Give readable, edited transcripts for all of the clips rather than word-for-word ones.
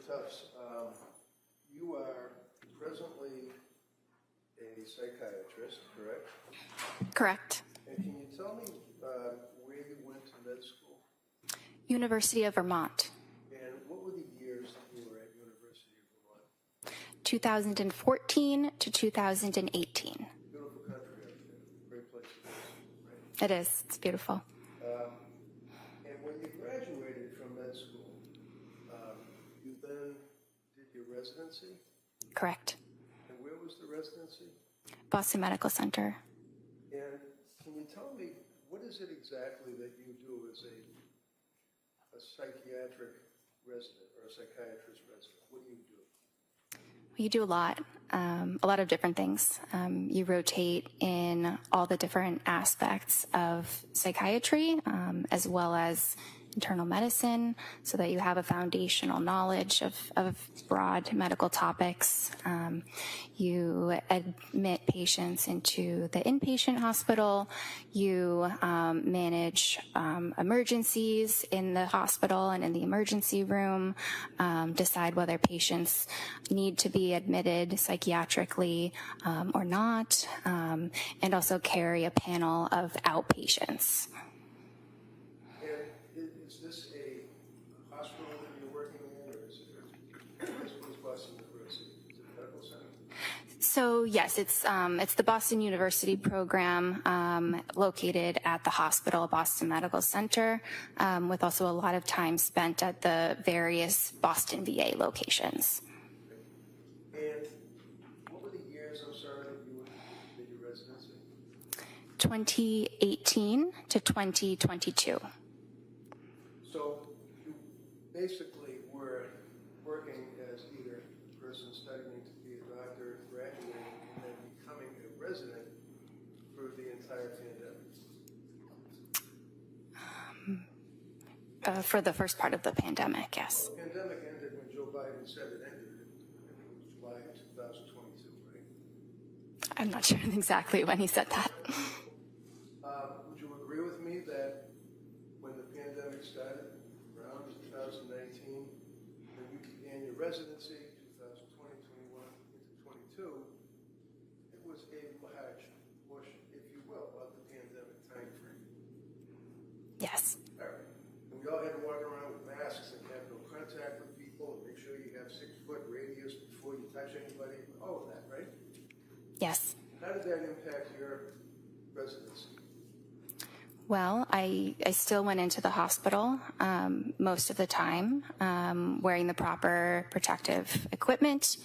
Tufts, you are presently a psychiatrist, correct? Correct. And can you tell me where you went to med school? University of Vermont. And what were the years that you were at University of Vermont? 2014 to 2018. Beautiful country up there. Great place to live, right? It is. It's beautiful. And when you graduated from med school, you then did your residency? Correct. And where was the residency? Boston Medical Center. And can you tell me, what is it exactly that you do as a psychiatric resident or a psychiatrist resident? What do you do? You do a lot of different things. You rotate in all the different aspects of psychiatry, as well as internal medicine, so that you have a foundational knowledge of broad medical topics. You admit patients into the inpatient hospital. You manage emergencies in the hospital and in the emergency room, decide whether patients need to be admitted psychiatrically or not, and also carry a panel of outpatients. Is this a hospital that you're working in, or is it Boston University? Is it a medical center? So yes, it's the Boston University program located at the hospital, Boston Medical Center, with also a lot of time spent at the various Boston VA locations. And what were the years, I'm sorry, that you did your residency? 2018 to 2022. So you basically were working as either a person studying to be a doctor, graduating, and then becoming a resident for the entire pandemic. For the first part of the pandemic, yes. The pandemic ended when Joe Biden said it ended. I think it was July of 2022, right? I'm not sure exactly when he said that. Would you agree with me that when the pandemic started, around 2019, when you began your residency, 2020, 21, into 22, it was a large portion, if you will, of the pandemic time frame? Yes. All right. And we all had to walk around with masks and have no contact with people and make sure you have 6-foot radius before you touch anybody, all of that, right? Yes. How did that impact your residency? Well, I still went into the hospital most of the time, wearing the proper protective equipment,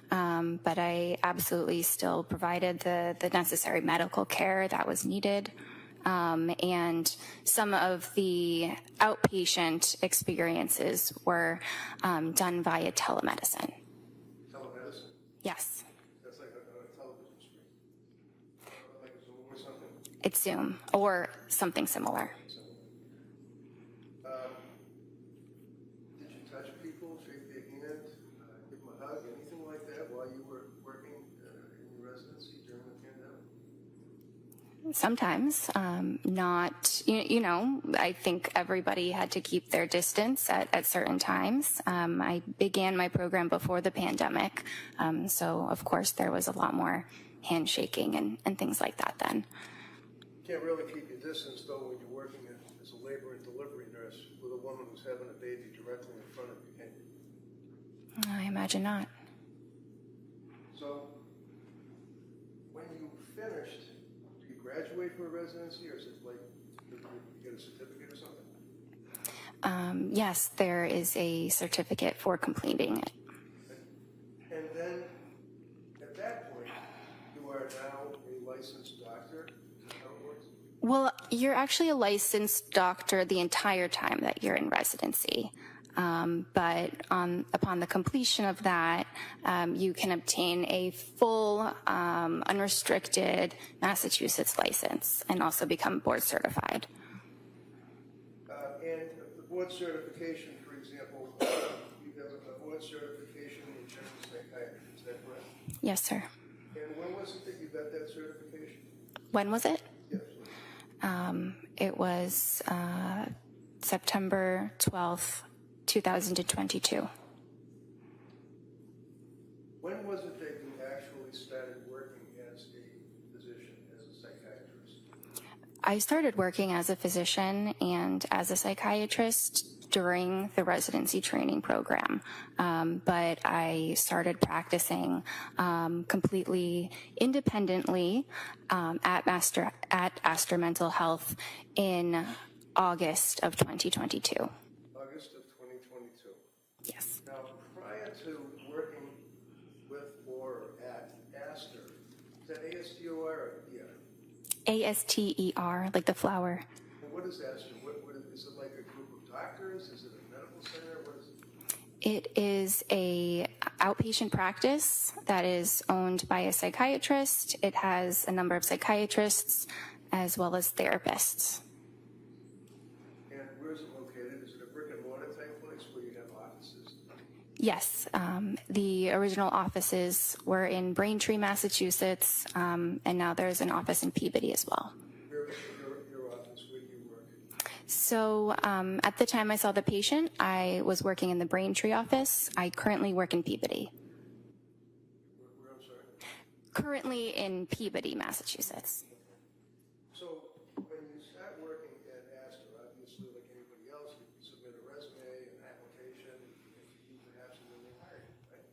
but I absolutely still provided the necessary medical care that was needed. And some of the outpatient experiences were done via telemedicine. Telemedicine? Yes. That's like a television screen. Like a Zoom or something? It's Zoom or something similar. Did you touch people, shake their hand, give them a hug, anything like that while you were working in your residency during the pandemic? Sometimes, not, I think everybody had to keep their distance at certain times. I began my program before the pandemic, so of course there was a lot more handshaking and things like that then. You can't really keep your distance, though, when you're working as a labor and delivery nurse with a woman who's having a baby directly in front of you, can you? I imagine not. So, when you finished, did you graduate from a residency, or is it like you get a certificate or something? Yes, there is a certificate for completing it. And then, at that point, you are now a licensed doctor? Is that how it works? Well, you're actually a licensed doctor the entire time that you're in residency. But upon the completion of that, you can obtain a full, unrestricted Massachusetts license and also become board certified. And the board certification, for example, you have a board certification in general psychiatry, is that correct? Yes, sir. And when was it that you got that certification? When was it? Yes. It was September 12th, 2022. I started working as a physician and as a psychiatrist during the residency training program, but I started practicing completely independently at Astor Mental Health in August of 2022. August of 2022. Yes. Now, prior to working with or at Astor, is that ASTOR or ER? ASTER, like the flower. And what is Astor? What is it, like a group of doctors? Is it a medical center? What is it? It is a outpatient practice that is owned by a psychiatrist. It has a number of psychiatrists as well as therapists. And where is it located? Is it a brick and mortar type place where you have offices? Yes, the original offices were in Braintree, Massachusetts, and now there's an office in Peabody as well. Your office, where do you work? So at the time I saw the patient, I was working in the Braintree office. I currently work in Peabody. Where, I'm sorry? Currently in Peabody, Massachusetts. So when you start working at Astor, obviously like anybody else, you submit a resume, an application, you perhaps and then they hire you, right?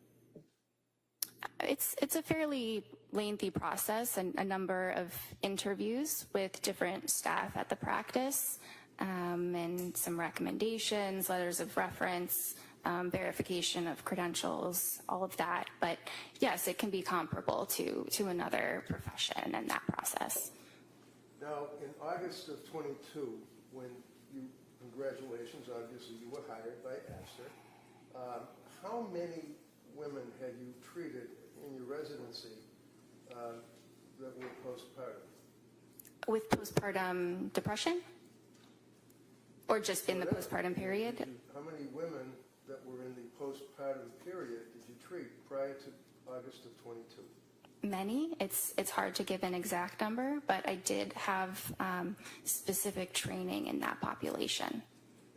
It's a fairly lengthy process and a number of interviews with different staff at the practice, and some recommendations, letters of reference, verification of credentials, all of that. But yes, it can be comparable to another profession in that process. Now, in August of 22, when you, congratulations, obviously you were hired by Astor, how many women had you treated in your residency that were postpartum? With postpartum depression? Or just in the postpartum period? How many women that were in the postpartum period did you treat prior to August of 22? Many. It's hard to give an exact number, but I did have specific training in that population.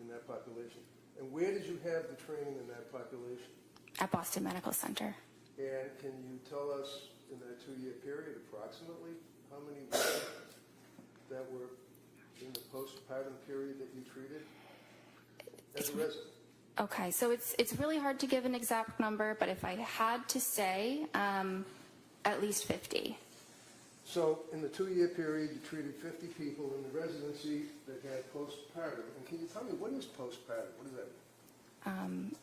In that population. And where did you have the training in that population? At Boston Medical Center. And can you tell us in that 2-year period approximately how many women that were in the postpartum period that you treated as a resident? Okay, so it's really hard to give an exact number, but if I had to say, at least 50. So in the 2-year period, you treated 50 people in the residency that had postpartum. And can you tell me, what is postpartum? What does that mean?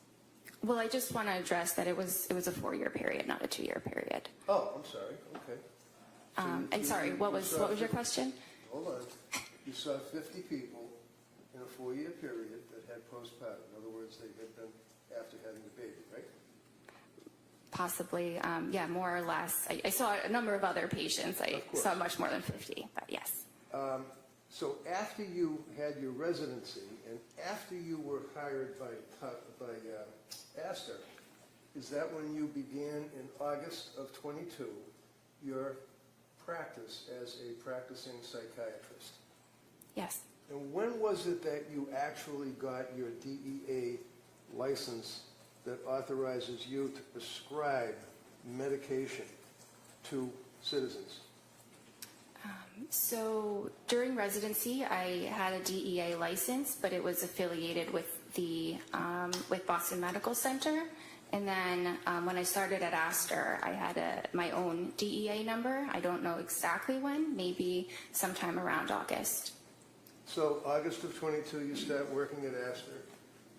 Well, I just want to address that it was a 4-year period, not a 2-year period. Oh, I'm sorry. Okay. And sorry, what was your question? Hold on. You saw 50 people in a 4-year period that had postpartum. In other words, they had been after having a baby, right? Possibly, yeah, more or less. I saw a number of other patients. I saw much more than 50, but yes. So after you had your residency and after you were hired by Astor, is that when you began in August of 22 your practice as a practicing psychiatrist? Yes. And when was it that you actually got your DEA license that authorizes you to prescribe medication to citizens? So during residency, I had a DEA license, but it was affiliated with the with Boston Medical Center. And then when I started at Astor, I had my own DEA number. I don't know exactly when, maybe sometime around August. So August of 22, you start working at Astor.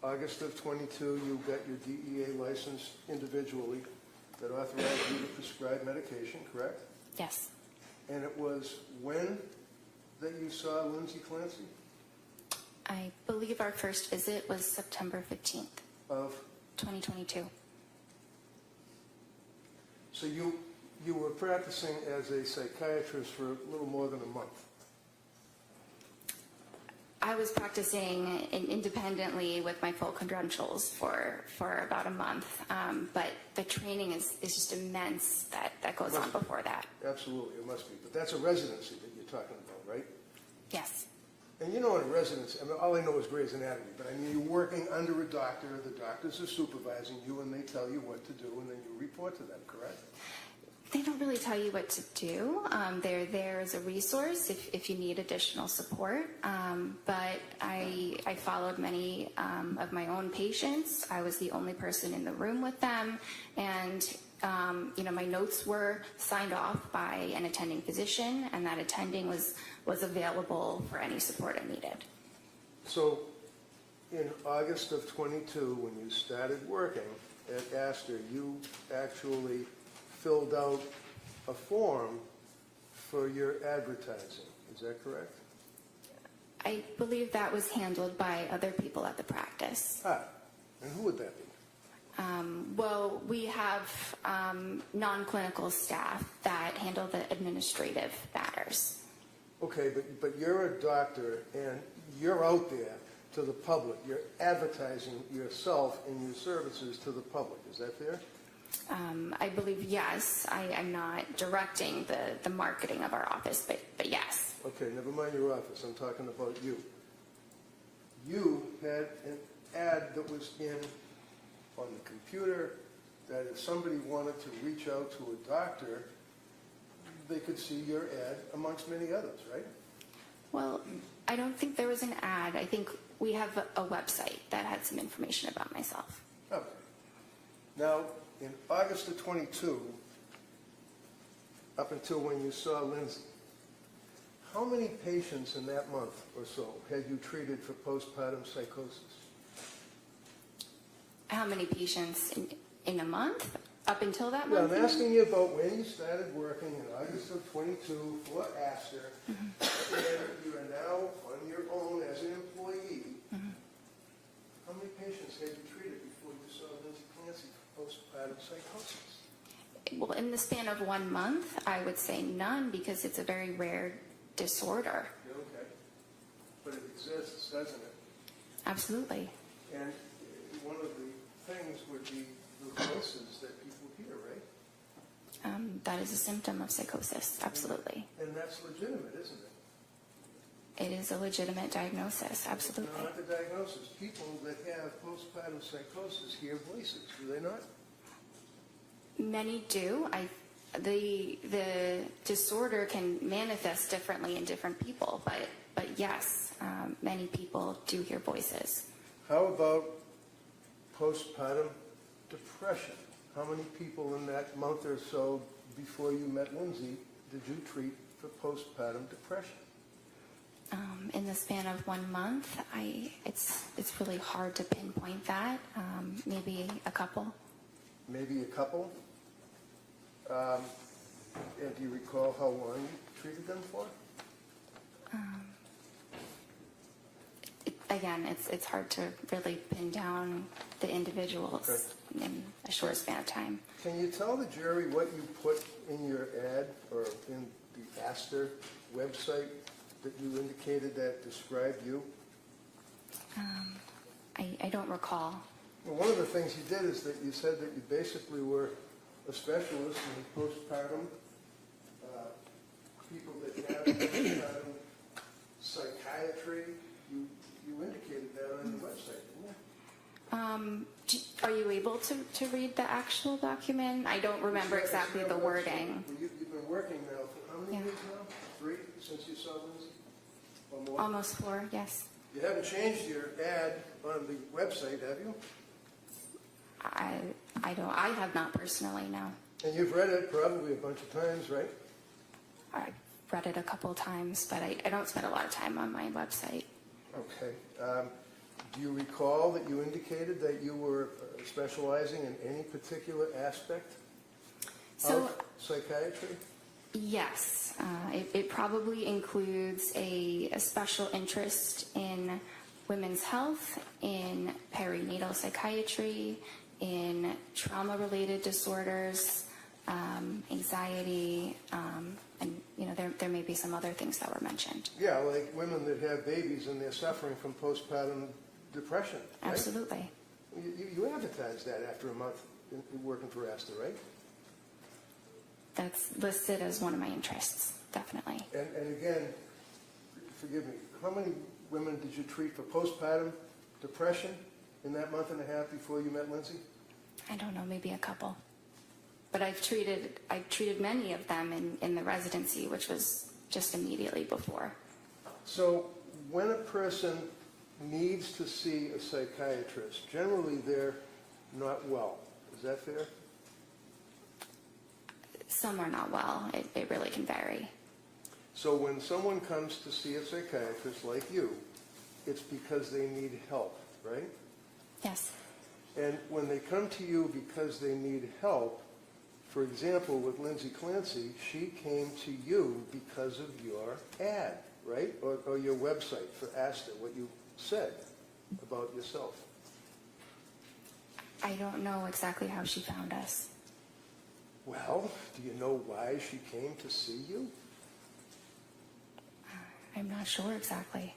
August of 22, you got your DEA license individually that authorized you to prescribe medication, correct? Yes. And it was when that you saw Lindsay Clancy? I believe our first visit was September 15th Of? 2022. So you were practicing as a psychiatrist for a little more than a month. I was practicing independently with my full credentials for about a month, but the training is just immense that goes on before that. Absolutely, it must be. But that's a residency that you're talking about, right? Yes. And you know, in a residency, I mean, all I know is Grey's Anatomy, but I mean, you're working under a doctor, the doctors are supervising you, and they tell you what to do, and then you report to them, correct? They don't really tell you what to do. They're there as a resource if you need additional support. But I followed many of my own patients. I was the only person in the room with them. And, my notes were signed off by an attending physician, and that attending was available for any support I needed. So in August of 22, when you started working at Astor, you actually filled out a form for your advertising. Is that correct? I believe that was handled by other people at the practice. And who would that be? Well, we have non-clinical staff that handle the administrative matters. Okay, but you're a doctor and you're out there to the public. You're advertising yourself and your services to the public. Is that fair? I believe yes. I'm not directing the marketing of our office, but yes. Okay, never mind your office. I'm talking about you. You had an ad that was on the computer that if somebody wanted to reach out to a doctor, they could see your ad amongst many others, right? Well, I don't think there was an ad. I think we have a website that had some information about myself. Okay. Now, in August of 22, up until when you saw Lindsay, how many patients in that month or so had you treated for postpartum psychosis? How many patients in a month? Up until that Yeah, month? I'm asking you about when you started working in August of 22 for Astor, and you are now on your own as an employee. How many patients had you treated before you saw Lindsay Clancy for postpartum psychosis? Well, in the span of 1 month, I would say none because it's a very rare disorder. Okay. But it exists, doesn't it? Absolutely. And one of the things would be the voices that people hear, right? That is a symptom of psychosis, absolutely. And that's legitimate, isn't it? It is a legitimate diagnosis, absolutely. No, not the diagnosis. People that have postpartum psychosis hear voices, do they not? Many do. The disorder can manifest differently in different people, but yes, many people do hear voices. How about postpartum depression? How many people in that month or so before you met Lindsay did you treat for postpartum depression? In the span of 1 month, it's really hard to pinpoint that. Maybe a couple. Maybe a couple? And do you recall how long you treated them for? Again, it's hard to really pin down the individuals in a short span of time. Can you tell the jury what you put in your ad or in the Astor website that you indicated that described you? I don't recall. Well, one of the things you did is that you said that you basically were a specialist in postpartum, people that have postpartum psychiatry. You indicated that on your website, didn't you? Are you able to read the actual document? I don't remember exactly the wording. Well, you've been working now for how many years now? 3 since you saw Lindsay? Or more? Almost 4, yes. You haven't changed your ad on the website, have you? I have not personally, no. And you've read it probably a bunch of times, right? I've read it a couple times, but I don't spend a lot of time on my website. Okay. Do you recall that you indicated that you were specializing in any particular aspect of psychiatry? Yes. It probably includes a special interest in women's health, in perinatal psychiatry, in trauma-related disorders, anxiety, and there may be some other things that were mentioned. Yeah, like women that have babies and they're suffering from postpartum depression. Right? Absolutely. You advertised that after a month working for Astor, right? That's listed as one of my interests, definitely. And again, forgive me, how many women did you treat for postpartum depression in that month and a half before you met Lindsay? I don't know, maybe a couple. But I've treated many of them in the residency, which was just immediately before. So when a person needs to see a psychiatrist, generally they're not well. Is that fair? Some are not well. It really can vary. So when someone comes to see a psychiatrist like you, it's because they need help, right? Yes. And when they come to you because they need help, for example, with Lindsay Clancy, she came to you because of your ad, right? Or your website for Asta, what you said about yourself. I don't know exactly how she found us. Well, do you know why she came to see you? I'm not sure exactly.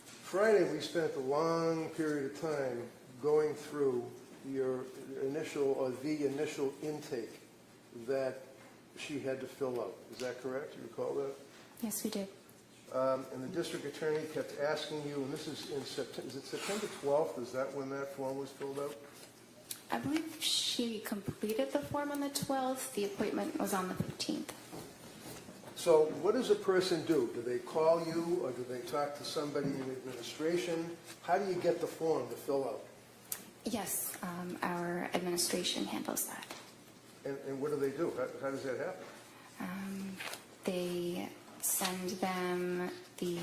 Friday, we spent a long period of time going through your initial, or the initial intake that she had to fill out. Is that correct? You recall that? Yes, we did. And the district attorney kept asking you, and this is in September, is it September 12th? Is that when that form was filled out? I believe she completed the form on the 12th. The appointment was on the 15th. So what does a person do? Do they call you, or do they talk to somebody in administration? How do you get the form to fill out? Yes, our administration handles that. And what do they do? How does that happen? They send them the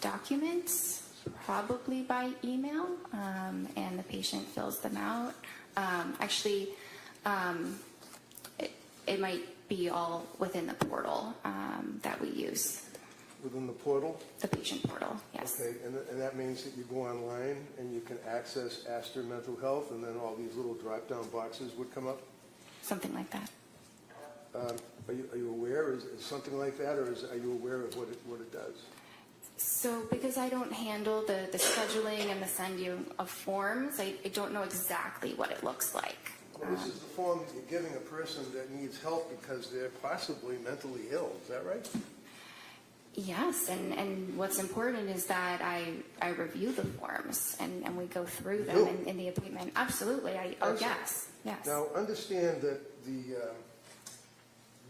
documents, probably by email, and the patient fills them out. Actually, it might be all within the portal that we use. Within the portal? The patient portal, yes. Okay, and that means that you go online and you can access Astor Mental Health, and then all these little drop-down boxes would come up? Something like that. Are you aware? Is something like that, or are you aware of what it does? So because I don't handle the scheduling and the sending of forms, I don't know exactly what it looks like. Well, this is the form that you're giving a person that needs help because they're possibly mentally ill. Is that right? Yes, and what's important is that I review the forms and we go through them in the appointment. Absolutely. Excellent. Yes. Now, understand that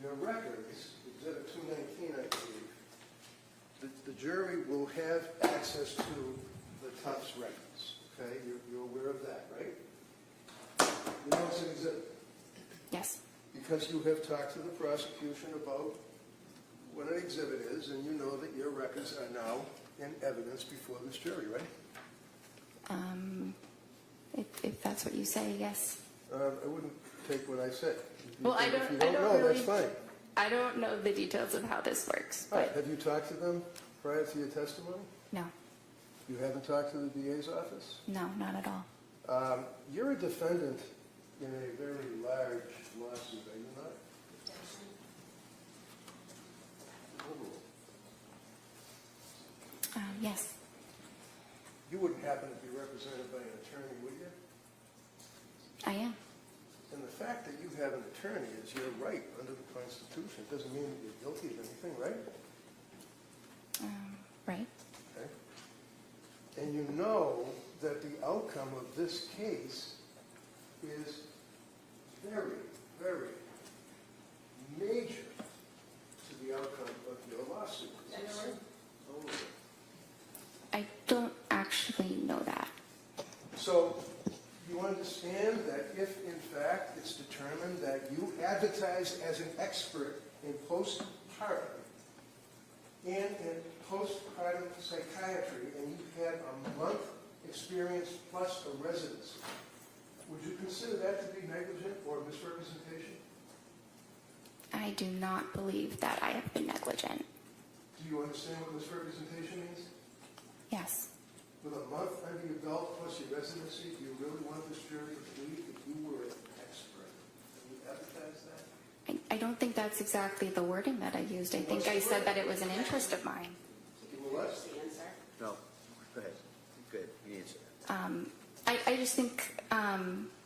your records, Exhibit 219, I believe, the jury will have access to the Tufts records. Okay? You're aware of that, right? You know it's an exhibit. Yes. Because you have talked to the prosecution about what an exhibit is, and you know that your records are now in evidence before this jury, right? If that's what you say, yes. I wouldn't take what I said. Well, If you don't know, really, that's fine. I don't know the details of how this works. All right. But Have you talked to them prior to your testimony? no, You haven't talked to the DA's office? no, not at all. You're a defendant in a very large lawsuit, are you not? Yes. You wouldn't happen to be represented by an attorney, would you? I am. And the fact that you have an attorney is your right under the Constitution. It doesn't mean that you're guilty of anything, right? Right. Okay. And you know that the outcome of this case is very, very major to the outcome of your lawsuit. Is that right? Oh. I don't actually know that. So you understand that if, in fact, it's determined that you advertised as an expert in postpartum and in postpartum psychiatry, and you had a month experience plus a residency, would you consider that to be negligent or misrepresentation? I do not believe that I have been negligent. Do you understand what misrepresentation means? Yes. With a month under your belt plus your residency, do you really want this jury to believe that you were an expert? Have you advertised that? I don't think that's exactly the wording that I used. I think I said that it was an interest of mine. What? No, go ahead. Good, you answer. I just think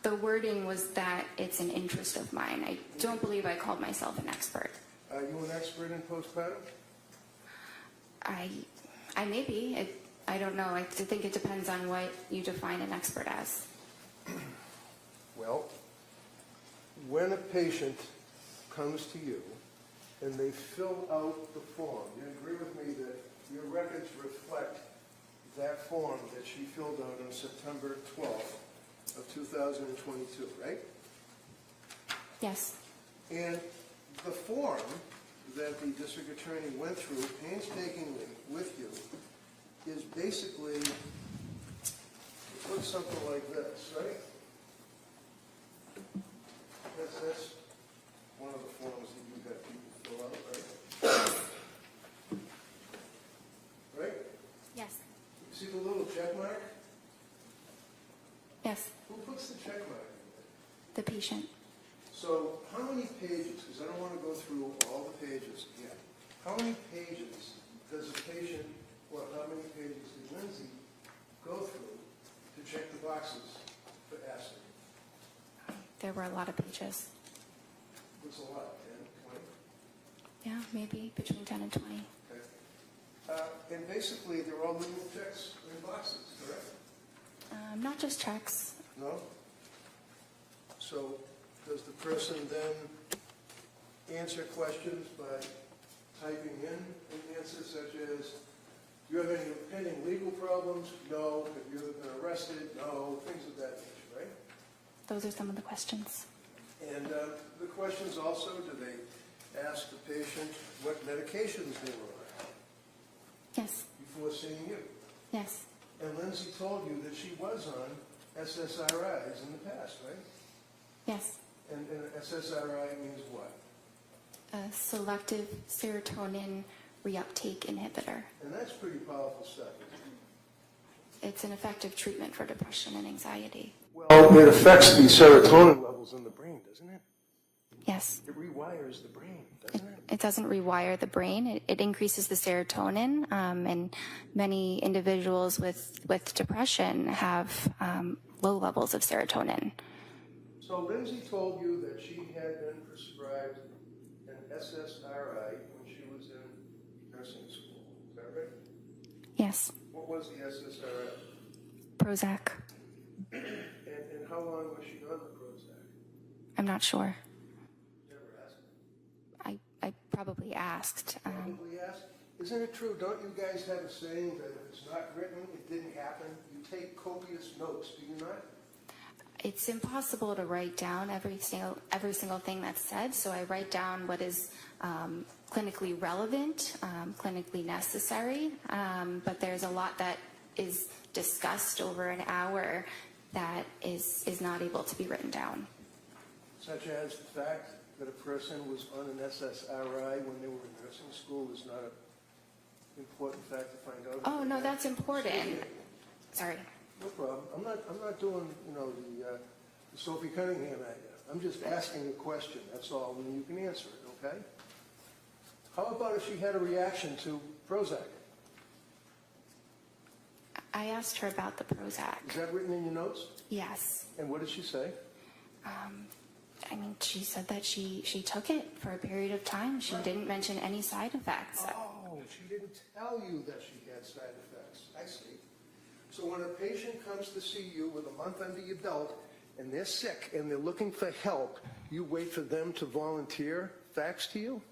the wording was that it's an interest of mine. I don't believe I called myself an expert. Are you an expert in postpartum? I may be. I don't know. I think it depends on what you define an expert as. Well, when a patient comes to you and they fill out the form, you agree with me that your records reflect that form that she filled out on September 12th of 2022, right? Yes. And the form that the district attorney went through painstakingly with you is basically, it looks something like this, right? That's one of the forms that you got people fill out, right? Right? Yes. See the little check mark? Yes. Who puts the check mark in there? The patient. So how many pages, because I don't want to go through all the pages again, how many pages does a patient, or how many pages did Lindsay go through to check the boxes for acid? There were a lot of pages. It's a lot, 10, 20? Yeah, maybe between 10 and 20. Okay. And basically, they're all little checks in boxes, correct? Not just checks. No? So does the person then answer questions by typing in an answer such as, do you have any pending legal problems? No. Have you ever been arrested? No. Things of that nature, right? Those are some of the questions. And the questions also, do they ask the patient what medications they were on Yes. before seeing you? Yes. And Lindsay told you that she was on SSRIs in the past, right? Yes. And SSRI means what? A selective serotonin reuptake inhibitor. And that's pretty powerful stuff, isn't It's an effective treatment for depression and anxiety. it? Well, it affects the serotonin levels in the brain, doesn't it? Yes. It rewires the brain, doesn't it? It doesn't rewire the brain. It increases the serotonin, and many individuals with depression have low levels of serotonin. So Lindsay told you that she had been prescribed an SSRI when she was in nursing school. Is that right? Yes. What was the SSRI? Prozac. And how long was she on the Prozac? I'm not sure. Never asked. I probably asked. Probably asked. Isn't it true? Don't you guys have a saying that if it's not written, it didn't happen? You take copious notes, do you not? It's impossible to write down every single thing that's said, so I write down what is clinically relevant, clinically necessary, but there's a lot that is discussed over an hour that is not able to be written down. Such as the fact that a person was on an SSRI when they were in nursing school is not an important fact to find out. Oh, no, that's important. Sorry. No problem. I'm not doing, the Sophie Cunningham at you. I'm just asking a question. That's all, and you can answer it, okay? How about if she had a reaction to Prozac? I asked her about the Prozac. Is that written in your notes? Yes. And what did she say? She said that she took it for a period of time. She didn't mention any side effects. Oh, she didn't tell you that she had side effects. I see. So when a patient comes to see you with a month under your belt and they're sick and they're looking for help, you wait for them to volunteer facts to you?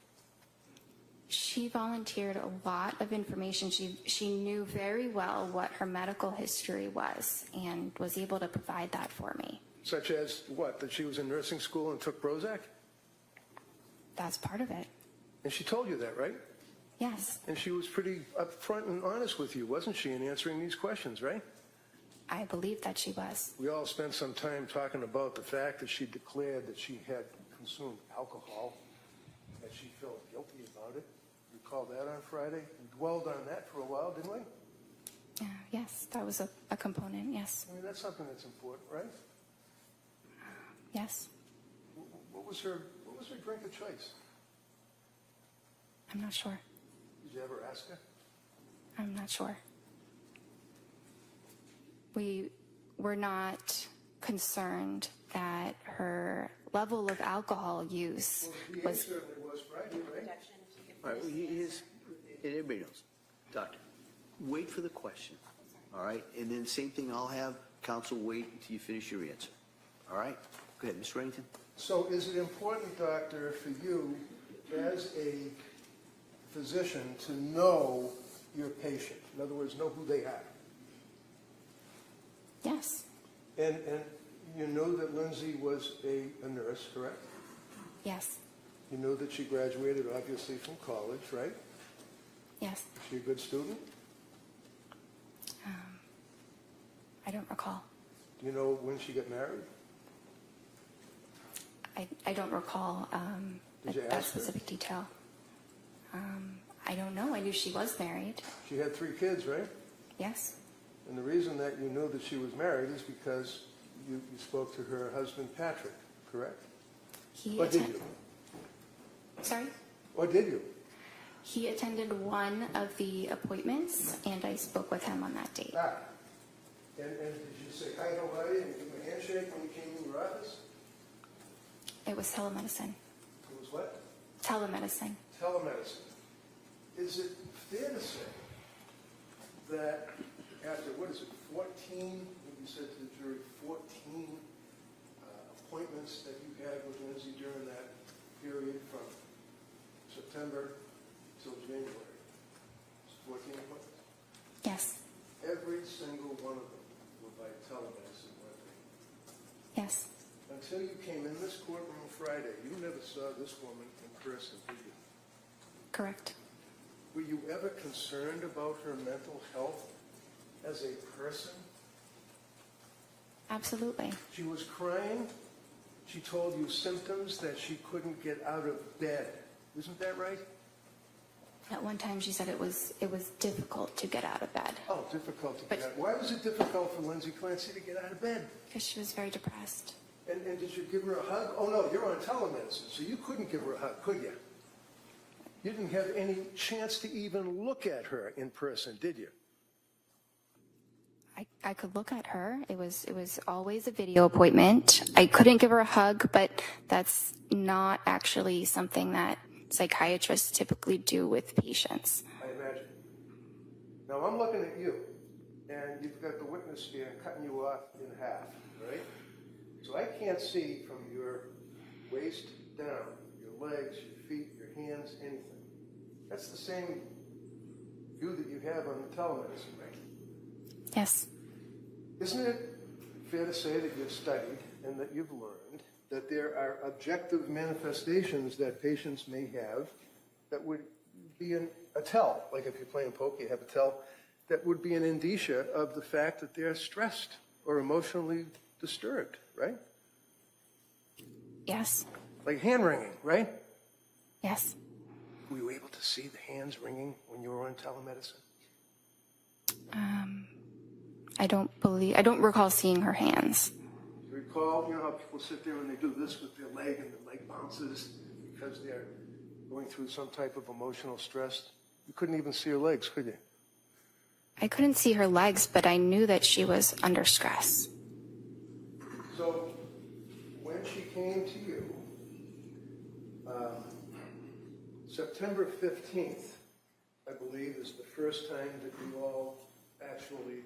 She volunteered a lot of information. She knew very well what her medical history was and was able to provide that for me. Such as what? That she was in nursing school and took Prozac? That's part of it. And she told you that, right? Yes. And she was pretty upfront and honest with you, wasn't she, in answering these questions, right? I believe that she was. We all spent some time talking about the fact that she declared that she had consumed alcohol, that she felt guilty about it. Recall that on Friday? We dwelled on that for a while, didn't we? Yes, that was a component, yes. I mean, that's something that's important, right? Yes. What was her drink of choice? I'm not sure. Did you ever ask her? I'm not sure. We were not concerned that her level of alcohol use Well, the was... certainly was Friday, right? All right, everybody knows. Doctor, wait for the question, all right? And then same thing, I'll have counsel wait until you finish your answer, all right? Go ahead, Mr. Reddington. So is it important, doctor, for you as a physician to know your patient? In other words, know who they are? Yes. And you know that Lindsay was a nurse, correct? Yes. You know that she graduated, obviously, from college, right? Yes. Is she a good student? I don't recall. Do you know when she got married? I don't recall Did you that ask her? specific detail. I don't know. I knew she was married. She had 3 kids, right? Yes. And the reason that you knew that she was married is because you spoke to her husband, Patrick, correct? Or did you? Sorry? Or did you? He attended one of the appointments, and I spoke with him on that date. Ah. And did you say hi, how are you, and give him a handshake when you came to your office? It was telemedicine. It was what? Telemedicine. Telemedicine. Is it fair to say that after, 14, you said to the jury, 14 appointments that you had with Lindsay during that period from September till January? 14 appointments? Yes. Every single one of them were by telemedicine, weren't they? Yes. Until you came in this courtroom Friday, you never saw this woman in person, did you? Correct. Were you ever concerned about her mental health as a person? Absolutely. She was crying. She told you symptoms that she couldn't get out of bed. Isn't that right? At one time, she said it was difficult to get out of bed Oh, difficult to But- get out. Why was it difficult for Lindsay Clancy to get out of bed? because she was very depressed. And did you give her a hug? Oh, no, you're on telemedicine, so you couldn't give her a hug, could you? You didn't have any chance to even look at her in person, did you? I could look at her. It was always a video appointment. I couldn't give her a hug, but that's not actually something that psychiatrists typically do with patients. I imagine. Now, I'm looking at you, and you've got the witness stand cutting you off in half, right? So I can't see from your waist down, your legs, your feet, your hands, anything. That's the same view that you have on the telemedicine, right? Yes. Isn't it fair to say that you've studied and that you've learned that there are objective manifestations that patients may have that would be a tell, like if you're playing poker, you have a tell, that would be an indicia of the fact that they're stressed or emotionally disturbed, right? Yes. Like hand wringing, right? Yes. Were you able to see the hands wringing when you were on telemedicine? I don't recall seeing her hands. You recall, you know how people sit there and they do this with their leg and the leg bounces because they're going through some type of emotional stress? You couldn't even see her legs, could you? I couldn't see her legs, but I knew that she was under stress. So when she came to you, September 15th, I believe, is the first time that you all actually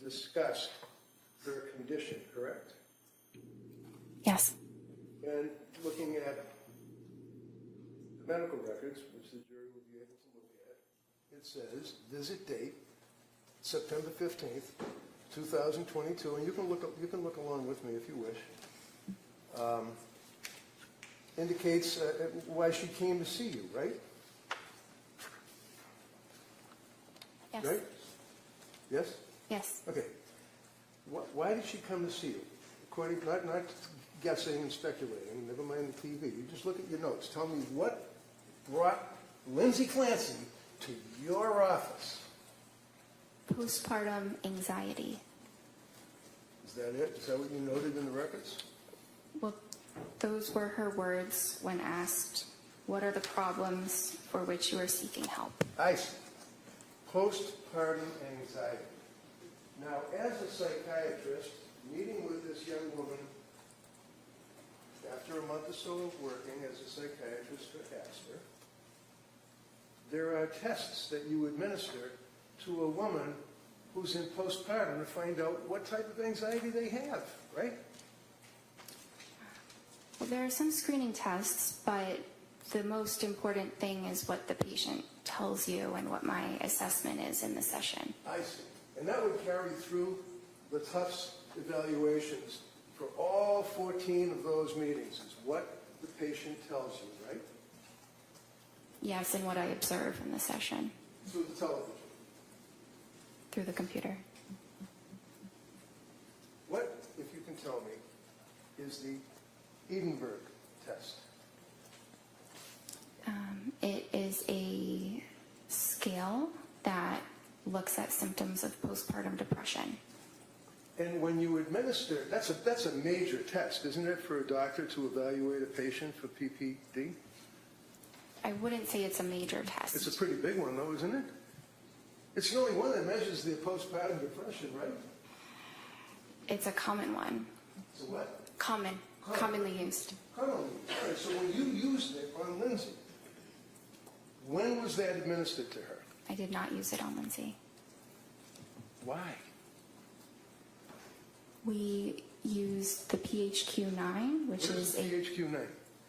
discussed her condition, correct? Yes. And looking at the medical records, which the jury will be able to look at, it says, visit date, September 15th, 2022, and you can look along with me if you wish, indicates why she came to see you, right? Yes. Right? Yes? Yes. Okay. Why did she come to see you? According, not guessing and speculating, never mind the TV. You just look at your notes. Tell me what brought Lindsay Clancy to your office. Postpartum anxiety. Is that it? Is that what you noted in the records? Well, those were her words when asked, what are the problems for which you are seeking help? I see. Postpartum anxiety. Now, as a psychiatrist, meeting with this young woman after a month or so of working as a psychiatrist for Asper, there are tests that you administer to a woman who's in postpartum to find out what type of anxiety they have, right? Well, there are some screening tests, but the most important thing is what the patient tells you and what my assessment is in the session. I see. And that would carry through the Tufts evaluations for all 14 of those meetings, is what the patient tells you, right? Yes, and what I observe in the session Through the television. through the computer. What, if you can tell me, is the Edinburgh test? It is a scale that looks at symptoms of postpartum depression. And when you administer, that's a major test, isn't it, for a doctor to evaluate a patient for PPD? I wouldn't say it's a major test. It's a pretty big one, though, isn't it? It's the only one that measures the postpartum depression, right? It's a common one. So what? Commonly used. Commonly. All right, so when you used it on Lindsay, when was that administered to her? I did not use it on Lindsay. Why? We used the PHQ-9, which What is is PHQ-9?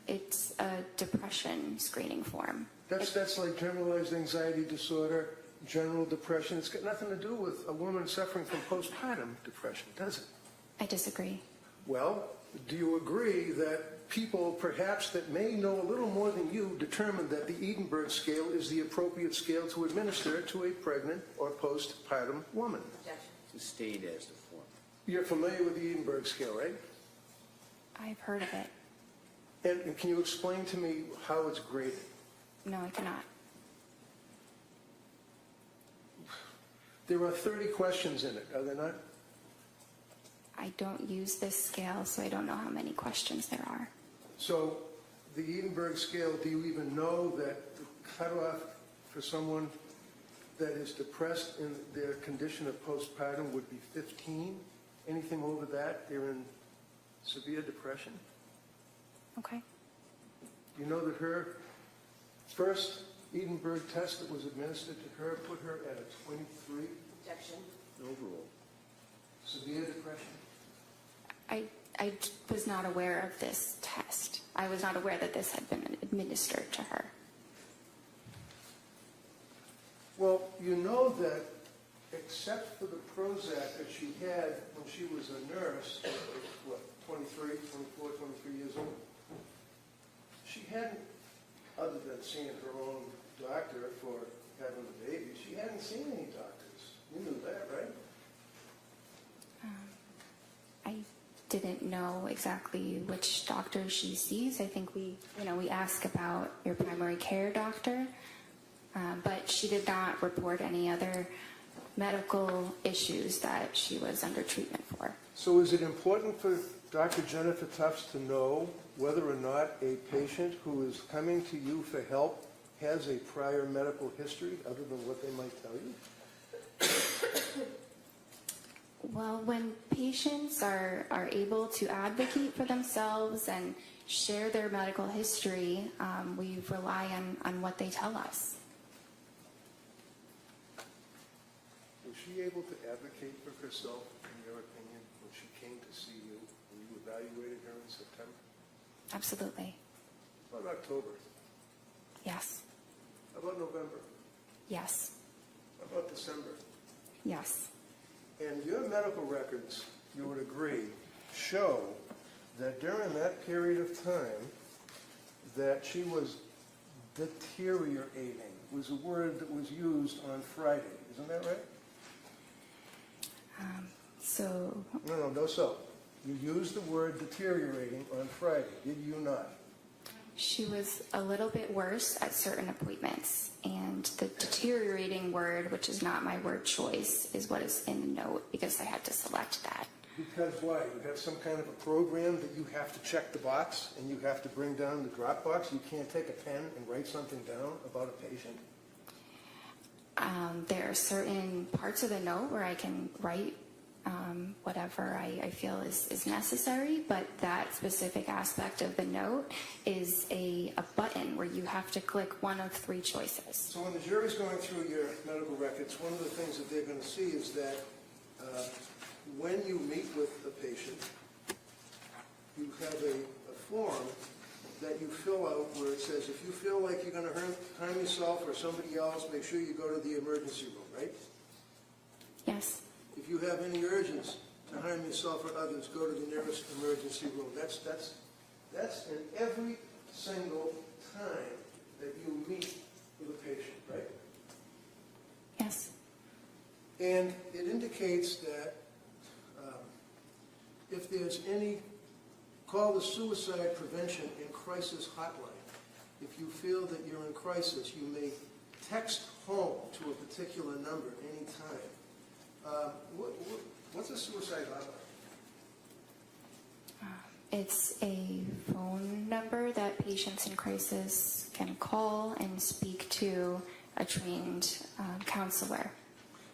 it's a depression screening form. That's like generalized anxiety disorder, general depression. It's got nothing to do with a woman suffering from postpartum depression, does it? I disagree. Well, do you agree that people perhaps that may know a little more than you determined that the Edinburgh scale is the appropriate scale to administer to a pregnant or postpartum woman? Sustained as the form. You're familiar with the Edinburgh scale, right? I've heard of it. And can you explain to me how it's graded? No, I cannot. There are 30 questions in it, are there not? I don't use this scale, so I don't know how many questions there are. So the Edinburgh scale, do you even know that the cutoff for someone that is depressed in their condition of postpartum would be 15? Anything over that, they're in severe depression? Okay. You know that her first Edinburgh test that was administered to her put her at a 23 Overall. severe depression? I was not aware of this test. I was not aware that this had been administered to her. Well, you know that except for the Prozac that she had when she was a nurse, what, 23, 24, 23 years old, she hadn't, other than seeing her own doctor for having the baby, she hadn't seen any doctors. You knew that, right? I didn't know exactly which doctor she sees. I think we ask about your primary care doctor, but she did not report any other medical issues that she was under treatment for. So is it important for Dr. Jennifer Tufts to know whether or not a patient who is coming to you for help has a prior medical history other than what they might tell you? Well, when patients are able to advocate for themselves and share their medical history, we rely on what they tell us. Was she able to advocate for herself, in your opinion, when she came to see you, when you evaluated her in September? Absolutely. How about October? Yes. How about November? Yes. How about December? Yes. And your medical records, you would agree, show that during that period of time that she was deteriorating, was a word that was used on Friday. Isn't that right? No, so. You used the word deteriorating on Friday, did you not? She was a little bit worse at certain appointments, and the deteriorating word, which is not my word choice, is what is in the note because I had to select that. Because why? You have some kind of a program that you have to check the box and you have to bring down the drop box? You can't take a pen and write something down about a patient? There are certain parts of the note where I can write whatever I feel is necessary, but that specific aspect of the note is a button where you have to click one of three choices. So when the jury's going through your medical records, one of the things that they're going to see is that when you meet with a patient, you have a form that you fill out where it says, if you feel like you're going to harm yourself or somebody else, make sure you go to the emergency room, right? Yes. If you have any urges to harm yourself or others, go to the nearest emergency room. That's in every single time that you meet with a patient, right? Yes. And it indicates that if there's any, call the Suicide Prevention and Crisis Hotline. If you feel that you're in crisis, you may text home to a particular number anytime. What's a suicide hotline? It's a phone number that patients in crisis can call and speak to a trained counselor.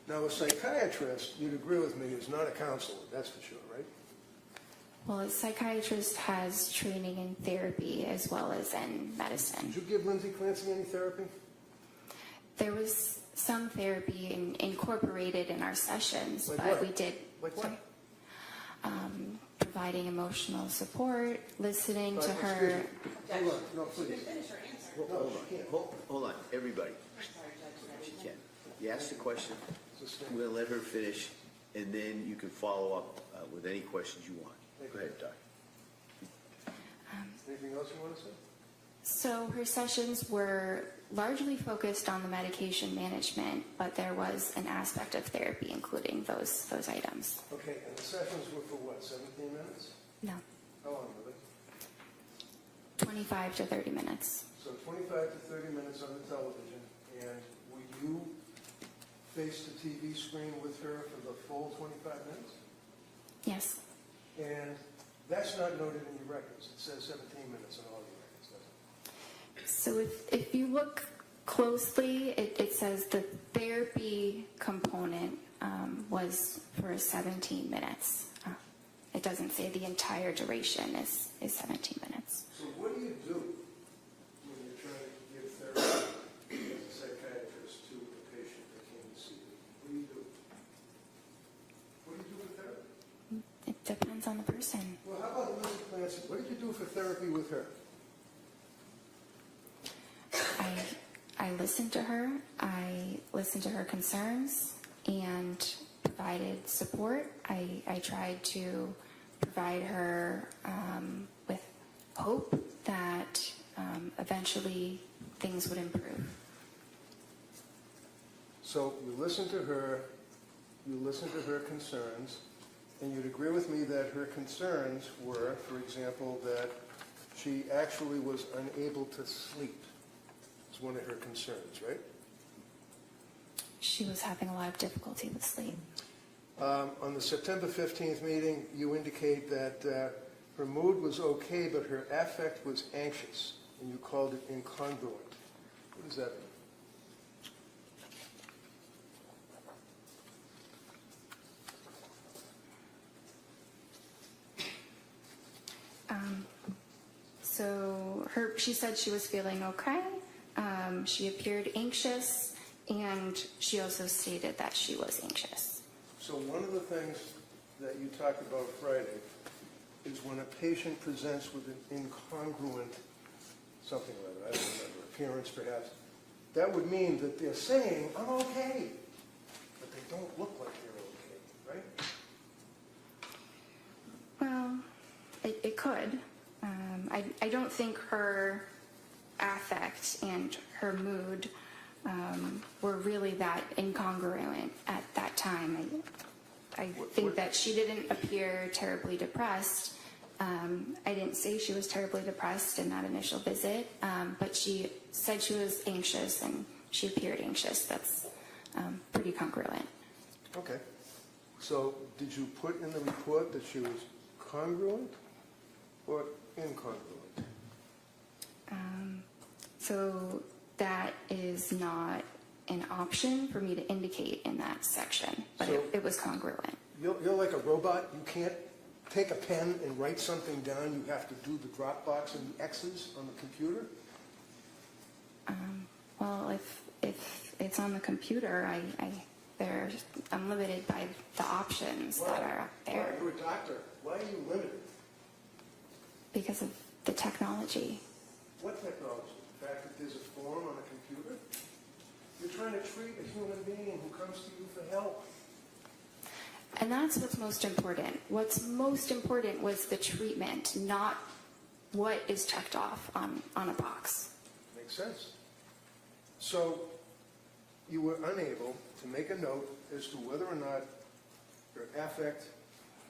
Now, a psychiatrist, you'd agree with me, is not a counselor, that's for sure, right? Well, a psychiatrist has training in therapy as well as in medicine. Did you give Lindsay Clancy any therapy? There was some therapy incorporated in our sessions, Like but what? we did. Like what? Sorry. Providing emotional support, listening to Excuse her. me. Hold on, no, please. Hold on, hold on, everybody. She can. You ask the question, we'll let her finish, and then you can follow up with any questions you want. Go ahead, Doc. Anything else you want to say? So her sessions were largely focused on the medication management, but there was an aspect of therapy including those items. Okay, and the sessions were for what, 17 minutes? No, How long were they? 25 to 30 minutes. So 25 to 30 minutes on the television, and were you face the TV screen with her for the full 25 minutes? Yes. And that's not noted in your records. It says 17 minutes on all your records, doesn't it? So if you look closely, it says the therapy component was for 17 minutes. It doesn't say the entire duration is 17 minutes. So what do you do when you're trying to give therapy as a psychiatrist to a patient that came to see you? What do you do? What do you do with therapy? It depends on the person. Well, how about Lindsay Clancy? What did you do for therapy with her? I listened to her. I listened to her concerns and provided support. I tried to provide her with hope that eventually things would improve. So you listened to her, you listened to her concerns, and you'd agree with me that her concerns were, for example, that she actually was unable to sleep. It's one of her concerns, right? She was having a lot of difficulty with sleep. On the September 15th meeting, you indicate that her mood was okay, but her affect was anxious, and you called it incongruent. What does that mean? So she said she was feeling okay. She appeared anxious, and she also stated that she was anxious. So one of the things that you talked about Friday is when a patient presents with an incongruent something or other, I don't remember, appearance perhaps, that would mean that they're saying, I'm okay, but they don't look like they're okay, right? Well, it could. I don't think her affect and her mood were really that incongruent at that time. I think that she didn't appear terribly depressed. I didn't say she was terribly depressed in that initial visit, but she said she was anxious and she appeared anxious. That's pretty congruent. Okay. So did you put in the report that she was congruent or incongruent? So that is not an option for me to indicate in that section, but So- it was congruent. You're like a robot. You can't take a pen and write something down. You have to do the drop box and the X's on the computer. Well, if it's on the computer, I'm limited by the options that are up there Why? You're a doctor. Why are you limited? because of the technology. What technology? The fact that there's a form on a computer? You're trying to treat a human being who comes to you for help. And that's what's most important. What's most important was the treatment, not what is checked off on a box. Makes sense. So you were unable to make a note as to whether or not her affect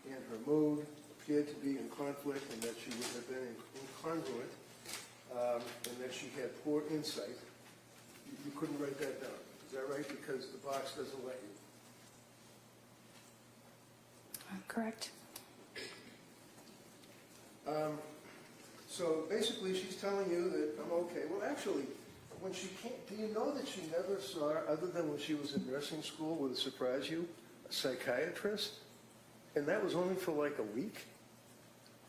and her mood appeared to be in conflict, and that she would have been incongruent, and that she had poor insight. You couldn't write that down. Is that right? Because the box doesn't let you. Correct. So basically she's telling you that I'm okay. Well, actually, when she came, do you know that she never saw, other than when she was in nursing school, would it surprise you, a psychiatrist? And that was only for like a week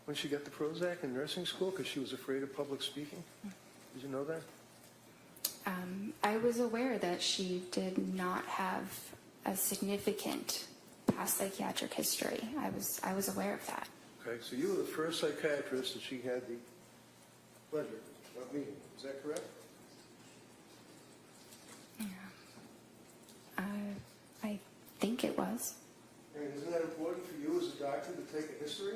when she got the Prozac in nursing school because she was afraid of public speaking? Did you know that? I was aware that she did not have a significant past psychiatric history. I was aware of that. Okay, so you were the first psychiatrist that she had the pleasure of meeting. Is that correct? Yeah. I think it was. And isn't that important for you as a doctor to take a history?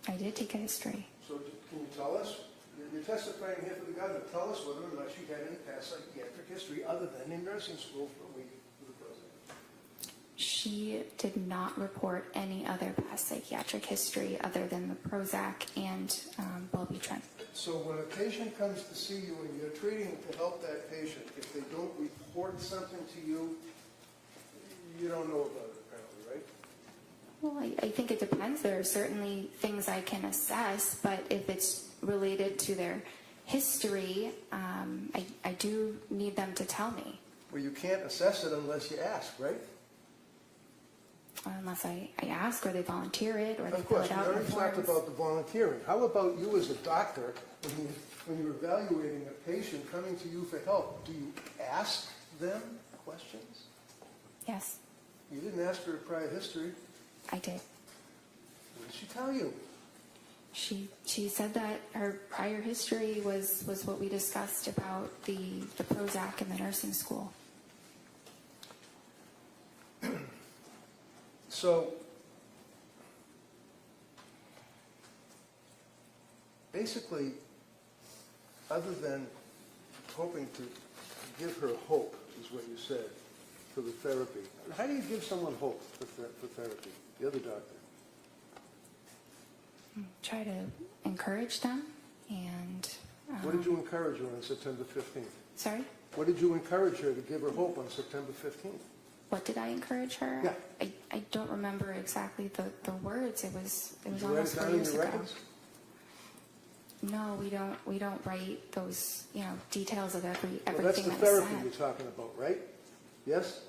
I did take a history. So can you tell us? You're testifying here for the government. Tell us whether or not she had any past psychiatric history other than in nursing school for a week with the president. She did not report any other past psychiatric history other than the Prozac and Wellbutrin. So when a patient comes to see you and you're treating to help that patient, if they don't report something to you, you don't know about it apparently, right? Well, I think it depends. There are certainly things I can assess, but if it's related to their history, I do need them to tell me. Well, you can't assess it unless you ask, right? Unless I ask, or they volunteer it, or they Of fill course, it we out in already talked forms. about the volunteering. How about you as a doctor, when you're evaluating a patient coming to you for help, do you ask them questions? Yes, You didn't ask her a prior history. I did. What did she tell you? She said that her prior history was what we discussed about the Prozac in the nursing school. So, basically, other than hoping to give her hope, is what you said, for the therapy. How do you give someone hope for therapy? The other doctor. Try to encourage them and... What did you encourage her on September 15th? Sorry? What did you encourage her to give her hope on September 15th? What did I encourage her? Yeah. I don't remember exactly the words. It was Did you write almost it 4 down in years your ago. records? No, we don't write those details of Well, everything that's the that's therapy said. you're talking about, right? Yes?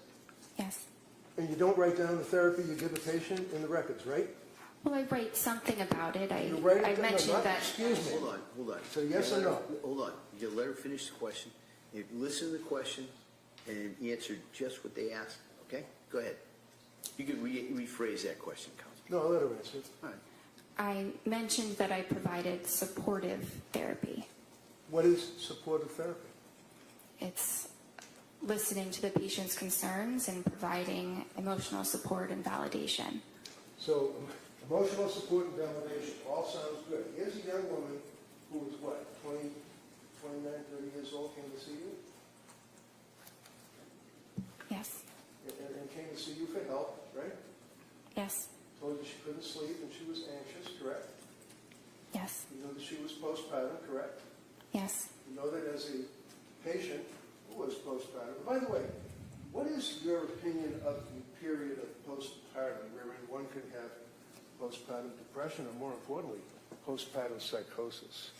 Yes. And you don't write down the therapy you give a patient in the records, right? Well, I write something about it. You write it I down. mentioned No, that. Excuse me. Hold on. So yes or no? Hold on. You let her finish the question. You listen to the question and answer just what they asked, okay? Go ahead. You can rephrase that question, Counsel. No, I'll let her answer. All right. I mentioned that I provided supportive therapy. What is supportive therapy? It's listening to the patient's concerns and providing emotional support and validation. So emotional support and validation all sounds good. Here's a young woman who is what, 20, 29, 30 years old, came to see you? Yes. And came to see you for help, right? Yes. Told you she couldn't sleep and she was anxious, correct? Yes. You know that she was postpartum, correct? Yes. You know that as a patient who was postpartum. By the way, what is your opinion of the period of postpartum wherein one can have postpartum depression or, more importantly, postpartum psychosis?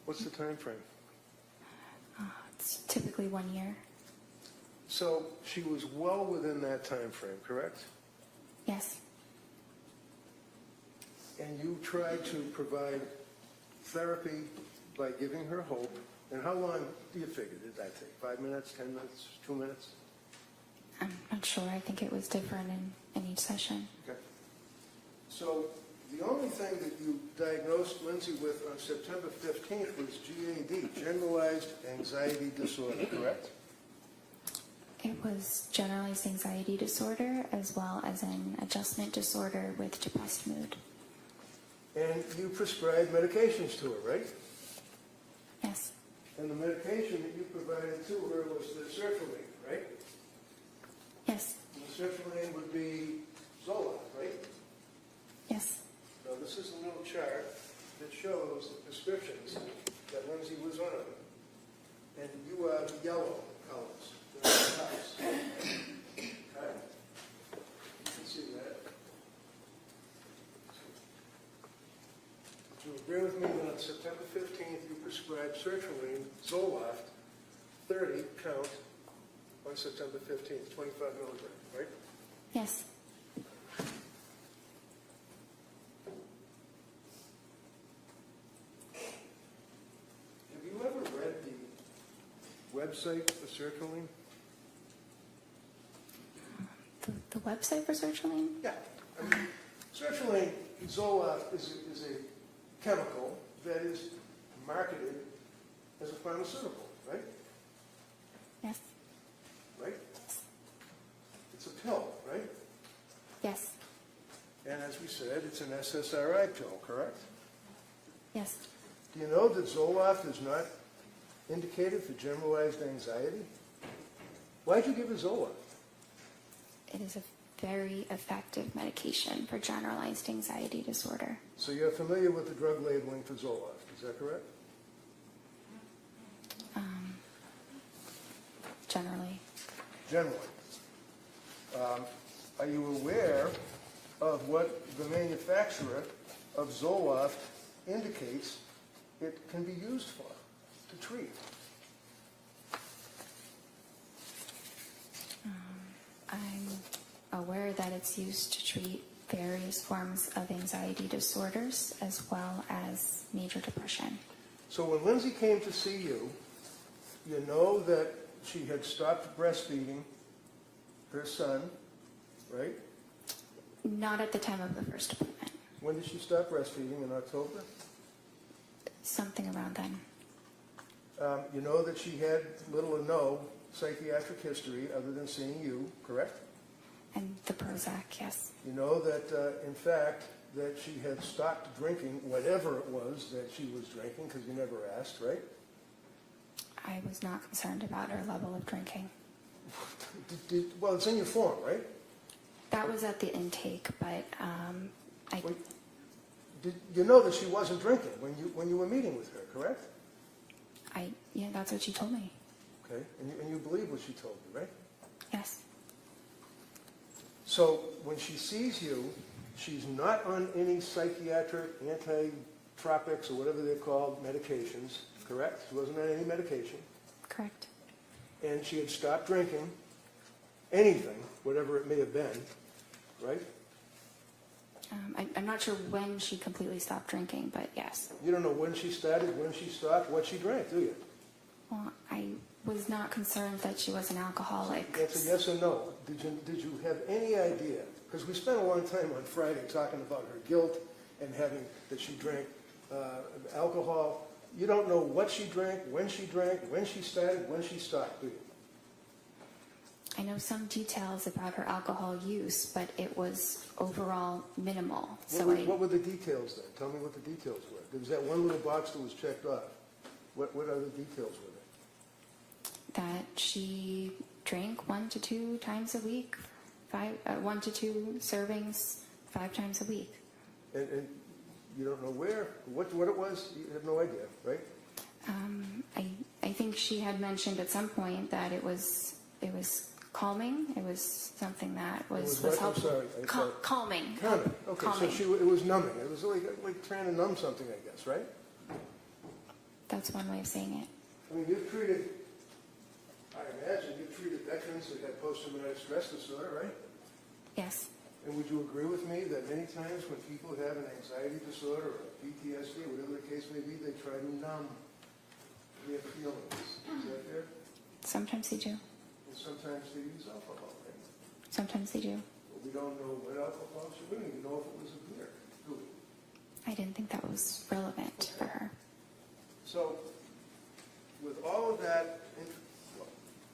What's the time frame? It's typically 1 year. So she was well within that time frame, correct? Yes. And you tried to provide therapy by giving her hope. And how long do you figure did that take? 5 minutes, 10 minutes, 2 minutes? I'm not sure. I think it was different in each session. Okay. So The only thing that you diagnosed Lindsay with on September 15th was GAD, Generalized Anxiety Disorder, correct? It was generalized anxiety disorder as well as an adjustment disorder with depressed mood. And you prescribed medications to her, right? Yes. And the medication that you provided to her was the sertraline, right? Yes. And the sertraline would be Zoloft, right? Yes. Now, this is a little chart that shows the prescriptions that Lindsay was on. And you are the yellow colors. They're the tops. Okay. You can see that. Do you agree with me that on September 15th you prescribed sertraline, Zoloft, 30 count on September 15th, 25 milligrams, right? Yes. Have you ever read the website for sertraline? The website for sertraline? Yeah. I mean, sertraline, Zoloft, is a chemical that is marketed as a pharmaceutical, right? Yes. Right? It's a pill, right? Yes. And as we said, it's an SSRI pill, correct? Yes. Do you know that Zoloft is not indicated for generalized anxiety? Why'd you give her Zoloft? It is a very effective medication for generalized anxiety disorder. So you're familiar with the drug labeling for Zoloft, is that correct? Generally. Generally. Are you aware of what the manufacturer of Zoloft indicates it can be used for, to treat? I'm aware that it's used to treat various forms of anxiety disorders as well as major depression. So when Lindsay came to see you, you know that she had stopped breastfeeding her son, right? Not at the time of the first appointment. When did she stop breastfeeding? In October? Something around then. You know that she had little or no psychiatric history other than seeing you, correct? And the Prozac, yes. You know that, in fact, that she had stopped drinking whatever it was that she was drinking, because you never asked, right? I was not concerned about her level of drinking. Well, it's in your form, right? That was at the intake, but Wait, you know that she wasn't drinking when you were meeting with her, correct? yeah, that's what she told me. Okay, and you believe what she told you, right? Yes. So when she sees you, she's not on any psychiatric anti-tropics or whatever they're called medications, correct? She wasn't on any medication. Correct. And she had stopped drinking anything, whatever it may have been, right? I'm not sure when she completely stopped drinking, but yes. You don't know when she started, when she stopped, what she drank, do you? Well, I was not concerned that she was an alcoholic. That's a yes or no. Did you have any idea? Because we spent a long time on Friday talking about her guilt and having that she drank alcohol. You don't know what she drank, when she started, when she stopped, do you? I know some details about her alcohol use, but it was overall minimal. What were the details then? Tell me what the details were. There was that one little box that was checked off. What other details were there? That she drank 1 to 2 times a week, 1 to 2 servings 5 times a week. And you don't know where, what it was? You have no idea, right? I think she had mentioned at some point that it was calming. It was something that was what? helpful. I'm sorry. Calming. Calming. Okay, Calming. so it was numbing. It was like trying to numb something, I guess, right? That's one way of saying it. I mean, I imagine you've treated veterans that had post-traumatic stress disorder, right? Yes. And would you agree with me that many times when people have an anxiety disorder or PTSD, whatever the case may be, they try to numb their feelings? Is that fair? Sometimes they do. And sometimes they use alcohol, right? Sometimes they do. But we don't know what alcohol she was. We don't even know if it was a beer, do we? I didn't think that was relevant for her. So, with all of that,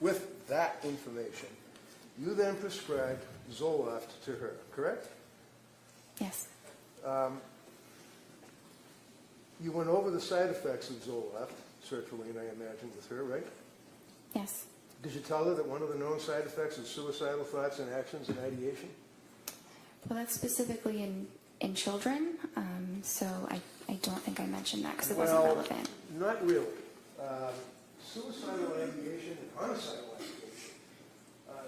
with that information, you then prescribed Zoloft to her, correct? Yes. You went over the side effects of Zoloft, sertraline, I imagine, with her, right? Yes. Did you tell her that one of the known side effects is suicidal thoughts and actions and ideation? Well, that's specifically in children, so I don't think I mentioned that because it wasn't relevant. Not really. Suicidal ideation and homicidal ideation.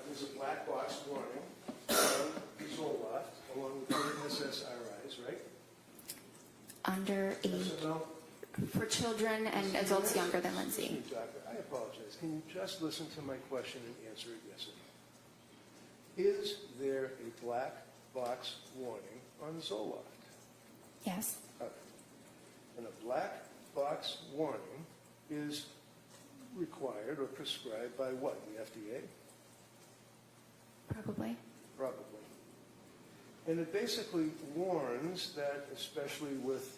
There's a black box warning on Zoloft along with other SSRIs, right? Under age, Yes or no? for children and adults younger than Lindsay. Doctor, I apologize. Can you just listen to my question and answer it yes or no? Is there a black box warning on Zoloft? Yes. Okay. And a black box warning is required or prescribed by what? The FDA? Probably. Probably. And it basically warns that, especially with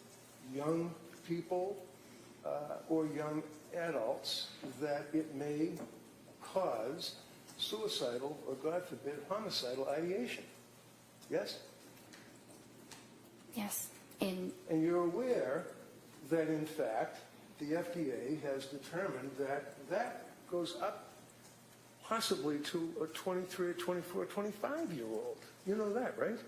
young people or young adults, that it may cause suicidal or, God forbid, homicidal ideation. Yes? Yes. And you're aware that, in fact, the FDA has determined that that goes up possibly to a 23, 24, 25-year-old. You know that, right?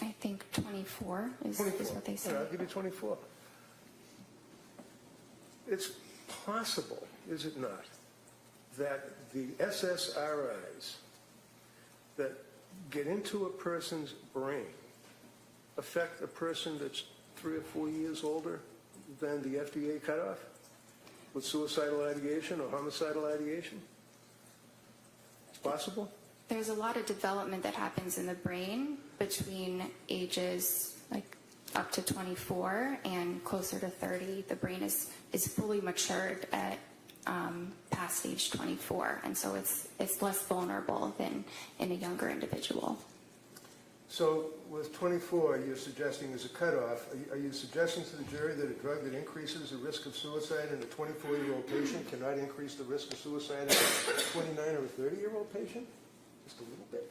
I think 24 is 24. what they say. Yeah, I'll give you 24. It's possible, is it not, that the SSRIs that get into a person's brain affect a person that's 3 or 4 years older than the FDA cutoff with suicidal ideation or homicidal ideation? It's possible? There's a lot of development that happens in the brain between ages like up to 24 and closer to 30. The brain is fully matured at past age 24, and so it's less vulnerable than in a younger individual. So with 24, you're suggesting as a cutoff, are you suggesting to the jury that a drug that increases the risk of suicide in a 24-year-old patient cannot increase the risk of suicide in a 29 or a 30-year-old patient? Just a little bit.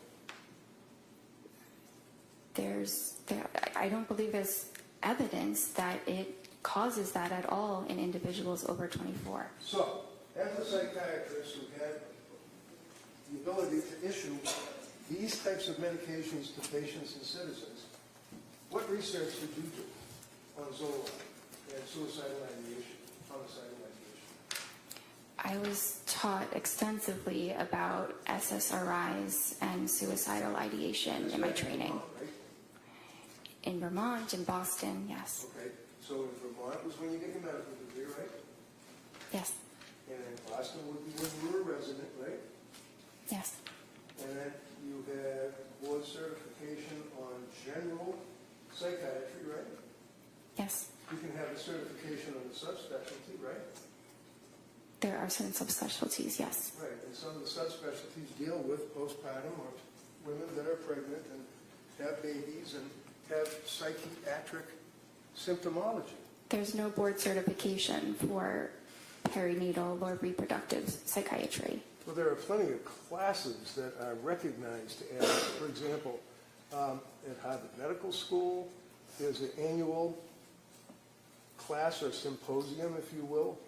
I don't believe there's evidence that it causes that at all in individuals over 24. So, as a psychiatrist who had the ability to issue these types of medications to patients and citizens, what research did you do on Zoloft and suicidal ideation, homicidal ideation? I was taught extensively about SSRIs and suicidal ideation in my training. Right? In Vermont, in Boston, yes. Okay, so in Vermont was when you get your medical degree, right? Yes. And in Boston would be when you were a resident, right? Yes. And then you had board certification on general psychiatry, right? Yes. You can have a certification on the subspecialty, right? There are certain subspecialties, yes. Right, and some of the subspecialties deal with postpartum or women that are pregnant and have babies and have psychiatric symptomology. There's no board certification for perinatal or reproductive psychiatry. Well, there are plenty of classes that are recognized as, for example, at Harvard Medical School, there's an annual class or symposium, if you will,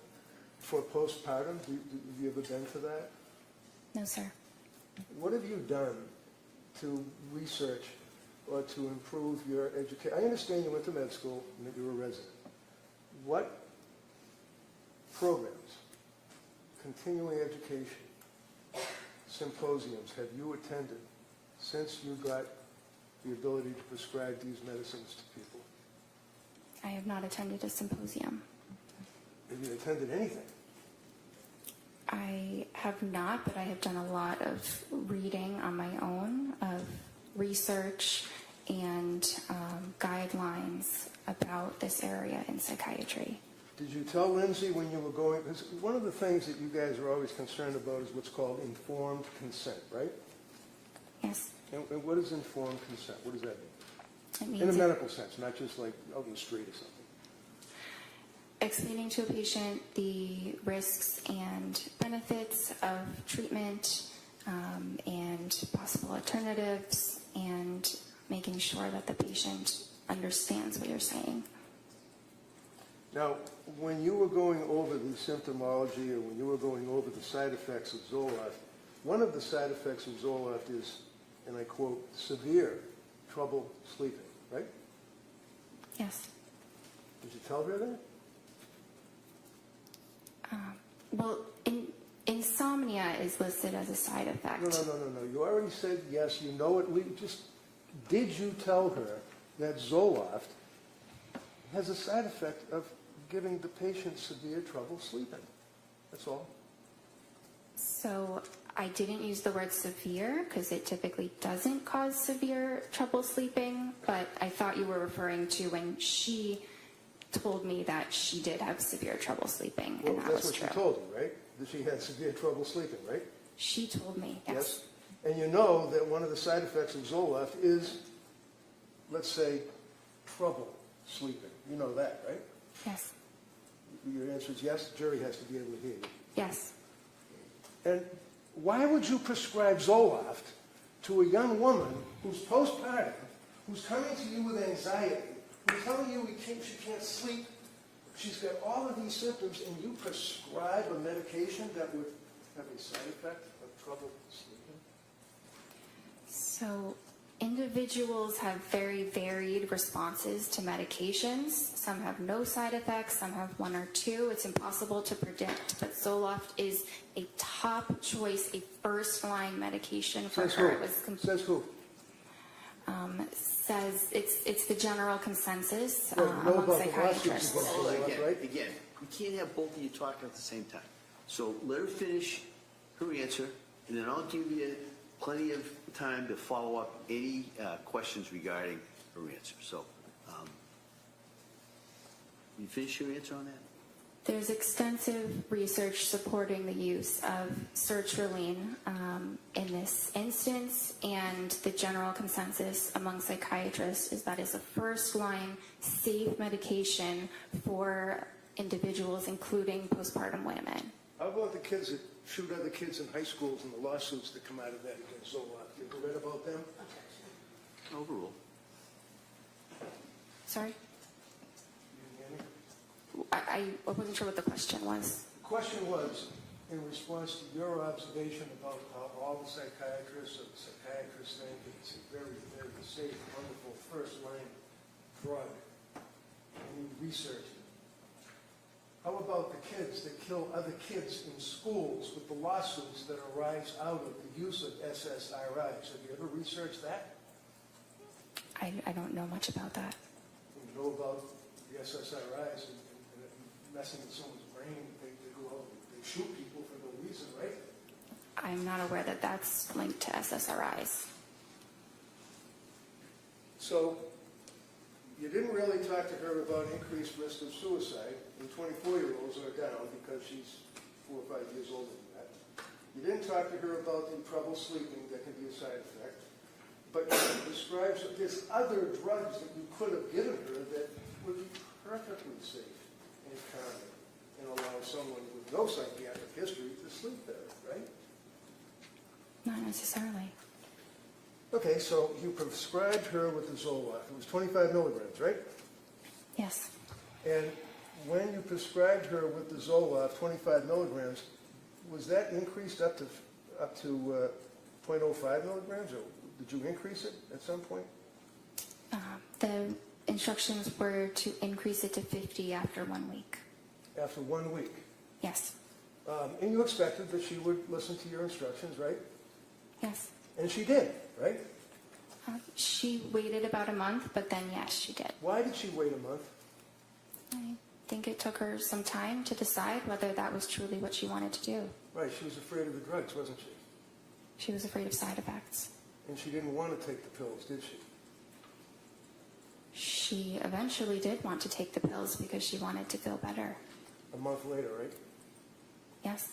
for postpartum. Have you ever been to that? No, sir. What have you done to research or to improve your education? I understand you went to med school and that you were a resident. What programs, continuing education, symposiums have you attended since you got the ability to prescribe these medicines to people? I have not attended a symposium. Have you attended anything? I have not, but I have done a lot of reading on my own, of research and guidelines about this area in psychiatry. Did you tell Lindsay when you were going, because one of the things that you guys are always concerned about is what's called informed consent, right? Yes. And what is informed consent? What does that mean? It In a means medical sense, not just like out in the street or something. explaining to a patient the risks and benefits of treatment and possible alternatives, and making sure that the patient understands what you're saying. Now, when you were going over the symptomology, or when you were going over the side effects of Zoloft, one of the side effects of Zoloft is, and I quote, severe trouble sleeping, right? Yes. Did you tell her that? Well, insomnia is listed as a side effect. No. You already said yes, you know it. Did you tell her that Zoloft has a side effect of giving the patient severe trouble sleeping? That's all. So I didn't use the word severe because it typically doesn't cause severe trouble sleeping, but I thought you were referring to when she told me that she did have severe trouble sleeping, Well, and that that's was what true. she told you, right? That she had severe trouble sleeping, right? She told me, yes. And you know that one of the side effects of Zoloft is, let's say, trouble sleeping. You know that, right? Yes. Your answer is yes. The jury has to be able to hear you. Yes. And why would you prescribe Zoloft to a young woman who's postpartum, who's coming to you with anxiety, who's telling you she can't sleep, she's got all of these symptoms, and you prescribe a medication that would have a side effect of trouble sleeping? So individuals have very varied responses to medications. Some have no side effects, some have one or two. It's impossible to predict, but Zoloft is a top choice, a first-line medication for Says her. who? It was Says who? says it's the general consensus Well, know among about the psychiatrists. lawsuits Hold on, Zoloft, again, right? again, we can't have both of you talking at the same time. So let her finish her answer, and then I'll give you plenty of time to follow up any questions regarding her answer. So, you finish your answer on that? There's extensive research supporting the use of sertraline in this instance, and the general consensus among psychiatrists is that it's a first-line safe medication for individuals, including postpartum women. How about the kids that shoot other kids in high schools and the lawsuits that come out of that against Zoloft? You ever read about them? Overrule. Sorry? You didn't hear me? I wasn't sure what the question was. The question was, in response to your observation about how all the psychiatrists or the psychiatrists think that it's a very, very safe, wonderful first-line drug, and you researched it. How about the kids that kill other kids in schools with the lawsuits that arise out of the use of SSRIs? Have you ever researched that? I don't know much about that. You know about the SSRIs and messing with someone's brain, they go out and they shoot people for no reason, right? I'm not aware that that's linked to SSRIs. So you didn't really talk to her about increased risk of suicide when 24-year-olds are down because she's 4 or 5 years older than that. You didn't talk to her about the trouble sleeping that can be a side effect. But you described that there's other drugs that you could have given her that would be perfectly safe and calming and allow someone with no psychiatric history to sleep better, right? Not necessarily. Okay, so you prescribed her with the Zoloft. It was 25 milligrams, right? Yes. And when you prescribed her with the Zoloft, 25 milligrams, was that increased up to 0.05 milligrams, or did you increase it at some point? The instructions were to increase it to 50 after 1 week. After 1 week. Yes. And you expected that she would listen to your instructions, right? Yes. And she did, right? She waited about a month, but then yes, she did. Why did she wait a month? I think it took her some time to decide whether that was truly what she wanted to do. Right, she was afraid of the drugs, wasn't she? She was afraid of side effects. And she didn't want to take the pills, did she? She eventually did want to take the pills because she wanted to feel better. A month later, right? Yes.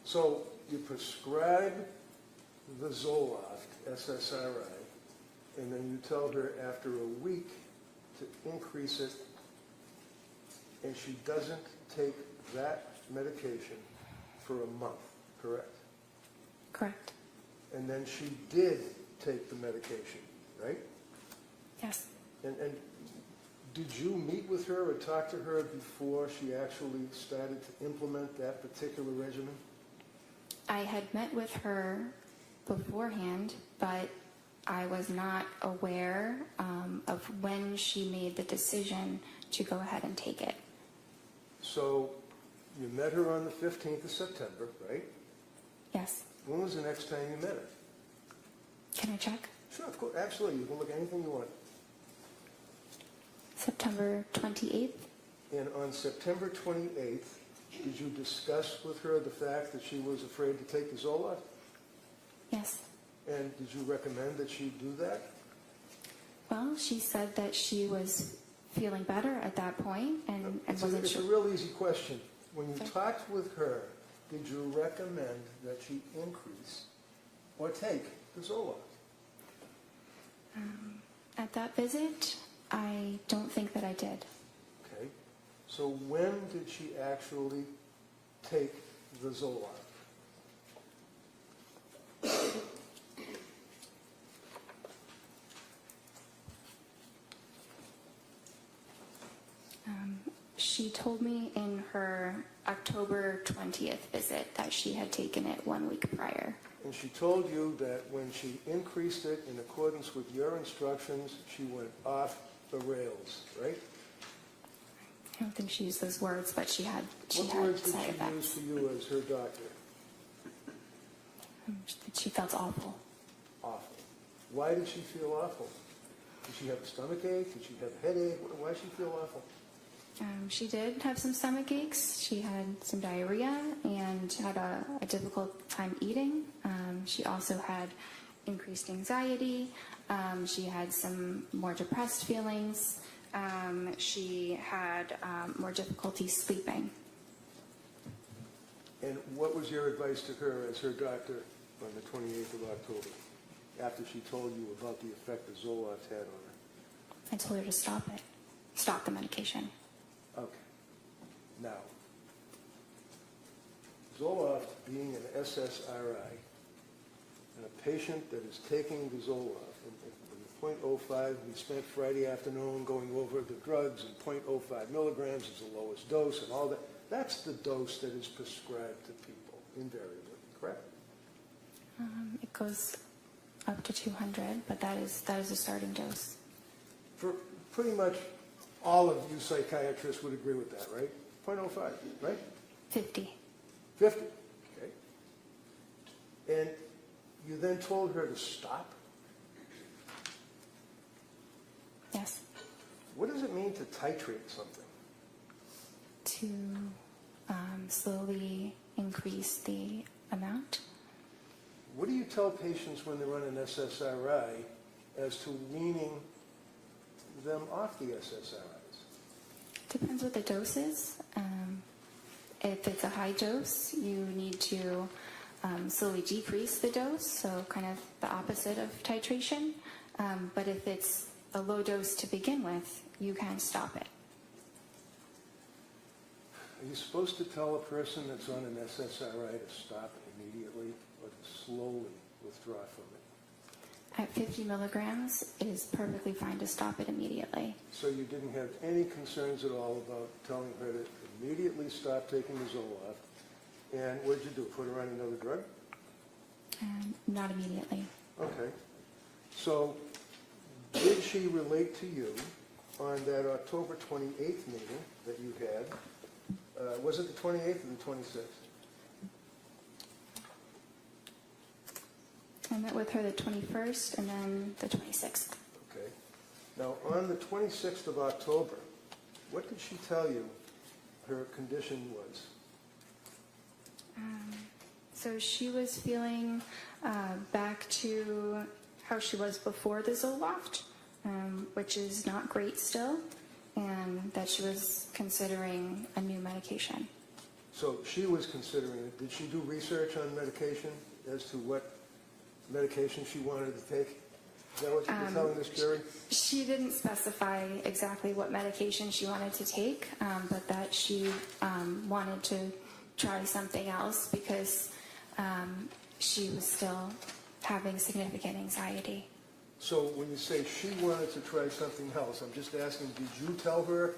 So you prescribe the Zoloft, SSRI, and then you tell her after a week to increase it, and she doesn't take that medication for a month, correct? Correct. And then she did take the medication, right? Yes. And did you meet with her or talk to her before she actually started to implement that particular regimen? I had met with her beforehand, but I was not aware of when she made the decision to go ahead and take it. So you met her on the 15th of September, right? Yes. When was the next time you met her? Can I check? Sure, of course, absolutely. You can look at anything you want. September 28th. And on September 28th, did you discuss with her the fact that she was afraid to take the Zoloft? Yes. And did you recommend that she do that? Well, she said that she was feeling better at that point and wasn't It's sure. a real easy question. When you talked with her, did you recommend that she increase or take the Zoloft? At that visit, I don't think that I did. Okay. So when did she actually take the Zoloft? She told me in her October 20th visit that she had taken it 1 week prior. And she told you that when she increased it in accordance with your instructions, she went off the rails, right? I don't think she used those words, but she had What words did side she effects. use to you as her doctor? She felt awful. Awful. Why did she feel awful? Did she have a stomach ache? Did she have a headache? Why did she feel awful? She did have some stomach aches. She had some diarrhea and had a difficult time eating. She also had increased anxiety. She had some more depressed feelings. She had more difficulty sleeping. And what was your advice to her as her doctor on the 28th of October, after she told you about the effect the Zoloft had on her? I told her to stop it. Stop the medication. Okay. Now, Zoloft being an SSRI, and a patient that is taking the Zoloft, and 0.05, we spent Friday afternoon going over the drugs, and 0.05 milligrams is the lowest dose, and all that. That's the dose that is prescribed to people, invariably, correct? It goes up to 200, but that is a starting dose. For pretty much all of you psychiatrists would agree with that, right? 0.05, right? 50. 50, okay. And you then told her to stop? Yes. What does it mean to titrate something? To slowly increase the amount. What do you tell patients when they're on an SSRI as to weaning them off the SSRIs? Depends what the dose is. If it's a high dose, you need to slowly decrease the dose, so kind of the opposite of titration. But if it's a low dose to begin with, you can stop it. Are you supposed to tell a person that's on an SSRI to stop immediately or to slowly withdraw from it? At 50 milligrams, it is perfectly fine to stop it immediately. So you didn't have any concerns at all about telling her to immediately stop taking the Zoloft. And what did you do, put her on another drug? Not immediately. Okay. So did she relate to you on that October 28th meeting that you had? Was it the 28th or the 26th? I met with her the 21st and then the 26th. Okay. Now, on the 26th of October, what did she tell you her condition was? So she was feeling back to how she was before the Zoloft, which is not great still, and that she was considering a new medication. So she was considering it. Did she do research on medication as to what medication she wanted to take? Is that what you're telling this jury? She didn't specify exactly what medication she wanted to take, but that she wanted to try something else because she was still having significant anxiety. So when you say she wanted to try something else, I'm just asking, did you tell her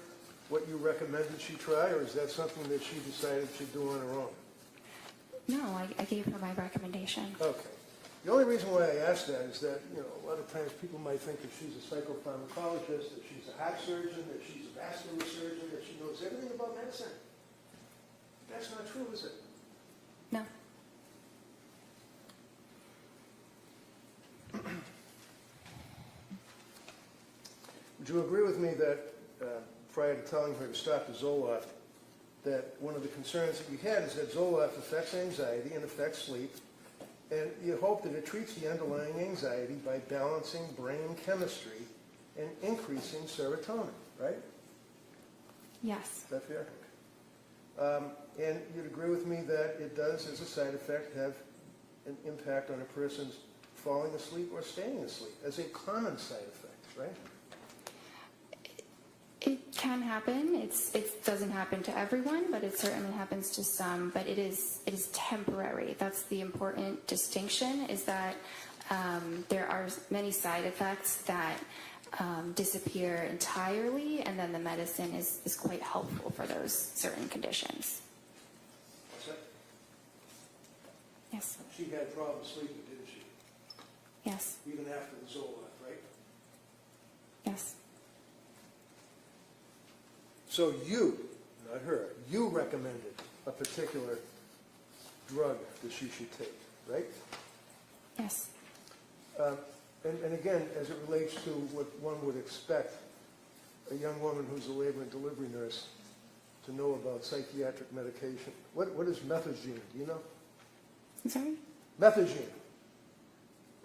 what you recommended she try, or is that something that she decided she'd do on her own? No, I gave her my recommendation. Okay. The only reason why I ask that is that, you know, a lot of times people might think that she's a psychopharmacologist, that she's a heart surgeon, that she's a vascular surgeon, that she knows everything about medicine. That's not true, is it? No. Would you agree with me that prior to telling her to stop the Zoloft, that one of the concerns that you had is that Zoloft affects anxiety and affects sleep, and you hope that it treats the underlying anxiety by balancing brain chemistry and increasing serotonin, right? Yes. Is that fair? And you'd agree with me that it does, as a side effect, have an impact on a person's falling asleep or staying asleep, as a common side effect, right? It can happen. It doesn't happen to everyone, but it certainly happens to some. But it is temporary. That's the important distinction. Is that there are many side effects that disappear entirely, and then the medicine is quite helpful for those certain conditions. What's that? Yes. She had problems sleeping, didn't she? Yes. Even after the Zoloft, right? Yes. So you, not her, you recommended a particular drug that she should take, right? Yes. And again, as it relates to what one would expect a young woman who's a labor and delivery nurse to know about psychiatric medication, what is methazine? Do you know? I'm sorry? Methazine.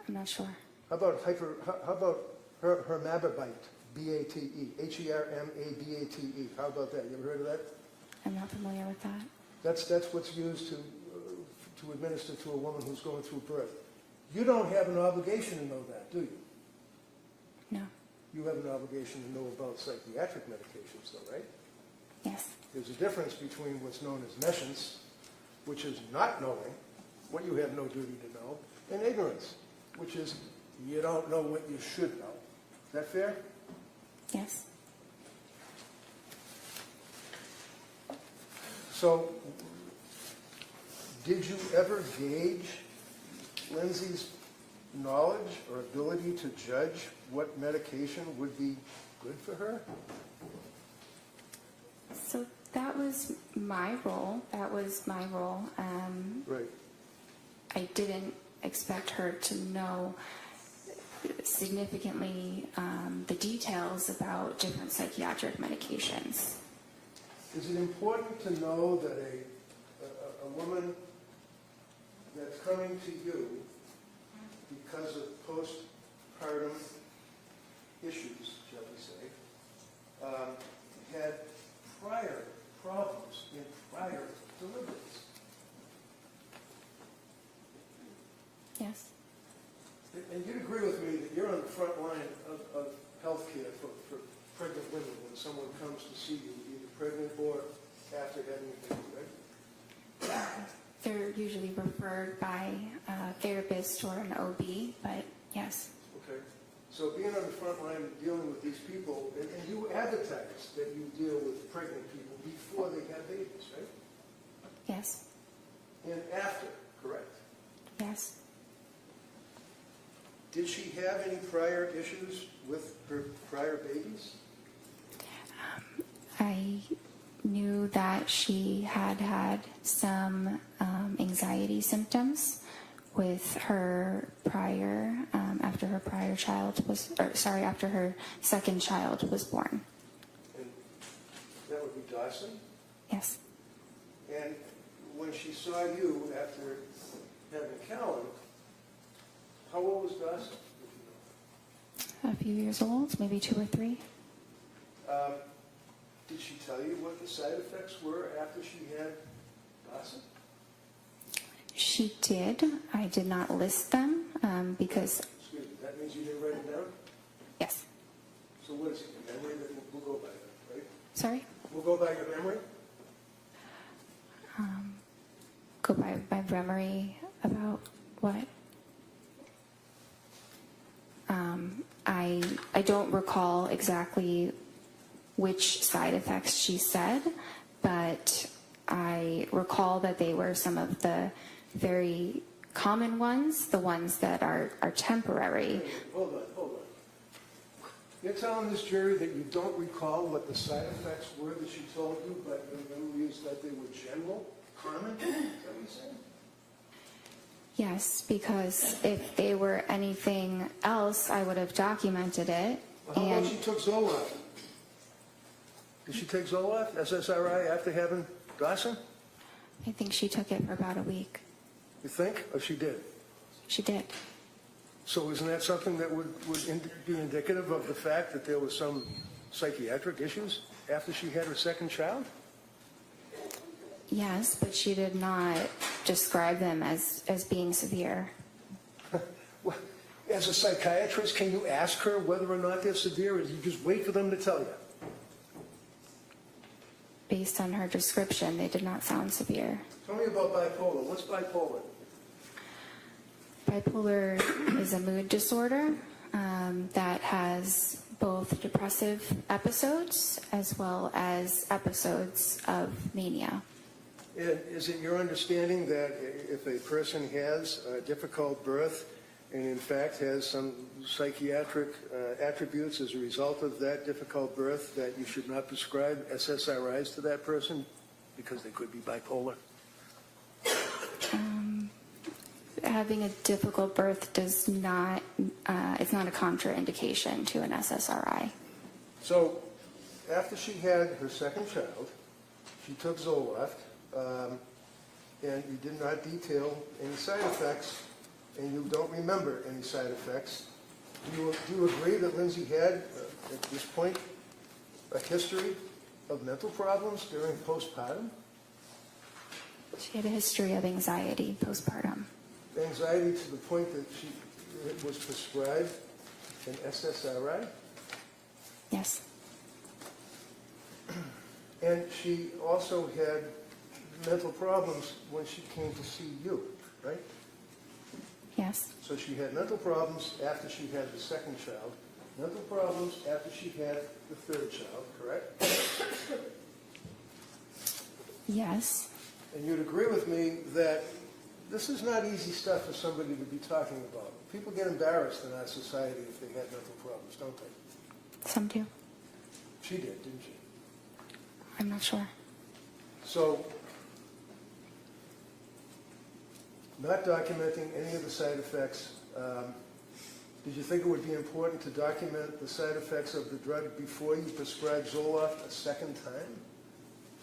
I'm not sure. How about hermababate? B-A-T-E, H-E-R-M-A-B-A-T-E. How about that? You ever heard of that? I'm not familiar with that. That's what's used to administer to a woman who's going through birth. You don't have an obligation to know that, do you? No. You have an obligation to know about psychiatric medications, though, right? Yes. There's a difference between what's known as nescience, which is not knowing what you have no duty to know, and ignorance, which is you don't know what you should know. Is that fair? Yes. So, did you ever gauge Lindsay's knowledge or ability to judge what medication would be good for her? So that was my role. Right. I didn't expect her to know significantly the details about different psychiatric medications. Is it important to know that a woman that's coming to you because of postpartum issues, shall we say, had prior problems in prior deliveries? Yes. And you'd agree with me that you're on the front line of healthcare for pregnant women when someone comes to see you, either pregnant or after having a baby, right? They're usually referred by a therapist or an OB, but yes. Okay. So being on the front line and dealing with these people, and you advertise that you deal with pregnant people before they have babies, right? Yes. And after, correct? Yes. Did she have any prior issues with her prior babies? I knew that she had some anxiety symptoms with her prior, after her second child was born. And that would be Dawson? Yes. And when she saw you after having Callan, how old was Dawson? A few years old, maybe 2 or 3. Did she tell you what the side effects were after she had Dawson? She did. I did not list them because... Excuse me, That means you didn't write it down? Yes. So what is it, your memory that we'll go by that, right? Sorry? We'll go by your memory? Go by my memory about what? I don't recall exactly which side effects she said, but I recall that they were some of the very common ones, the ones that are temporary. Hold on. You're telling this jury that you don't recall what the side effects were that she told you, but your memory is that they were general, common? Is that what you're saying? Yes, because if they were anything else, I would have documented it. Well, how about she took Zoloft? Did she take Zoloft, SSRI, after having Dawson? I think she took it for about a week. You think? Or she did? She did. So isn't that something that would be indicative of the fact that there was some psychiatric issues after she had her second child? Yes, but she did not describe them as being severe. Well, as a psychiatrist, can you ask her whether or not they're severe, or do you just wait for them to tell you? Based on her description, they did not sound severe. Tell me about bipolar. What's bipolar? Bipolar is a mood disorder that has both depressive episodes as well as episodes of mania. And is it your understanding that if a person has a difficult birth and in fact has some psychiatric attributes as a result of that difficult birth, that you should not prescribe SSRIs to that person because they could be bipolar? Having a difficult birth does not, it's not a contraindication to an SSRI. So after she had her second child, she took Zoloft, and you did not detail any side effects, and you don't remember any side effects. Do you agree that Lindsay had, at this point, a history of mental problems during postpartum? She had a history of anxiety postpartum. Anxiety to the point that she was prescribed an SSRI? Yes. And she also had mental problems when she came to see you, right? Yes. So she had mental problems after she had the second child, mental problems after she had the third child, correct? Yes. And you'd agree with me that this is not easy stuff for somebody to be talking about. People get embarrassed in our society if they had mental problems, don't they? Some do. She did, didn't she? I'm not sure. So, not documenting any of the side effects, did you think it would be important to document the side effects of the drug before you prescribed Zoloft a second time?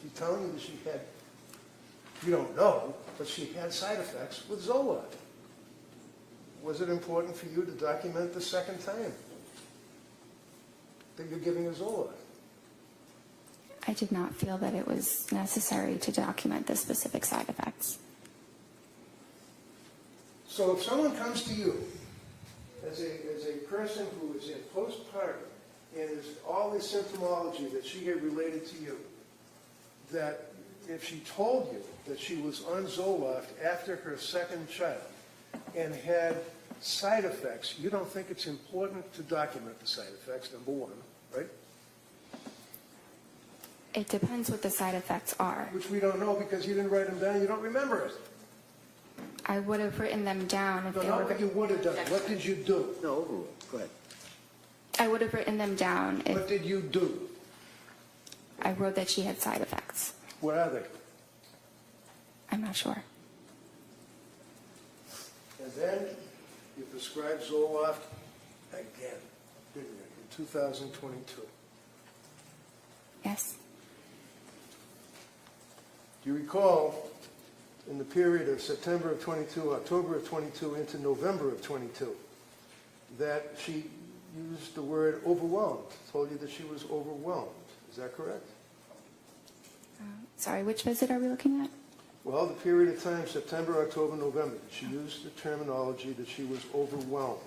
She's telling you that she had, you don't know, but she had side effects with Zoloft. Was it important for you to document the second time that you're giving her Zoloft? I did not feel that it was necessary to document the specific side effects. So if someone comes to you as a person who is in postpartum and is all the symptomology that she had related to you, that if she told you that she was on Zoloft after her second child and had side effects, you don't think it's important to document the side effects, number one, right? It depends what the side effects are. Which we don't know because you didn't write them down, you don't remember it. I would have written them down if No, they not were. what you would have done. What did you do? No, overrule. Go ahead. I would have written them down if What did you do? I wrote that she had side effects. What are they? I'm not sure. And then you prescribed Zoloft again, didn't you, in 2022? Yes. Do you recall in the period of September of 22, October of 22 into November of 22, that she used the word overwhelmed, told you that she was overwhelmed. Is that correct? Sorry, which visit are we looking at? Well, the period of time, September, October, November, she used the terminology that she was overwhelmed.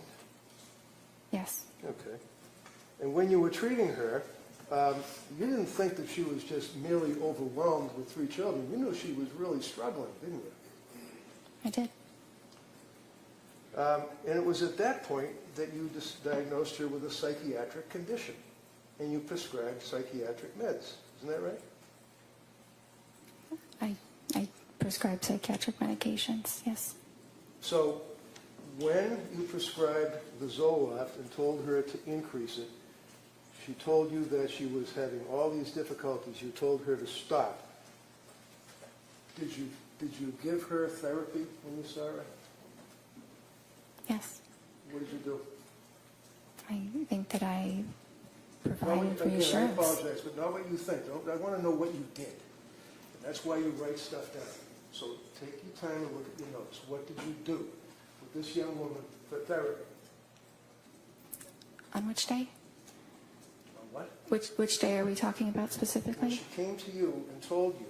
Yes. Okay. And when you were treating her, you didn't think that she was just merely overwhelmed with 3 children. You knew she was really struggling, didn't you? I did. And it was at that point that you diagnosed her with a psychiatric condition, and you prescribed psychiatric meds. Isn't that right? I prescribed psychiatric medications, yes. So when you prescribed the Zoloft and told her to increase it, she told you that she was having all these difficulties. You told her to stop. Did you give her therapy when you saw her? Yes. What did you do? I think that I Again, provided I reassurance. apologize, but not what you think. I want to know what you did. And that's why you write stuff down. So take your time and look at your notes. What did you do with this young woman for therapy? On which day? On what? Which day are we talking about When specifically? she came to you and told you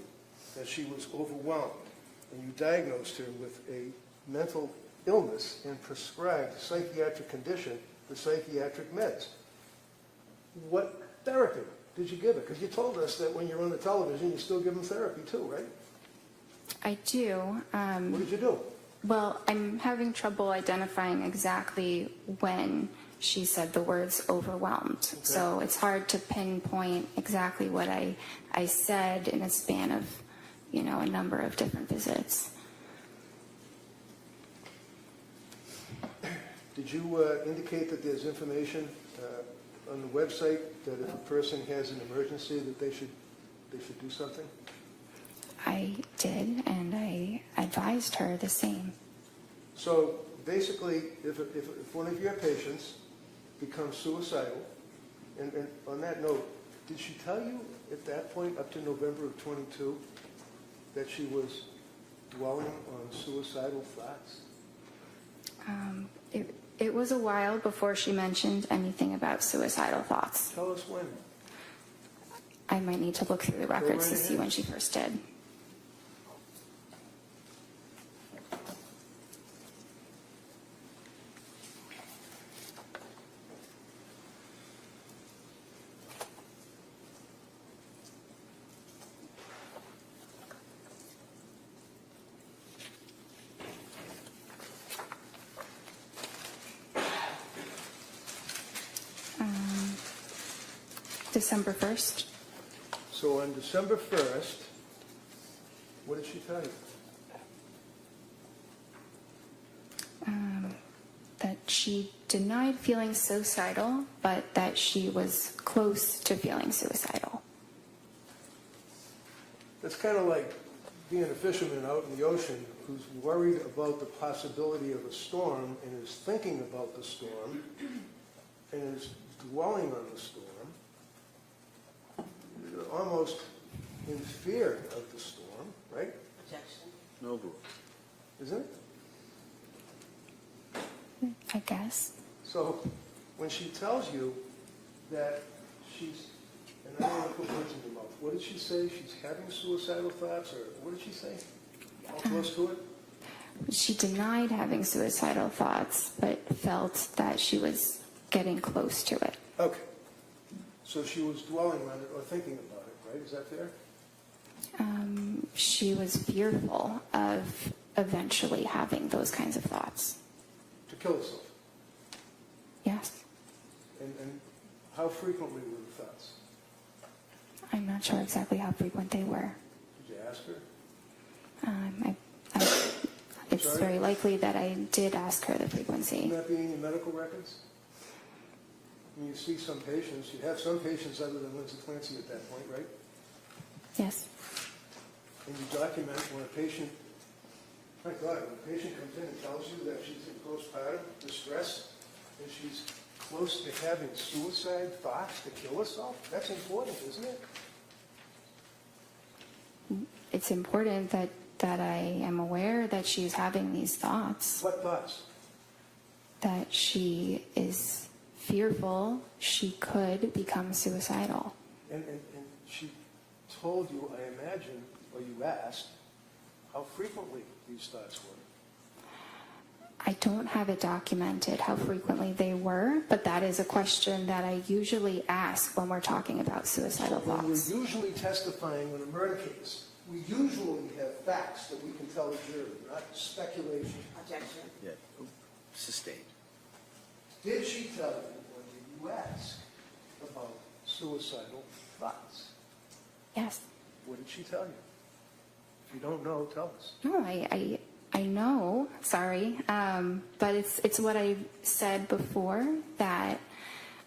that she was overwhelmed, and you diagnosed her with a mental illness and prescribed a psychiatric condition for psychiatric meds, what therapy did you give her? Because you told us that when you're on the television, you still give them therapy too, right? I do. What did you do? Well, I'm having trouble identifying exactly when she said the words overwhelmed. So it's hard to pinpoint exactly what I said in a span of, a number of different visits. Did you indicate that there's information on the website that if a person has an emergency that they should do something? I did, and I advised her the same. So basically, if one of your patients becomes suicidal, and on that note, did she tell you at that point, up to November of 22, that she was dwelling on suicidal thoughts? It was a while before she mentioned anything about suicidal thoughts. Tell us when. I might need to look through the records to right see ahead. when she first did. December 1st. So on December 1st, what did she tell you? That she denied feeling suicidal, but that she was close to feeling suicidal. That's kind of like being a fisherman out in the ocean who's worried about the possibility of a storm and is thinking about the storm and is dwelling on the storm, You're almost in fear of the storm, right? Protection. No, bro. Isn't it? I guess. So when she tells you that she's, and I don't want to put words in your mouth, what did she say? She's having suicidal thoughts, or what did she say? All close to it? She denied having suicidal thoughts, but felt that she was getting close to it. Okay. So she was dwelling on it or thinking about it, right? Is that fair? She was fearful of eventually having those kinds of thoughts. To kill herself. Yes. And how frequently were the thoughts? I'm not sure exactly how frequent they were. Did you ask her? It's Sorry? very likely that I did ask her the frequency. Wouldn't that be in your medical records? When you see some patients, you have some patients other than Lindsay Clancy at that point, right? Yes. And you document when a patient, my God, when a patient comes in and tells you that she's in postpartum distress and she's close to having suicide thoughts to kill herself, that's important, isn't it? It's important that I am aware that she's having these thoughts, What thoughts? that she is fearful she could become suicidal. And she told you, I imagine, or you asked, how frequently these thoughts were. I don't have it documented how frequently they were, but that is a question that I usually ask when we're talking about suicidal When we're thoughts. usually testifying in a murder case, we usually have facts that we can tell the jury, not speculation. Objection. Yeah, sustained. Did she tell you, or did you ask about suicidal thoughts? Yes. What did she tell you? If you don't know, tell us. No, I know, sorry, but it's what I said before, that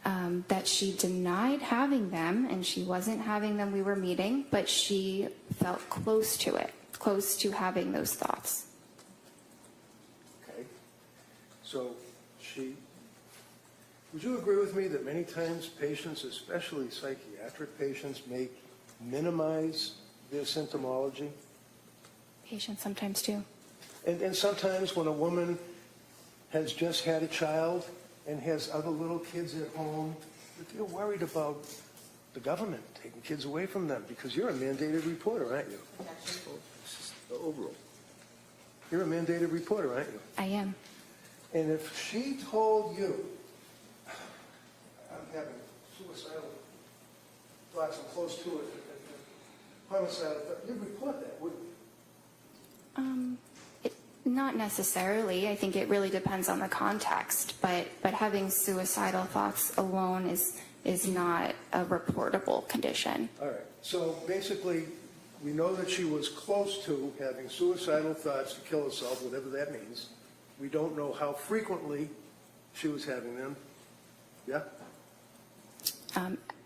that she denied having them, and she wasn't having them, we were meeting, but she felt close to it, close to having those thoughts. Okay. So would you agree with me that many times patients, especially psychiatric patients, may minimize their symptomology? Patients sometimes do. And sometimes when a woman has just had a child and has other little kids at home, you're worried about the government taking kids away from them because you're a mandated reporter, aren't you? Objection. This is the overall. You're a mandated reporter, aren't you? I am. And if she told you, I'm having suicidal thoughts, I'm close to it, homicidal thoughts, you'd report that, wouldn't you? Not necessarily. I think it really depends on the context, but having suicidal thoughts alone is not a reportable condition. All right. So basically, we know that she was close to having suicidal thoughts to kill herself, whatever that means. We don't know how frequently she was having them. Yeah?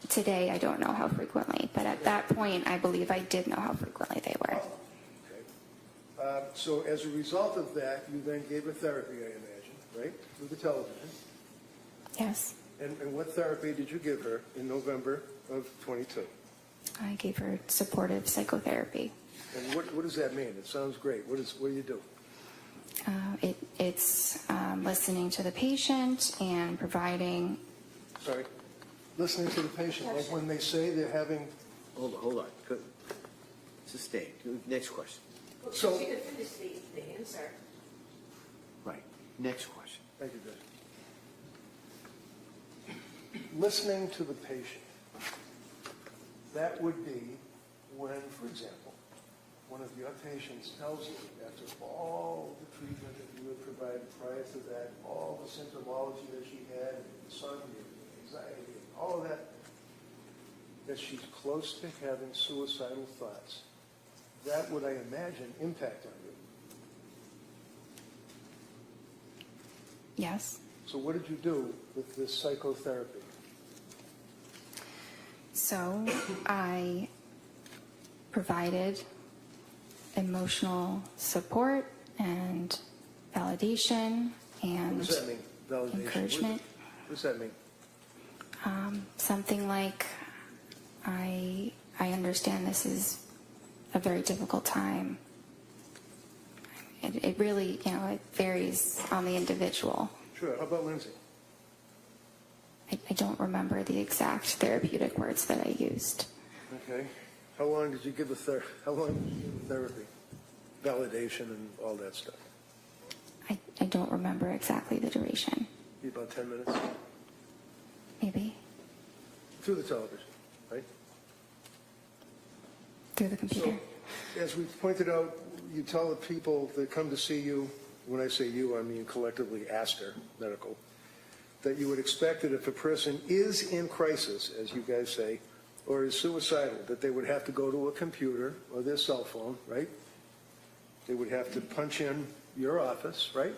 Today, I don't know how frequently, but at that point, I believe I did know how frequently they were. Okay. So as a result of that, you then gave her therapy, I imagine, right? Through the television. Yes. And what therapy did you give her in November of 22? I gave her supportive psychotherapy. And what does that mean? It sounds great. What do you do? It's listening to the patient and providing. Sorry? Listening to the patient, like when they say they're having... Hold on. Good. Sustained. Next question. So... She could finish the answer. Right. Next question. Thank you, Judge. Listening to the patient, that would be when, for example, one of your patients tells you, after all the treatment that you had provided prior to that, all the symptomology that she had, insomnia, anxiety, all of that she's close to having suicidal thoughts. That would, I imagine, impact on you. Yes. So what did you do with this psychotherapy? So I provided emotional support and validation and What does that mean? Validation? encouragement. What does that mean? Something like, I understand this is a very difficult time. It really, it varies on the individual. Sure. How about Lindsay? I don't remember the exact therapeutic words that I used. Okay. How long did you give the therapy? Validation and all that stuff? I don't remember exactly the duration. Be about 10 minutes? Maybe. Through the television, right? Through the computer. So, as we pointed out, you tell the people that come to see you, when I say you, I mean collectively Astor Medical, that you would expect that if a person is in crisis, as you guys say, or is suicidal, that they would have to go to a computer or their cell phone, right? They would have to punch in your office, right?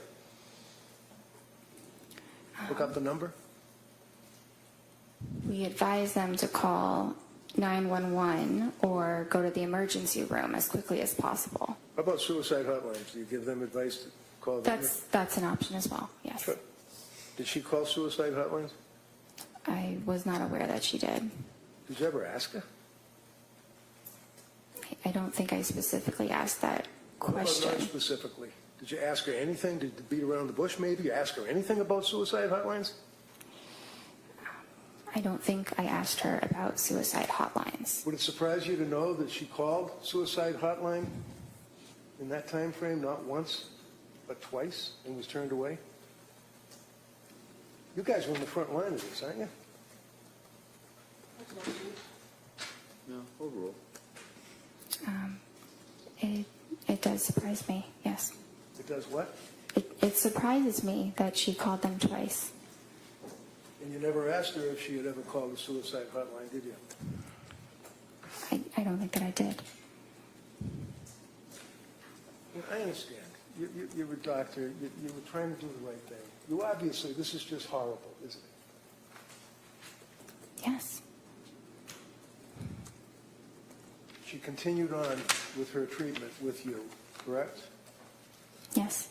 Look up the number. We advise them to call 911 or go to the emergency room as quickly as possible. How about suicide hotlines? Do you give them advice to call them? That's an option as well, yes. Sure. Did she call suicide hotlines? I was not aware that she did. Did you ever ask her? I don't think I specifically asked that question. Not specifically. Did you ask her anything? Did you beat around the bush maybe? You ask her anything about suicide hotlines? I don't think I asked her about suicide hotlines. Would it surprise you to know that she called suicide hotline in that time frame, not once? but twice, and was turned away? You guys were in the front line of this, aren't you? No, overall. It does surprise me, yes. It does what? It surprises me that she called them twice. And you never asked her if she had ever called the suicide hotline, did you? I don't think that I did. I understand. You're a doctor. You were trying to do the right thing. You obviously, this is just horrible, isn't it? Yes. She continued on with her treatment with you, correct? Yes.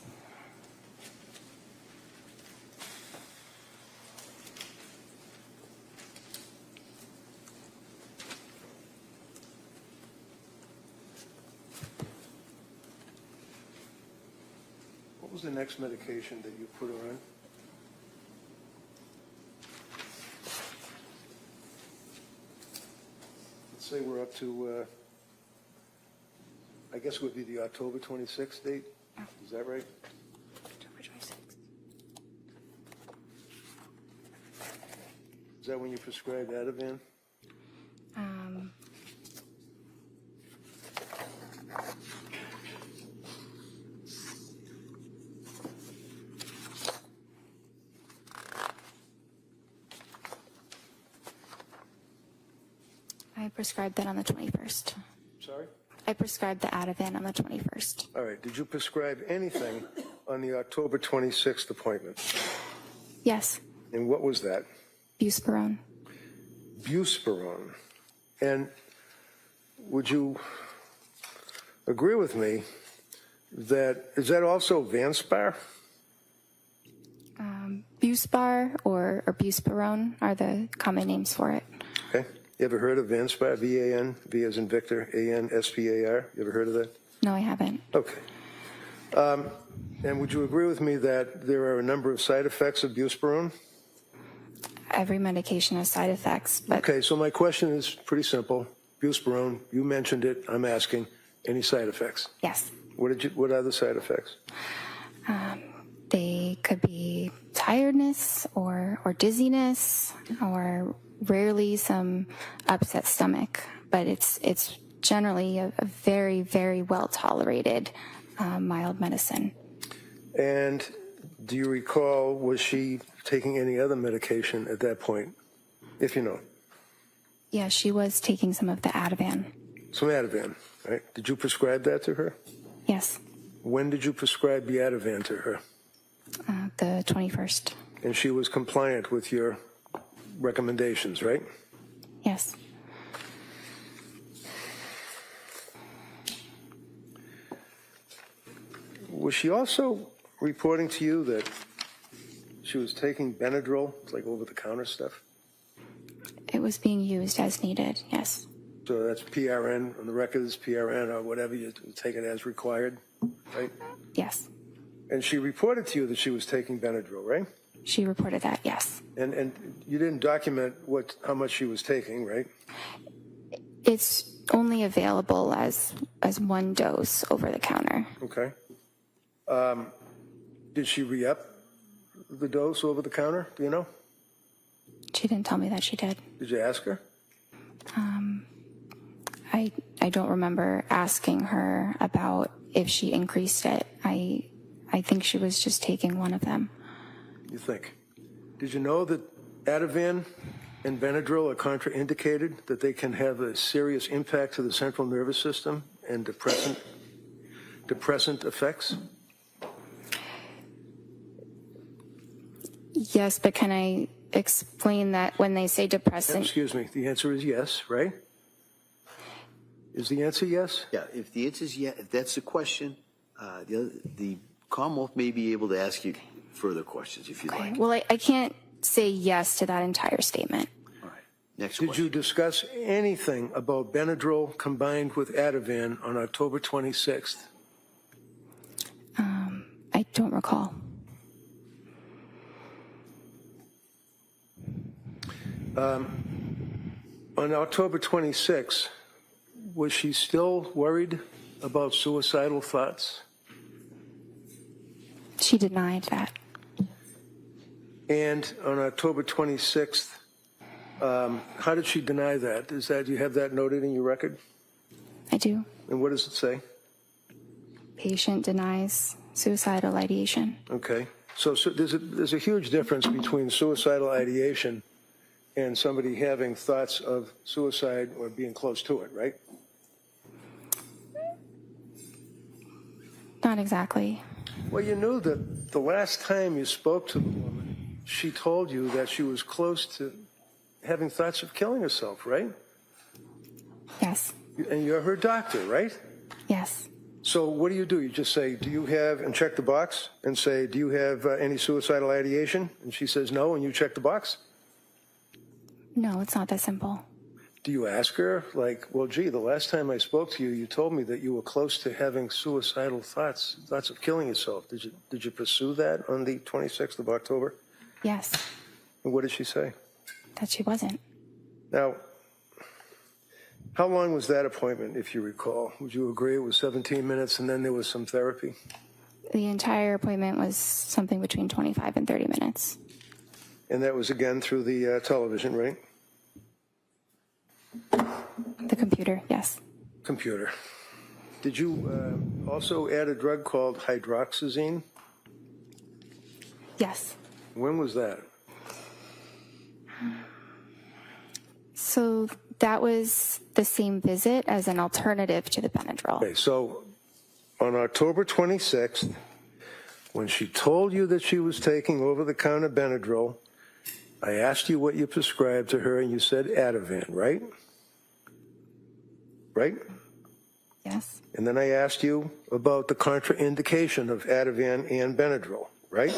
What was the next medication that you put her on? Let's say we're up to, I guess it would be the October 26th date. Is that right? October 26th. Is that when you prescribed Ativan? I prescribed that on the 21st. Sorry? I prescribed the Ativan on the 21st. All right. Did you prescribe anything on the October 26th appointment? Yes. And what was that? Buspirone. Buspirone. And would you agree with me that, is that also Vanspar? Buspar or Buspirone are the common names for it. Okay. You ever heard of Vanspar? V-A-N, V as in Victor, A-N-S-P-A-R? You ever heard of that? No, I haven't. Okay. And would you agree with me that there are a number of side effects of Buspirone? Every medication has side effects, but Okay, so my question is pretty simple. Buspirone, you mentioned it. I'm asking, any side effects? yes, What are the side effects? they could be tiredness or dizziness or rarely some upset stomach, but it's generally a very, very well tolerated mild medicine. And do you recall, was she taking any other medication at that point, if you know? Yeah, she was taking some of the Ativan. Some Ativan, right? Did you prescribe that to her? Yes, When did you prescribe the Ativan to her? the 21st. And she was compliant with your recommendations, right? Yes. Was she also reporting to you that she was taking Benadryl, like over-the-counter stuff? It was being used as needed, yes. So that's PRN, on the record is PRN or whatever, you take it as required, right? Yes. And she reported to you that she was taking Benadryl, right? She reported that, yes. And you didn't document how much she was taking, right? It's only available as one dose over the counter. Okay. Did she re-up the dose over the counter? Do you know? She didn't tell me that she did. Did you ask her? I don't remember asking her about if she increased it. I think she was just taking one of them. You think? Did you know that Ativan and Benadryl are contraindicated, that they can have a serious impact to the central nervous system and depressant effects? Yes, but can I explain that when they say depressant? Excuse me. The answer is yes, right? Is the answer yes? Yeah, if the answer is yes, if that's the question, the Commonwealth may be able to ask you further questions if you'd like. Well, I can't say yes to that entire statement. All right, next Did question. you discuss anything about Benadryl combined with Ativan on October 26th? I don't recall. On October 26th, was she still worried about suicidal thoughts? She denied that. And on October 26th, how did she deny that? Do you have that noted in your record? I do. And what does it say? Patient denies suicidal ideation. Okay. So there's a huge difference between suicidal ideation and somebody having thoughts of suicide or being close to it, right? Not exactly. Well, you knew that the last time you spoke to the woman, she told you that she was close to having thoughts of killing herself, right? Yes. And you're her doctor, right? Yes. So what do? You just say, do you have, and check the box and say, do you have any suicidal ideation? And she says no, and you check the box? No, it's not that simple. Do you ask her, like, well, gee, the last time I spoke to you, you told me that you were close to having suicidal thoughts of killing yourself. Did you pursue that on the 26th of October? Yes. And what did she say? That she wasn't. Now, how long was that appointment, if you recall? Would you agree it was 17 minutes and then there was some therapy? The entire appointment was something between 25 and 30 minutes. And that was again through the television, right? The computer, yes. Computer. Did you also add a drug called hydroxyzine? Yes. When was that? So that was the same visit as an alternative to the Benadryl. Okay, so on October 26th, when she told you that she was taking over-the-counter Benadryl, I asked you what you prescribed to her, and you said Ativan, right? Right? Yes. And then I asked you about the contraindication of Ativan and Benadryl, right?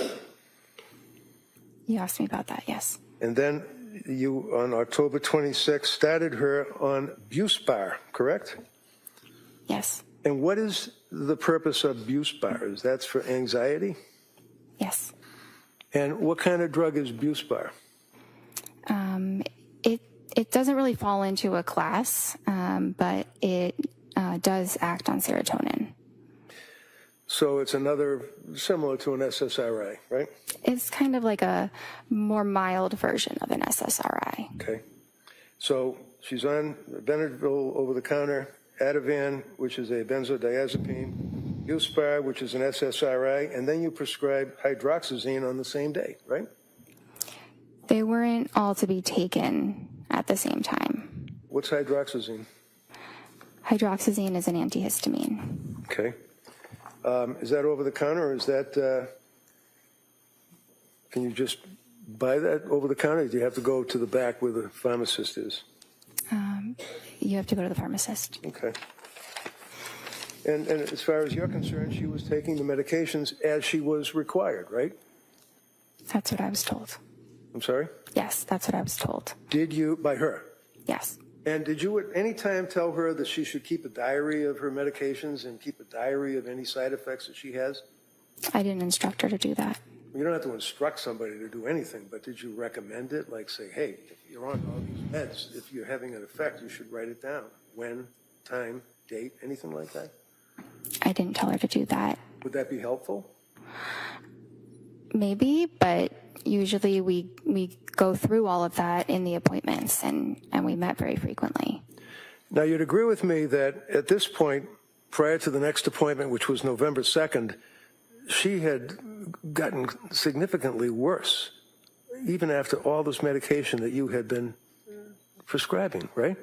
You asked me about that, yes. And then you, on October 26th, started her on Buspar, correct? Yes. And what is the purpose of Buspar? Is that for anxiety? Yes. And what kind of drug is Buspar? It doesn't really fall into a class, but it does act on serotonin. So it's another, similar to an SSRI, right? It's kind of like a more mild version of an SSRI. Okay. So she's on Benadryl over-the-counter, Ativan, which is a benzodiazepine, Buspar, which is an SSRI, and then you prescribe hydroxyzine on the same day, right? They weren't all to be taken at the same time. What's hydroxyzine? Hydroxyzine is an antihistamine. Okay. Is that over-the-counter, or is that, can you just buy that over-the-counter, or do you have to go to the back where the pharmacist is? You have to go to the pharmacist. Okay. And as far as you're concerned, she was taking the medications as she was required, right? That's what I was told. I'm sorry? Yes, that's what I was told. Did you, by her? Yes. And did you at any time tell her that she should keep a diary of her medications and keep a diary of any side effects that she has? I didn't instruct her to do that. You don't have to instruct somebody to do anything, but did you recommend it? Like say, hey, if you're on all these meds, if you're having an effect, you should write it down. When, time, date, anything like that? I didn't tell her to do that. Would that be helpful? Maybe, but usually we go through all of that in the appointments, and we met very frequently. Now, you'd agree with me that at this point, prior to the next appointment, which was November 2nd, she had gotten significantly worse, even after all this medication that you had been prescribing, right?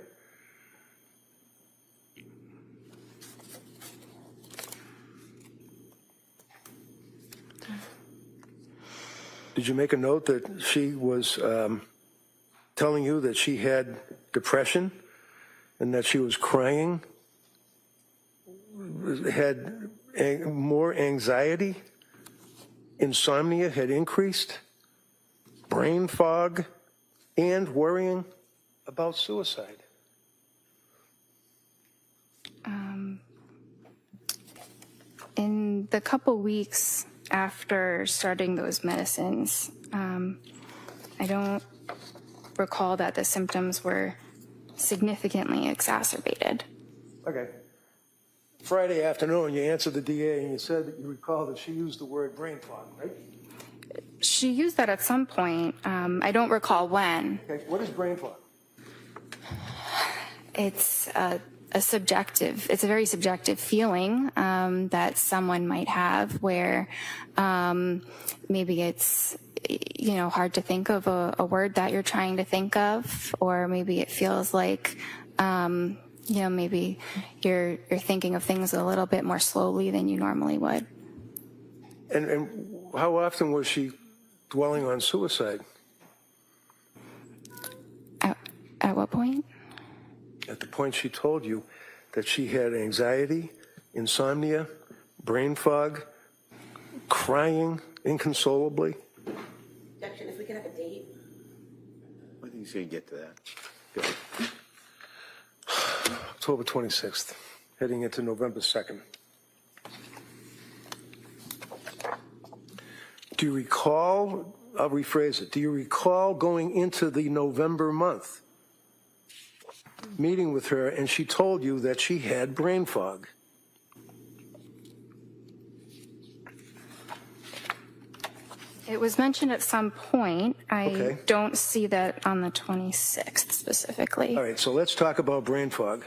Did you make a note that she was telling you that she had depression and that she was crying, had more anxiety, insomnia had increased, brain fog, and worrying about suicide? In the couple weeks after starting those medicines, I don't recall that the symptoms were significantly exacerbated. Okay. Friday afternoon, you answered the DA and you said that you recall that she used the word brain fog, right? She used that at some point. I don't recall when. Okay, what is brain fog? It's a very subjective feeling that someone might have where maybe it's, hard to think of a word that you're trying to think of, or maybe it feels like, maybe you're thinking of things a little bit more slowly than you normally would. And how often was she dwelling on suicide? At what point? At the point she told you that she had anxiety, insomnia, brain fog, crying inconsolably. Objection, if we could have a date. I think he's going to get to that. Go ahead. October 26th, heading into November 2nd. Do you recall, I'll rephrase it, do you recall going into the November month, meeting with her, and she told you that she had brain fog? It was mentioned at some point. I Okay. don't see that on the 26th specifically. All right, so let's talk about brain fog.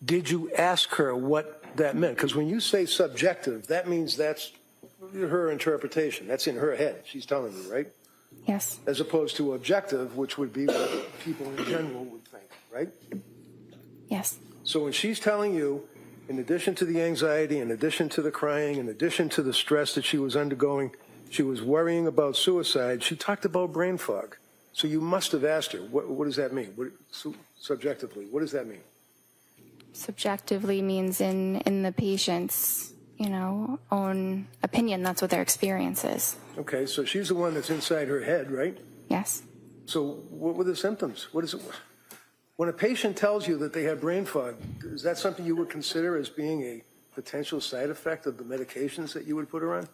Did you ask her what that meant? Because when you say subjective, that means that's her interpretation. That's in her head. She's telling you, right? Yes. As opposed to objective, which would be what people in general would think, right? Yes. So when she's telling you, in addition to the anxiety, in addition to the crying, in addition to the stress that she was undergoing, she was worrying about suicide, she talked about brain fog. So you must have asked her, what does that mean? Subjectively, what does that mean? Subjectively means in the patient's, own opinion. That's what their experience is. Okay, so she's the one that's inside her head, right? Yes. So what were the symptoms? What is it? When a patient tells you that they have brain fog, is that something you would consider as being a potential side effect of the medications that you would put her on?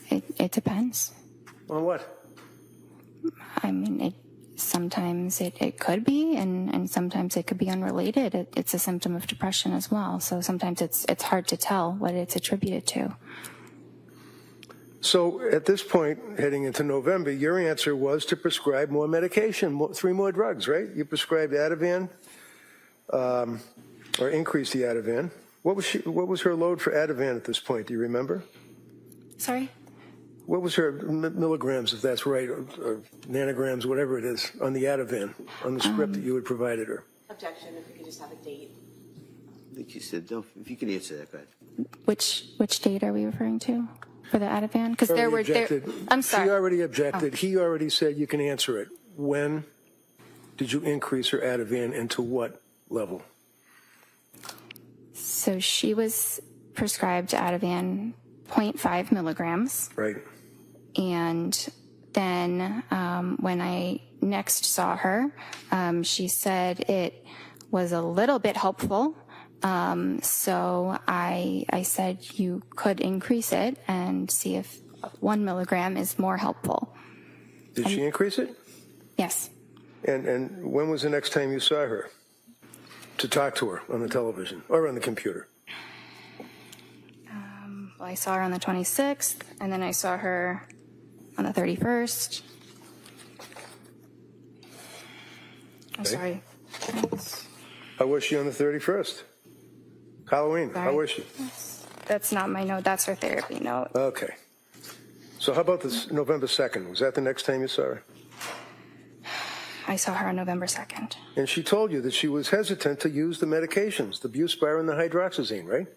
It depends. On what? I mean, sometimes it could be, and sometimes it could be unrelated. It's a symptom of depression as well. So sometimes it's hard to tell what it's attributed to. So at this point, heading into November, your answer was to prescribe more medication, 3 more drugs, right? You prescribed Ativan, or increased the Ativan. What was her load for Ativan at this point? Do you remember? Sorry? What was her milligrams, if that's right, or nanograms, whatever it is, on the Ativan, on the script that you had provided her? Objection, if we could just have a date. I think you said, no, if you can answer that, go ahead. Which date are we referring to for the Ativan? Because there were. I'm sorry. She already objected. He already said you can answer it. When did you increase her Ativan and to what level? So she was prescribed Ativan 0.5 milligrams. Right. And then when I next saw her, she said it was a little bit helpful. So I said you could increase it and see if 1 milligram is more helpful. Did she increase it? Yes. And when was the next time you saw her to talk to her on the television or on the computer? Well, I saw her on the 26th, and then I saw her on the 31st. I'm sorry. How was she on the 31st? Halloween. Sorry. How was she? That's not my note. That's her therapy note. Okay. So how about this November 2nd? Was that the next time you saw her? I saw her on November 2nd. And she told you that she was hesitant to use the medications, the Buspar and the hydroxyzine, right?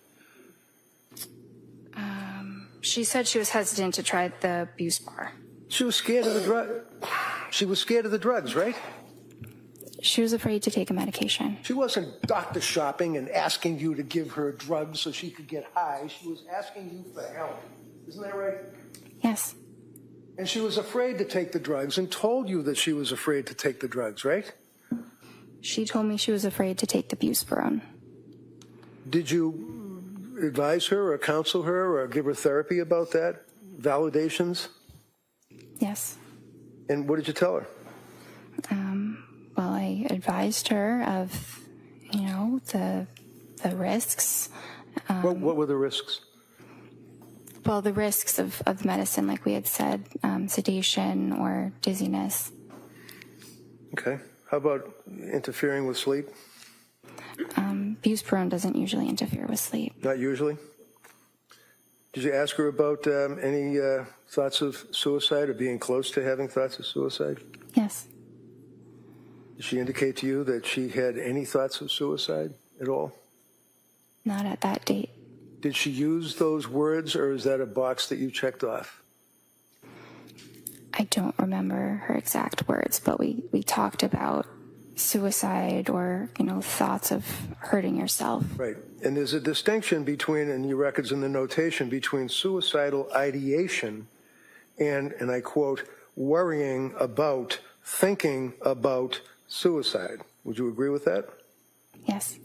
She said she was hesitant to try the Buspar. She was scared of the drug. She was scared of the drugs, right? She was afraid to take a medication. She wasn't doctor shopping and asking you to give her drugs so she could get high. She was asking you for help. Isn't that right? Yes. And she was afraid to take the drugs and told you that she was afraid to take the drugs, right? She told me she was afraid to take the Buspar. Did you advise her or counsel her or give her therapy about that? Validations? Yes. And what did you tell her? Well, I advised her of, the the risks. What were the risks? Well, the risks of medicine, like we had said, sedation or dizziness. Okay. How about interfering with sleep? Buspirone doesn't usually interfere with sleep. Not usually? Did you ask her about any thoughts of suicide or being close to having thoughts of suicide? Yes. Did she indicate to you that she had any thoughts of suicide at all? Not at that date. Did she use those words, or is that a box that you checked off? I don't remember her exact words, but we talked about suicide or, thoughts of hurting yourself. Right. And there's a distinction between, in your records and the notation, between suicidal ideation and I quote, worrying about, thinking about suicide. Would you agree with that? Yes.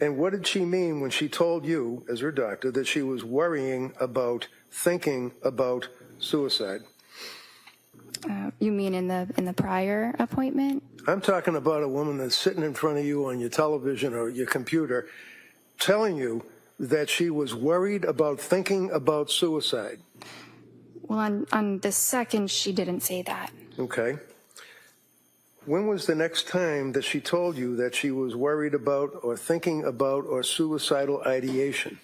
And what did she mean when she told you, as her doctor, that she was worrying about, thinking about suicide? You mean in the prior appointment? I'm talking about a woman that's sitting in front of you on your television or your computer telling you that she was worried about thinking about suicide. Well, on the second, she didn't say that. Okay. When was the next time that she told you that she was worried about or thinking about or suicidal ideation?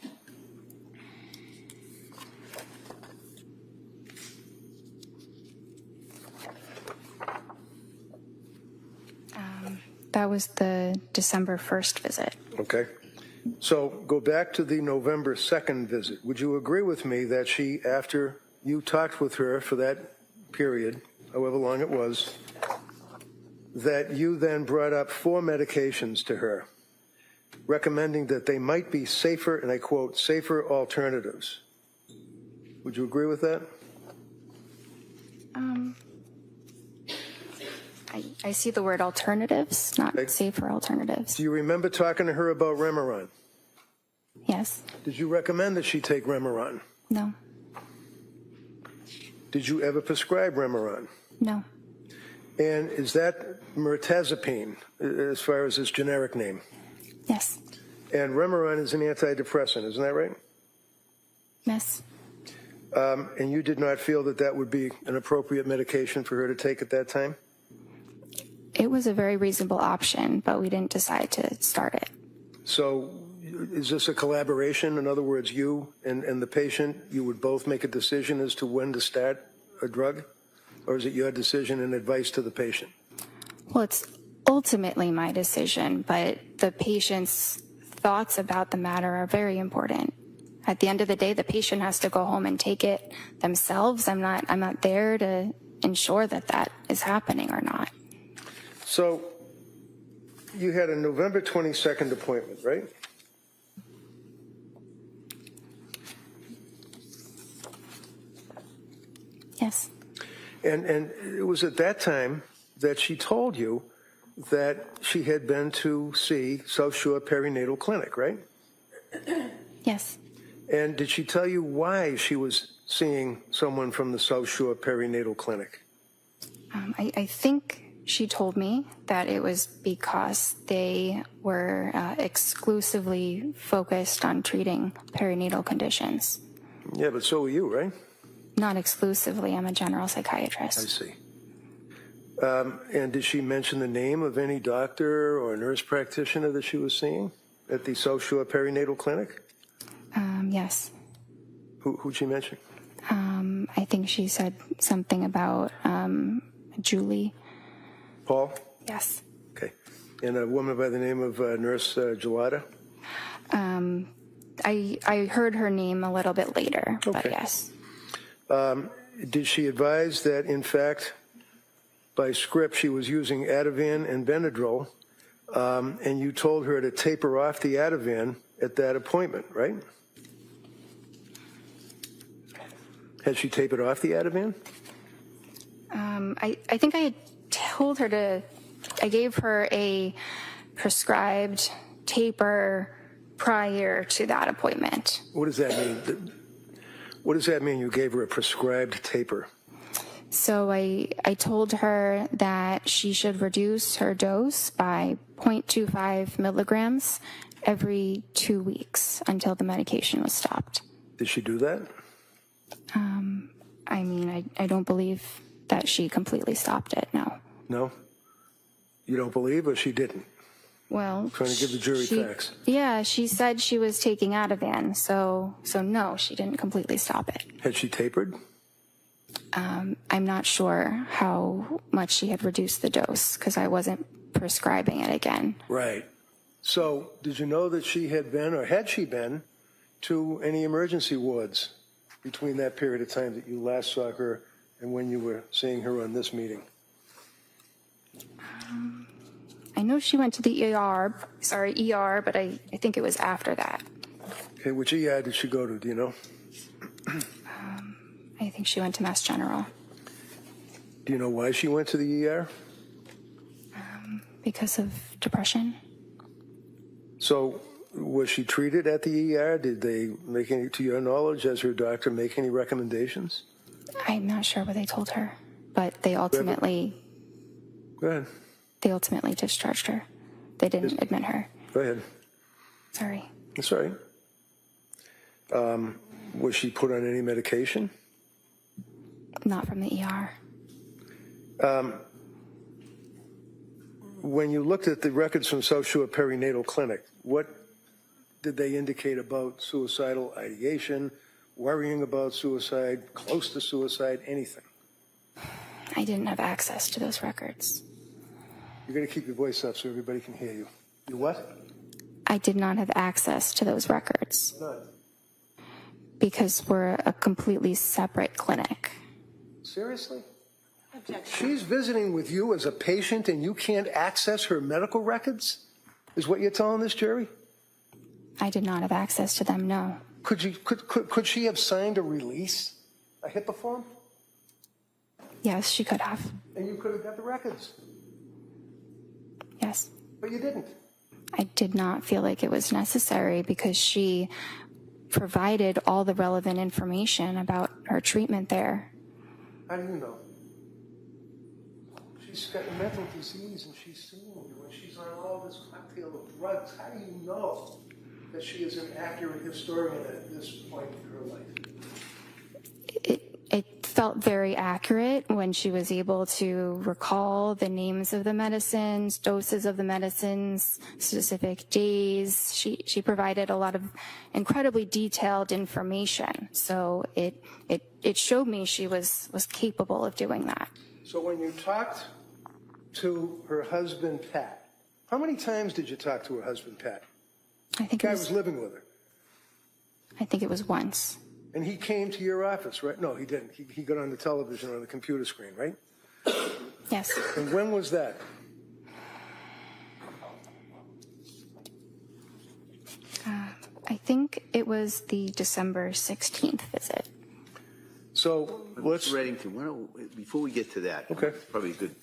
That was the December 1st visit. Okay. So go back to the November 2nd visit. Would you agree with me that she, after you talked with her for that period, however long it was, that you then brought up 4 medications to her, recommending that they might be safer, and I quote, safer alternatives? Would you agree with that? I see the word alternatives, not Okay. safer alternatives. Do you remember talking to her about Remeron? Yes. Did you recommend that she take Remeron? No. Did you ever prescribe Remeron? No. And is that mirtazapine, as far as its generic name? Yes. And Remeron is an antidepressant, isn't that right? Yes. And you did not feel that that would be an appropriate medication for her to take at that time? It was a very reasonable option, but we didn't decide to start it. So is this a collaboration? In other words, you and the patient, you would both make a decision as to when to start a drug? Or is it your decision and advice to the patient? Well, it's ultimately my decision, but the patient's thoughts about the matter are very important. At the end of the day, the patient has to go home and take it themselves. I'm not there to ensure that that is happening or not. So you had a November 22nd appointment, right? Yes. And it was at that time that she told you that she had been to see South Shore Perinatal Clinic, right? Yes. And did she tell you why she was seeing someone from the South Shore Perinatal Clinic? I think she told me that it was because they were exclusively focused on treating perinatal conditions. Yeah, but so were you, right? Not exclusively. I'm a general psychiatrist. I see. And did she mention the name of any doctor or nurse practitioner that she was seeing at the South Shore Perinatal Clinic? Yes. Who'd she mention? I think she said something about Julie. Paul? Yes. Okay. And a woman by the name of Nurse Gelada? I heard her name a little bit later, but Okay. yes. Did she advise that, in fact, by script, she was using Ativan and Benadryl, and you told her to taper off the Ativan at that appointment, right? Had she tapered off the Ativan? I think I had told her to, I gave her a prescribed taper prior to that appointment. What does that mean? What does that mean, you gave her a prescribed taper? So I told her that she should reduce her dose by 0.25 milligrams every 2 weeks until the medication was stopped. Did she do that? I mean, I don't believe that she completely stopped it, no. No? You don't believe, or she didn't? Well, Trying to give the jury facts. Yeah, she said she was taking Ativan, so no, she didn't completely stop it. Had she tapered? I'm not sure how much she had reduced the dose because I wasn't prescribing it again. Right. So, did you know that she had been, or had she been, to any emergency wards between that period of time that you last saw her and when you were seeing her on this meeting? I know she went to the ER, but I think it was after that. Okay, which ER did she go to, do you know? I think she went to Mass General. Do you know why she went to the ER? Because of depression. So, was she treated at the ER? Did they make any, to your knowledge, as her doctor, make any recommendations? I'm not sure what they told her, but they ultimately Go ahead. Discharged her. They didn't admit her. Go ahead. Sorry. That's all right. Was she put on any medication? Not from the ER. When you looked at the records from South Shore Perinatal Clinic, what did they indicate about suicidal ideation, worrying about suicide, close to suicide, anything? I didn't have access to those records. You're going to keep your voice up so everybody can hear you. You what? I did not have access to those records None. because we're a completely separate clinic. Seriously? Objection. She's visiting with you as a patient and you can't access her medical records? Is what you're telling this jury? I did not have access to them, no. Could she have signed a release, a HIPAA form? Yes, she could have. And you could have got the records, Yes. but you didn't. I did not feel like it was necessary because she provided all the relevant information about her treatment there. How do you know? She's got mental disease and she's seeing you and she's on all this cocktail of drugs. How do you know that she is an accurate historian at this point in her life? It felt very accurate when she was able to recall the names of the medicines, doses of the medicines, specific days. She provided a lot of incredibly detailed information. So it showed me she was capable of doing that. So when you talked to her husband, Pat, how many times did you talk to her husband, Pat? I think The guy was living with her. I think it was once. And he came to your office, right? No, he didn't. He got on the television on the computer screen, right? Yes. And when was that? I think it was the December 16th visit. So let's. Mr. Reddington, why don't, before we get to that, Okay. probably a good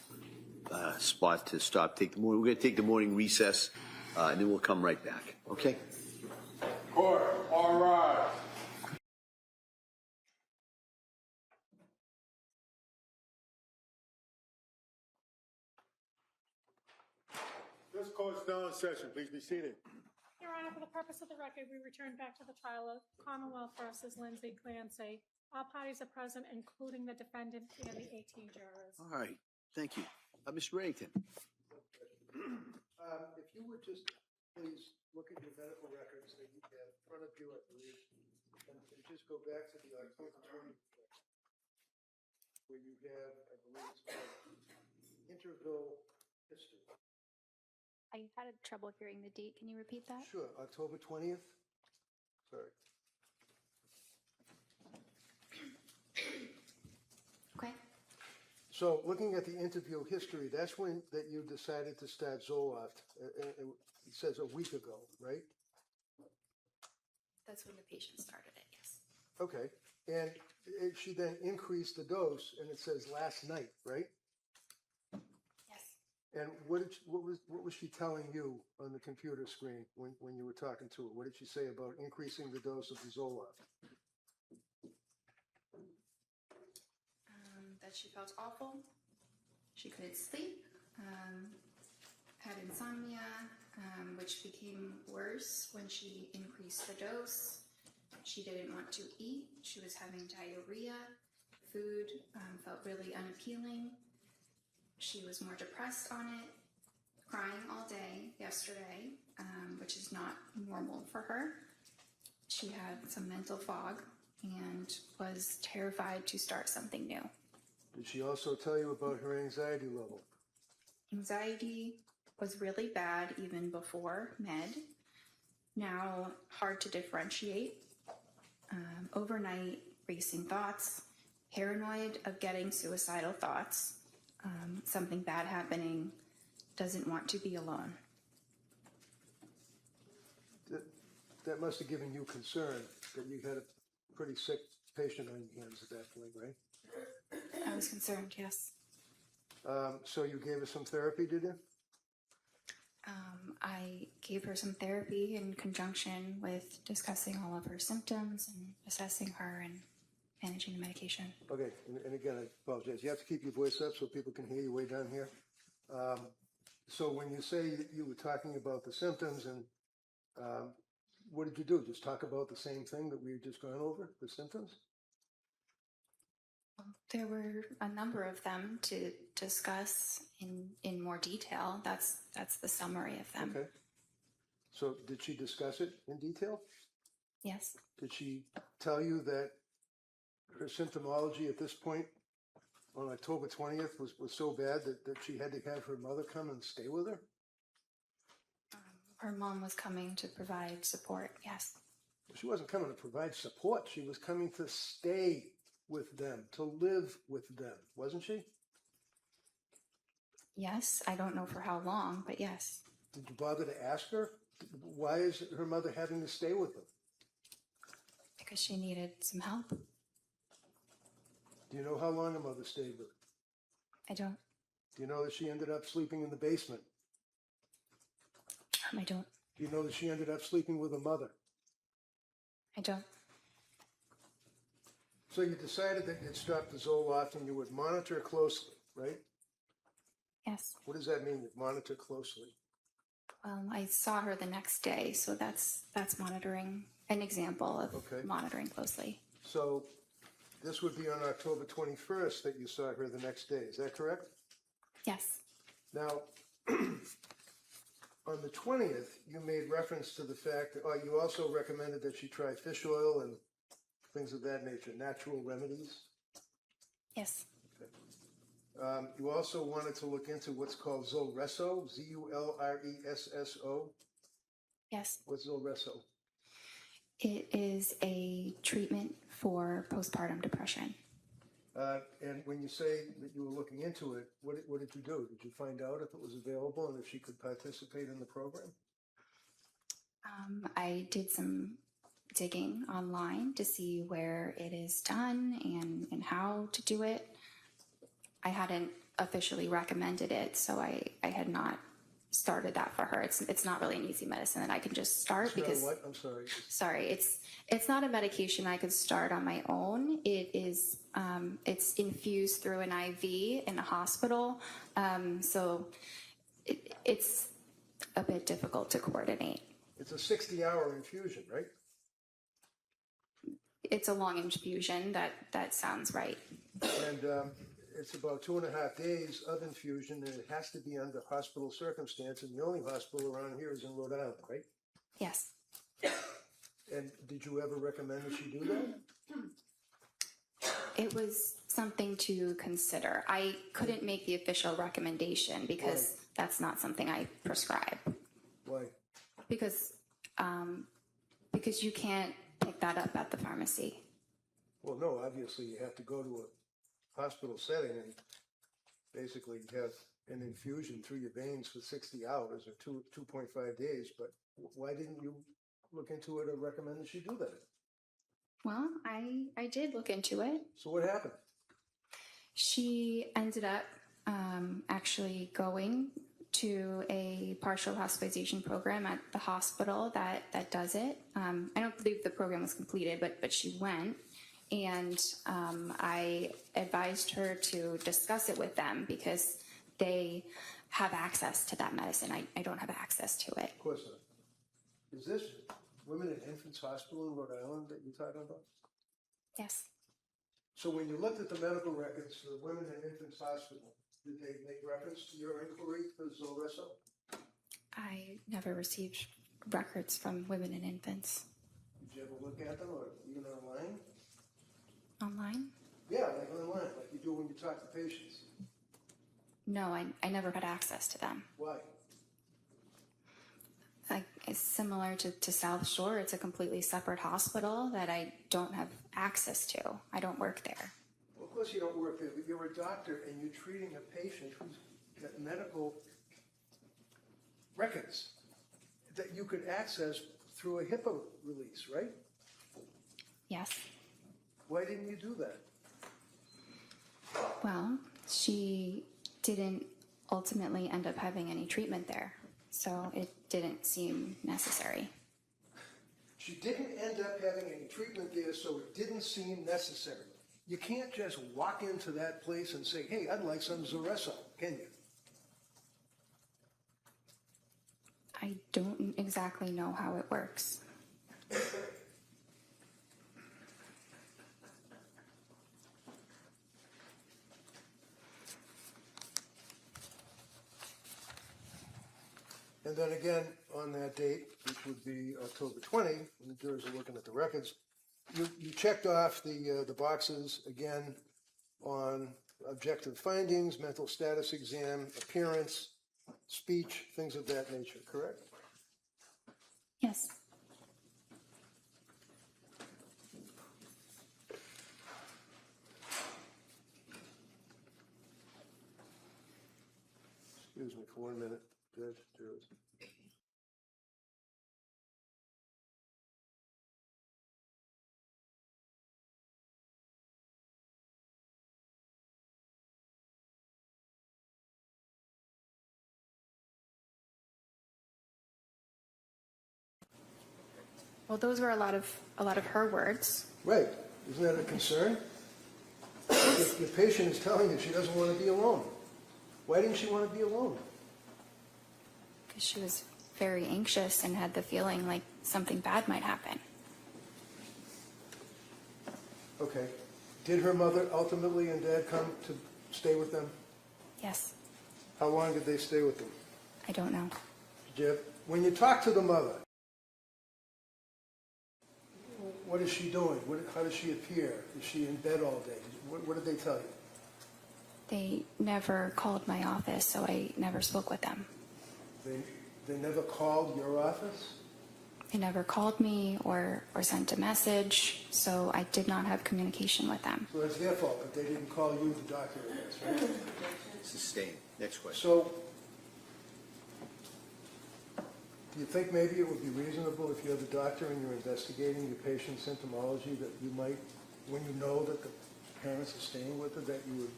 spot to stop. We're going to take the morning recess, and then we'll come right back. Okay? Court, all rise. This court's now in session. Please be seated. Your Honor, for the purpose of the record, we return back to the trial of Commonwealth versus Lindsay Clancy. All parties are present, including the defendant and the 18 jurors. All right. Thank you. Mr. Reddington. If you would just please look at your medical records that you have in front of you, I believe, and just go back to the October 20th, where you have, I believe it's called interval history. I had trouble hearing the date. Can you repeat that? Sure, October 20th? Sorry. Okay. So looking at the interview history, that's when that you decided to start Zoloft. It says a week ago, right? That's when the patient started it, yes. Okay. And she then increased the dose, and it says last night, right? Yes. And what was she telling you on the computer screen when you were talking to her? What did she say about increasing the dose of the Zoloft? That that she felt awful. She couldn't sleep, had insomnia, which became worse when she increased the dose. She didn't want to eat. She was having diarrhea. Food felt really unappealing. She was more depressed on it, crying all day yesterday, which is not normal for her. She had some mental fog and was terrified to start something new. Did she also tell you about her anxiety level? Anxiety was really bad even before med. Now, hard to differentiate. Overnight racing thoughts, paranoid of getting suicidal thoughts, something bad happening, doesn't want to be alone. That must have given you concern that you had a pretty sick patient on your hands at that point, right? I was concerned, yes. So you gave her some therapy, did you? I gave her some therapy in conjunction with discussing all of her symptoms and assessing her and managing the medication. Okay, and again, I apologize. You have to keep your voice up so people can hear you way down here. So when you say you were talking about the symptoms, and what did you do? Just talk about the same thing that we've just gone over, the symptoms? There were a number of them to discuss in more detail. That's the summary of them. Okay. So did she discuss it in detail? Yes. Did she tell you that her symptomology at this point on October 20th was so bad that she had to have her mother come and stay with her? Her mom was coming to provide support, yes. She wasn't coming to provide support. She was coming to stay with them, to live with them, wasn't she? Yes, I don't know for how long, but yes. Did you bother to ask her? Why is her mother having to stay with them? Because she needed some help. Do you know how long her mother stayed with her? I don't. Do you know that she ended up sleeping in the basement? I don't. Do you know that she ended up sleeping with her mother? I don't. So you decided that you'd stop the Zoloft and you would monitor closely, right? Yes. What does that mean, you'd monitor closely? I saw her the next day, so that's monitoring, an example of Okay. monitoring closely. So this would be on October 21st that you saw her the next day, is that correct? Yes. Now, on the 20th, you made reference to the fact that you also recommended that she try fish oil and things of that nature, natural remedies. Yes. You also wanted to look into what's called Zulresso, Zuresso. Yes. What's Zulresso? It is a treatment for postpartum depression. And when you say that you were looking into it, what did you do? Did you find out if it was available and if she could participate in the program? I did some digging online to see where it is done and how to do it. I hadn't officially recommended it, so I had not started that for her. It's not really an easy medicine that I can just start It's not because what? I'm sorry. sorry, it's not a medication I could start on my own. It is it's infused through an IV in a hospital, so it's a bit difficult to coordinate. It's a 60-hour infusion, right? It's a long infusion. That sounds right. And it's about 2.5 days of infusion, and it has to be under hospital circumstance, and the only hospital around here is in Rhode Island, right? Yes. And did you ever recommend that she do that? It was something to consider. I couldn't make the official recommendation because that's not something I prescribe. Why? Because you can't pick that up at the pharmacy. Well, no, obviously you have to go to a hospital setting and basically have an infusion through your veins for 60 hours or 2.5 days. But why didn't you look into it or recommend that she do that? Well, I did look into it. So what happened? She ended up actually going to a partial hospitalization program at the hospital that does it. I don't believe the program was completed, but she went, And I advised her to discuss it with them because they have access to that medicine. I don't have access to it. Of course not. Is this Women and Infants Hospital in Rhode Island that you're talking about? Yes. So when you looked at the medical records for the Women and Infants Hospital, did they make reference to your inquiry for Zulresso? I never received records from Women and Infants. Did you ever look at them, or even online? Online? Yeah, like online, like you do when you talk to patients. No, I never had access to them. Why? Like, it's similar to South Shore. It's a completely separate hospital that I don't have access to. I don't work there. Well, of course you don't work there, but you're a doctor and you're treating a patient who's got medical records that you could access through a HIPAA release, right? Yes. Why didn't you do that? Well, she didn't ultimately end up having any treatment there, so it didn't seem necessary. She didn't end up having any treatment there, so it didn't seem necessary. You can't just walk into that place and say, hey, I'd like some Zulresso, can you? I don't exactly know how it works. And then again, on that date, which would be October 20, when the jurors are looking at the records, you checked off the boxes again on objective findings, mental status exam, appearance, speech, things of that nature, correct? Yes. Excuse me for 1 minute, Judge, jurors. Well, those were a lot of her words. Right, isn't that a concern? Your patient is telling you she doesn't want to be alone. Why didn't she want to be alone? Because she was very anxious and had the feeling like something bad might happen. Okay. Did her mother ultimately and dad come to stay with them? Yes. How long did they stay with them? I don't know. Jeff, when you talk to the mother, what is she doing? How does she appear? Is she in bed all day? What did they tell you? They never called my office, so I never spoke with them. They never called your office? They never called me or sent a message, so I did not have communication with them. So that's their fault, but they didn't call you, the doctor, I guess, right? Sustained. Next question. So, do you think maybe it would be reasonable if you're the doctor and you're investigating your patient's symptomology that you might, when you know that the parents are staying with her, that you would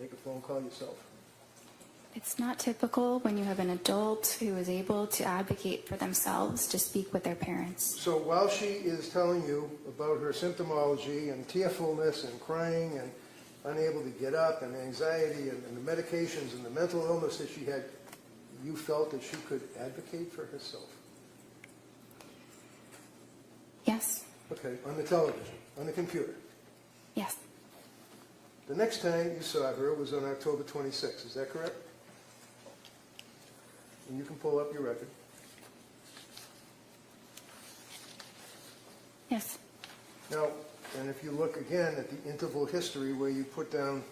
make a phone call yourself? It's not typical when you have an adult who is able to advocate for themselves to speak with their parents. So while she is telling you about her symptomology and tearfulness and crying and unable to get up and anxiety and the medications and the mental illness that she had, you felt that she could advocate for herself? Yes. Okay, on the television, on the computer. Yes. The next time you saw her was on October 26th, is that correct? And you can pull up your record. Yes. Now, and if you look again at the interval history where you put down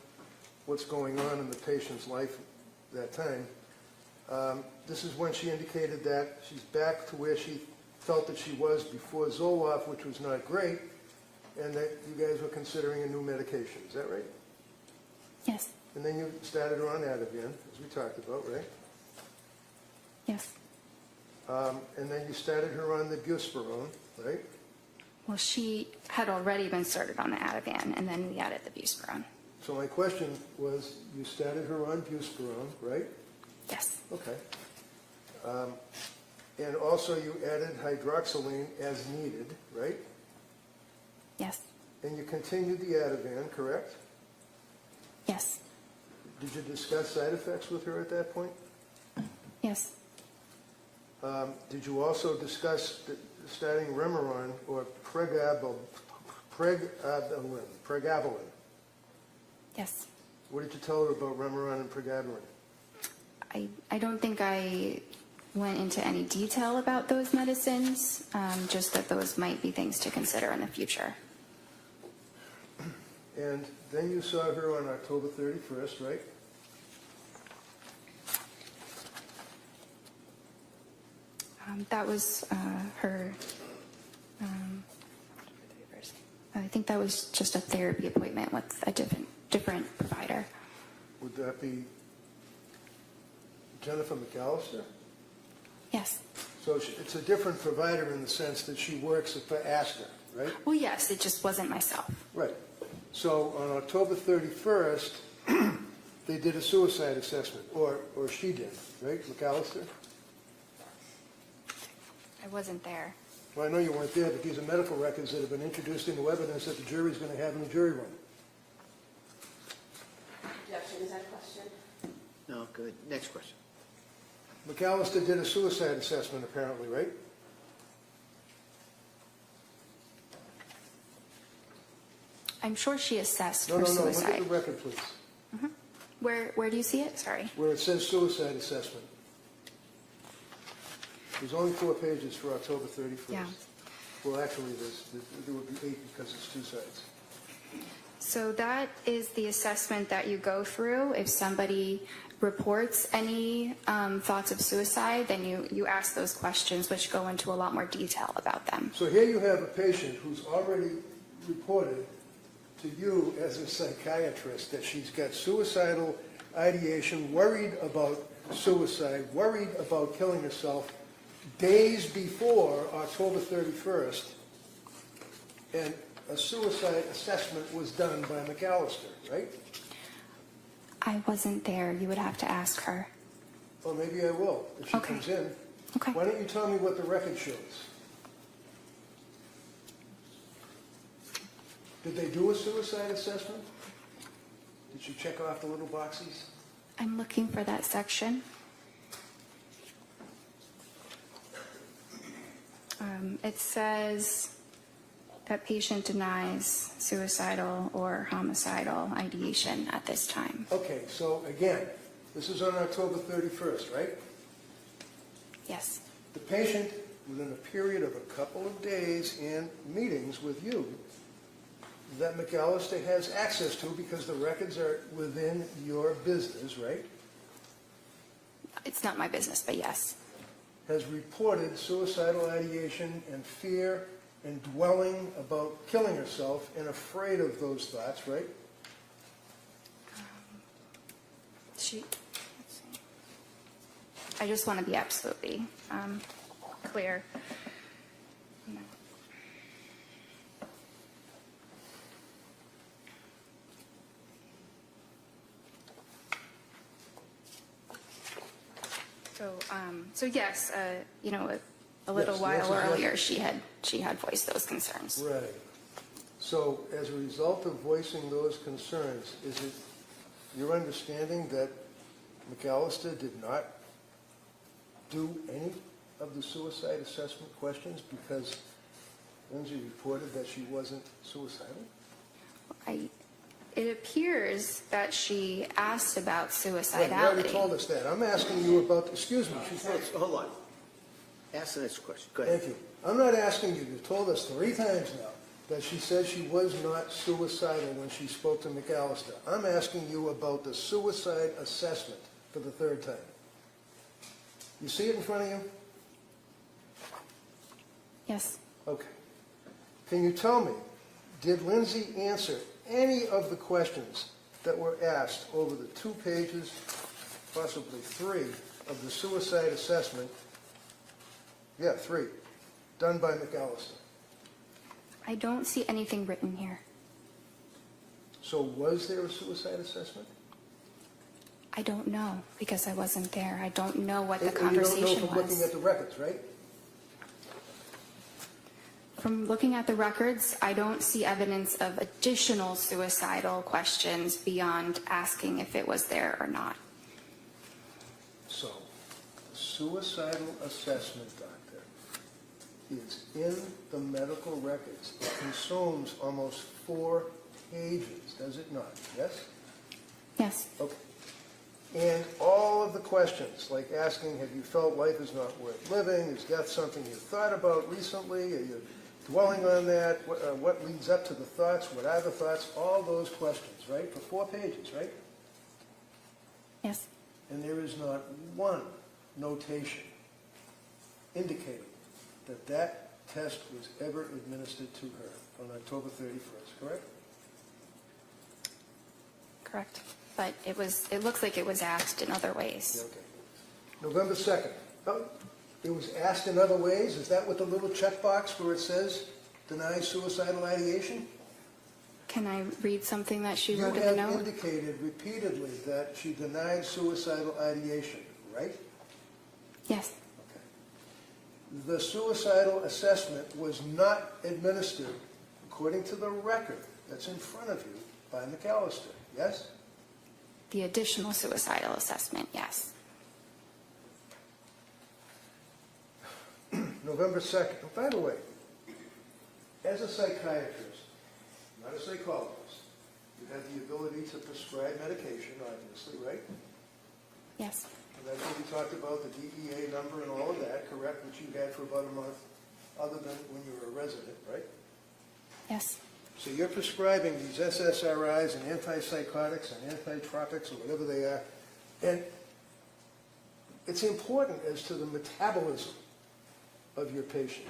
what's going on in the patient's life that time, this is when she indicated that she's back to where she felt that she was before Zoloft, which was not great, and that you guys were considering a new medication. Is that right? Yes. And then you started her on Ativan, as we talked about, right? Yes. And then you started her on the buspirone, right? Well, she had already been started on the Ativan, and then we added the buspirone. So my question was, you started her on buspirone, right? Yes. Okay. And also you added hydroxyline as needed, right? Yes. And you continued the Ativan, correct? Yes. Did you discuss side effects with her at that point? Yes. Did you also discuss starting Remeron or pregabalin? Yes. What did you tell her about Remeron and pregabalin? I don't think I went into any detail about those medicines, just that those might be things to consider in the future. And then you saw her on October 31st, right? That was her, I think that was just a therapy appointment with a different provider. Would that be Jennifer McAllister? Yes. So it's a different provider in the sense that she works for Astor, right? Well, yes, it just wasn't myself. Right. So on October 31st, they did a suicide assessment, or she did, right, McAllister? I wasn't there. Well, I know you weren't there, but these are medical records that have been introduced into evidence that the jury's going to have in the jury room. Objection, is that a question? No, good. Next question. McAllister did a suicide assessment, apparently, right? I'm sure she assessed No, for no, no. suicide. Look at the record, please. Where do you see it? Sorry. Where it says suicide assessment. There's only 4 pages for October 31st. Yeah. Well, actually, there would be 8 because it's 2 sides. So that is the assessment that you go through. If somebody reports any thoughts of suicide, then you ask those questions, which go into a lot more detail about them. So here you have a patient who's already reported to you as a psychiatrist that she's got suicidal ideation, worried about suicide, worried about killing herself days before October 31st, and a suicide assessment was done by McAllister, right? I wasn't there. You would have to ask her. Well, maybe I will, if she Okay. comes in. Okay. Why don't you tell me what the record shows? Did they do a suicide assessment? Did she check off the little boxes? I'm looking for that section. It says that patient denies suicidal or homicidal ideation at this time. Okay, so again, this is on October 31st, right? Yes. The patient, within a period of a couple of days and meetings with you, that McAllister has access to because the records are within your business, right? It's not my business, but yes. Has reported suicidal ideation and fear and dwelling about killing herself and afraid of those thoughts, right? Let's see. I just want to be absolutely clear. So yes, a little Yes, while yes, yes. earlier, she had voiced those concerns. Right. So as a result of voicing those concerns, is it your understanding that McAllister did not do any of the suicide assessment questions because Lindsay reported that she wasn't suicidal? It appears that she asked about Right, suicidality. you already told us that. I'm asking you about, excuse me, she's not. Hold on. Ask the next question. Go ahead. Thank you. I'm not asking you, you told us 3 times now that she said she was not suicidal when she spoke to McAllister. I'm asking you about the suicide assessment for the 3rd time. You see it in front of you? Yes. Okay. Can you tell me, did Lindsay answer any of the questions that were asked over the 2 pages, possibly 3, of the suicide assessment? Yeah, 3, done by McAllister. I don't see anything written here. So was there a suicide assessment? I don't know because I wasn't there. I don't know what the And you don't know conversation from looking was. at the records, right? From looking at the records, I don't see evidence of additional suicidal questions beyond asking if it was there or not. So, suicidal assessment, doctor, is in the medical records. It consumes almost 4 pages, does it not? Yes? Yes. Okay. And all of the questions, like asking, have you felt life is not worth living? Is death something you thought about recently? Are you dwelling on that? What leads up to the thoughts? What are the thoughts? All those questions, right? For 4 pages, right? Yes. And there is not one notation indicating that that test was ever administered to her on October 31st, correct? Correct. But it looks like it was asked in other ways. Okay. November 2nd. Oh, it was asked in other ways? Is that what the little checkbox where it says deny suicidal ideation? Can I read something that she You wrote in the have note? indicated repeatedly that she denied suicidal ideation, right? Yes. Okay. The suicidal assessment was not administered, according to the record that's in front of you, by McAllister, yes? The additional suicidal assessment, yes. November 2nd. By the way, as a psychiatrist, not a psychologist, you have the ability to prescribe medication, obviously, right? Yes. And that's what we talked about, the DEA number and all of that, correct, which you had for about a month, other than when you were a resident, right? Yes. So you're prescribing these SSRIs and antipsychotics and antitropics or whatever they are, and it's important as to the metabolism of your patient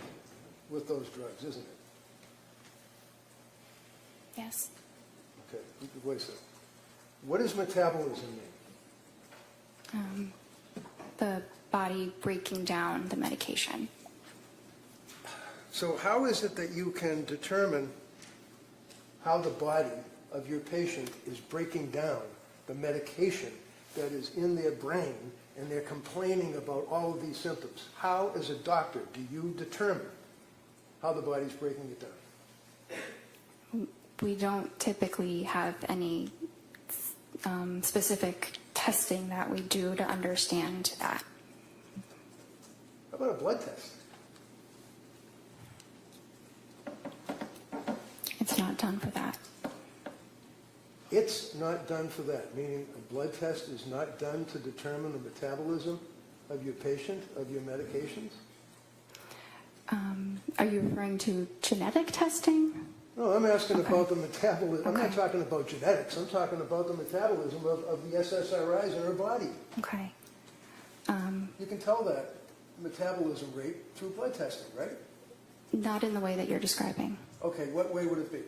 with those drugs, isn't it? Yes. Okay, wait a second. What does metabolism mean? The body breaking down the medication. So how is it that you can determine how the body of your patient is breaking down the medication that is in their brain and they're complaining about all of these symptoms? How, as a doctor, do you determine how the body's breaking it down? We don't typically have any specific testing that we do to understand that. How about a blood test? It's not done for that. It's not done for that, meaning a blood test is not done to determine the metabolism of your patient, of your medications? Are you referring to genetic testing? No, I'm asking Okay. about the metabolism. I'm not Okay. talking about genetics. I'm talking about the metabolism of the SSRIs in her body. Okay. You can tell that metabolism rate through blood testing, right? Not in the way that you're describing. Okay, what way would it be?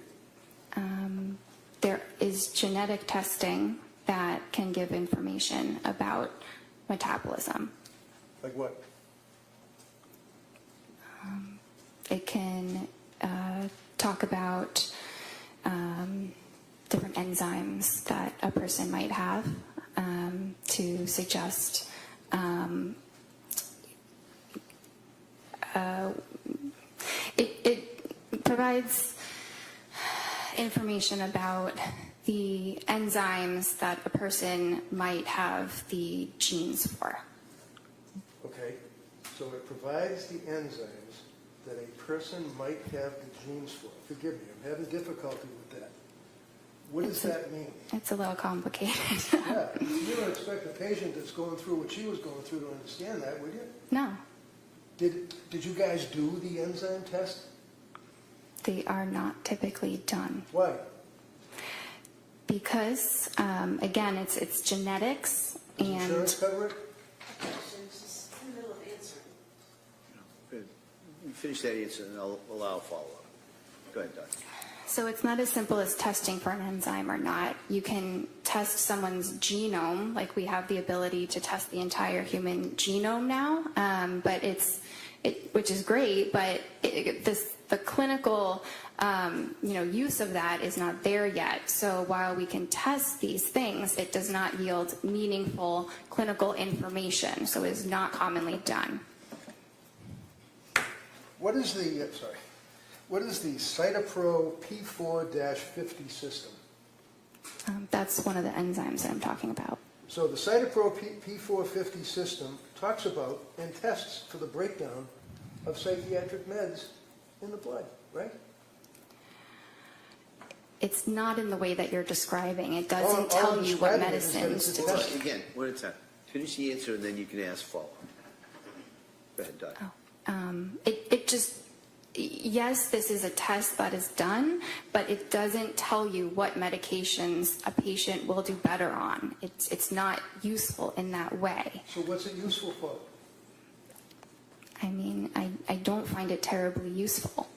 There is genetic testing that can give information about metabolism. Like what? It can talk about different enzymes that a person might have to suggest it provides information about the enzymes that a person might have the genes for. Okay, so it provides the enzymes that a person might have the genes for. Forgive me, I'm having difficulty with that. What does that mean? It's a little complicated. Yeah, you don't expect a patient that's going through what she was going through to understand that, would you? No, Did you guys do the enzyme test? they are not typically done. Why? Because, again, it's genetics Does and insurance cover it? She's in the middle of answering. Good. You finish that answer and I'll allow a follow-up. Go ahead, Doctor. so it's not as simple as testing for an enzyme or not. You can test someone's genome, like we have the ability to test the entire human genome now, but which is great, but the clinical use of that is not there yet. So while we can test these things, it does not yield meaningful clinical information, so it is not commonly done. What is the, sorry, What is the Cytopro P4-50 system? That's one of the enzymes that I'm talking about. So the Cytopro P450 system talks about and tests for the breakdown of psychiatric meds in the blood, right? It's not in the way that you're describing. It doesn't All tell I'm you what describing is that medicines it's to a Hold test. on, again, one at a time. Finish the answer and then you can ask follow-up. Go ahead, Doc. It just, yes, this is a test that is done, but it doesn't tell you what medications a patient will do better on. It's not useful in that way. So what's it useful for? I mean, I don't find it terribly useful.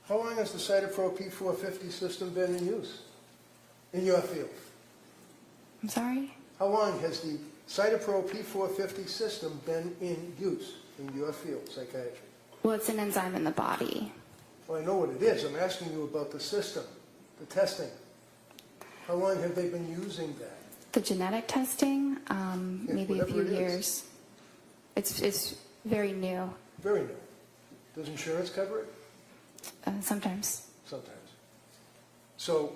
How long has the Cytopro P450 system been in use in your field? I'm sorry? How long has the Cytopro P450 system been in use in your field, psychiatry? Well, it's an enzyme in the body. Well, I know what it is. I'm asking you about the system, the testing. How long have they been using that? The genetic testing, maybe a whatever few it is. years. It's very new, Very new. Does insurance cover it? sometimes. Sometimes. So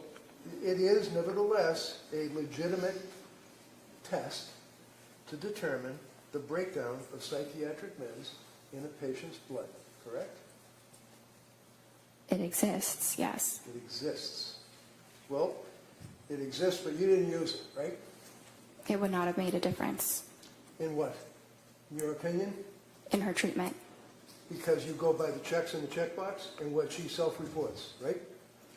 it is nevertheless a legitimate test to determine the breakdown of psychiatric meds in a patient's blood, correct? It exists, yes. It exists. Well, it exists, but you didn't use it, right? It would not have made a difference In what? In your opinion? in her treatment. Because you go by the checks in the checkbox and what she self-reports, right?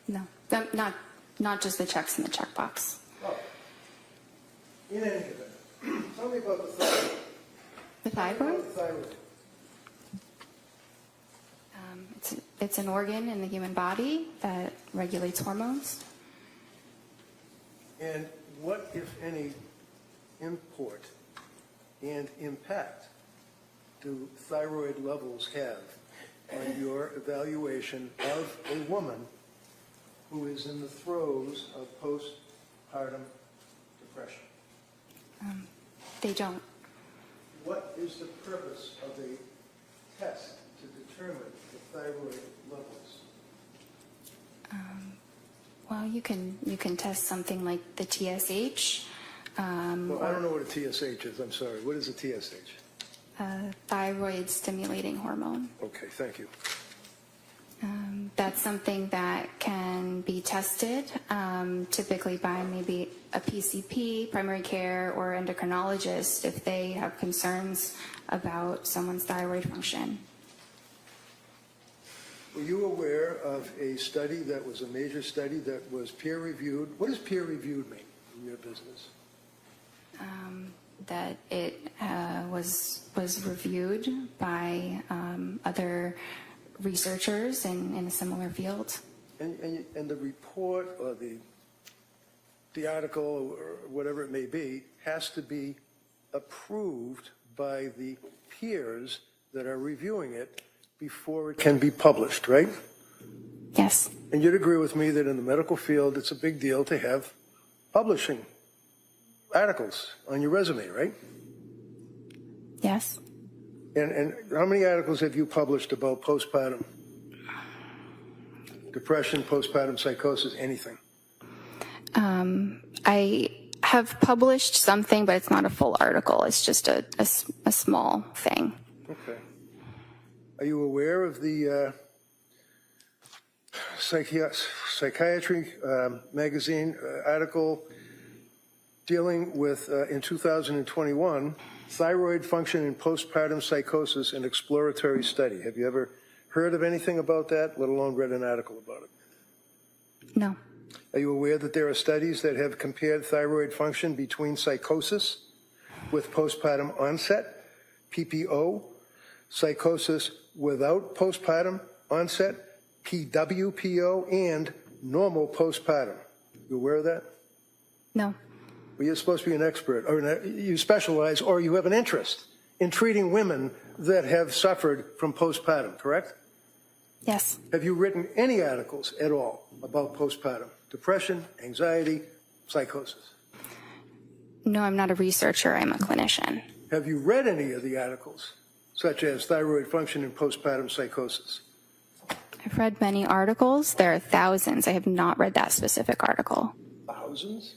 No, not just the checks in the checkbox. Oh. In any event, tell me about the thyroid. The Tell me thyroid? about the thyroid. It's an organ in the human body that regulates hormones. And what, if any, import and impact do thyroid levels have on your evaluation of a woman who is in the throes of postpartum depression? They don't. What is the purpose of a test to determine the thyroid levels? Well, you can test something like the TSH. Well, I don't know what a TSH is. I'm sorry. What is a TSH? Thyroid stimulating hormone. Okay, thank you. That's something that can be tested typically by maybe a PCP, primary care, or endocrinologist if they have concerns about someone's thyroid function. Were you aware of a study that was a major study that was peer-reviewed? What does peer-reviewed mean in your business? That it was reviewed by other researchers in a similar field. And the report or the article or whatever it may be has to be approved by the peers that are reviewing it before it can be published, right? Yes. And you'd agree with me that in the medical field, it's a big deal to have publishing articles on your resume, right? Yes. And how many articles have you published about postpartum depression, postpartum psychosis, anything? I have published something, but it's not a full article. It's just a small thing. Okay. Are you aware of the Psychiatry magazine article dealing with, in 2021, thyroid function in postpartum psychosis, an exploratory study? Have you ever heard of anything about that, let alone read an article about it? No. Are you aware that there are studies that have compared thyroid function between psychosis with postpartum onset, PPO, psychosis without postpartum onset, PWPO, and normal postpartum? You aware of that? No. Well, you're supposed to be an expert, or you specialize, or you have an interest in treating women that have suffered from postpartum, correct? Yes. Have you written any articles at all about postpartum depression, anxiety, psychosis? No, I'm not a researcher. I'm a clinician. Have you read any of the articles, such as thyroid function in postpartum psychosis? I've read many articles. There are thousands. I have not read that specific article. Thousands?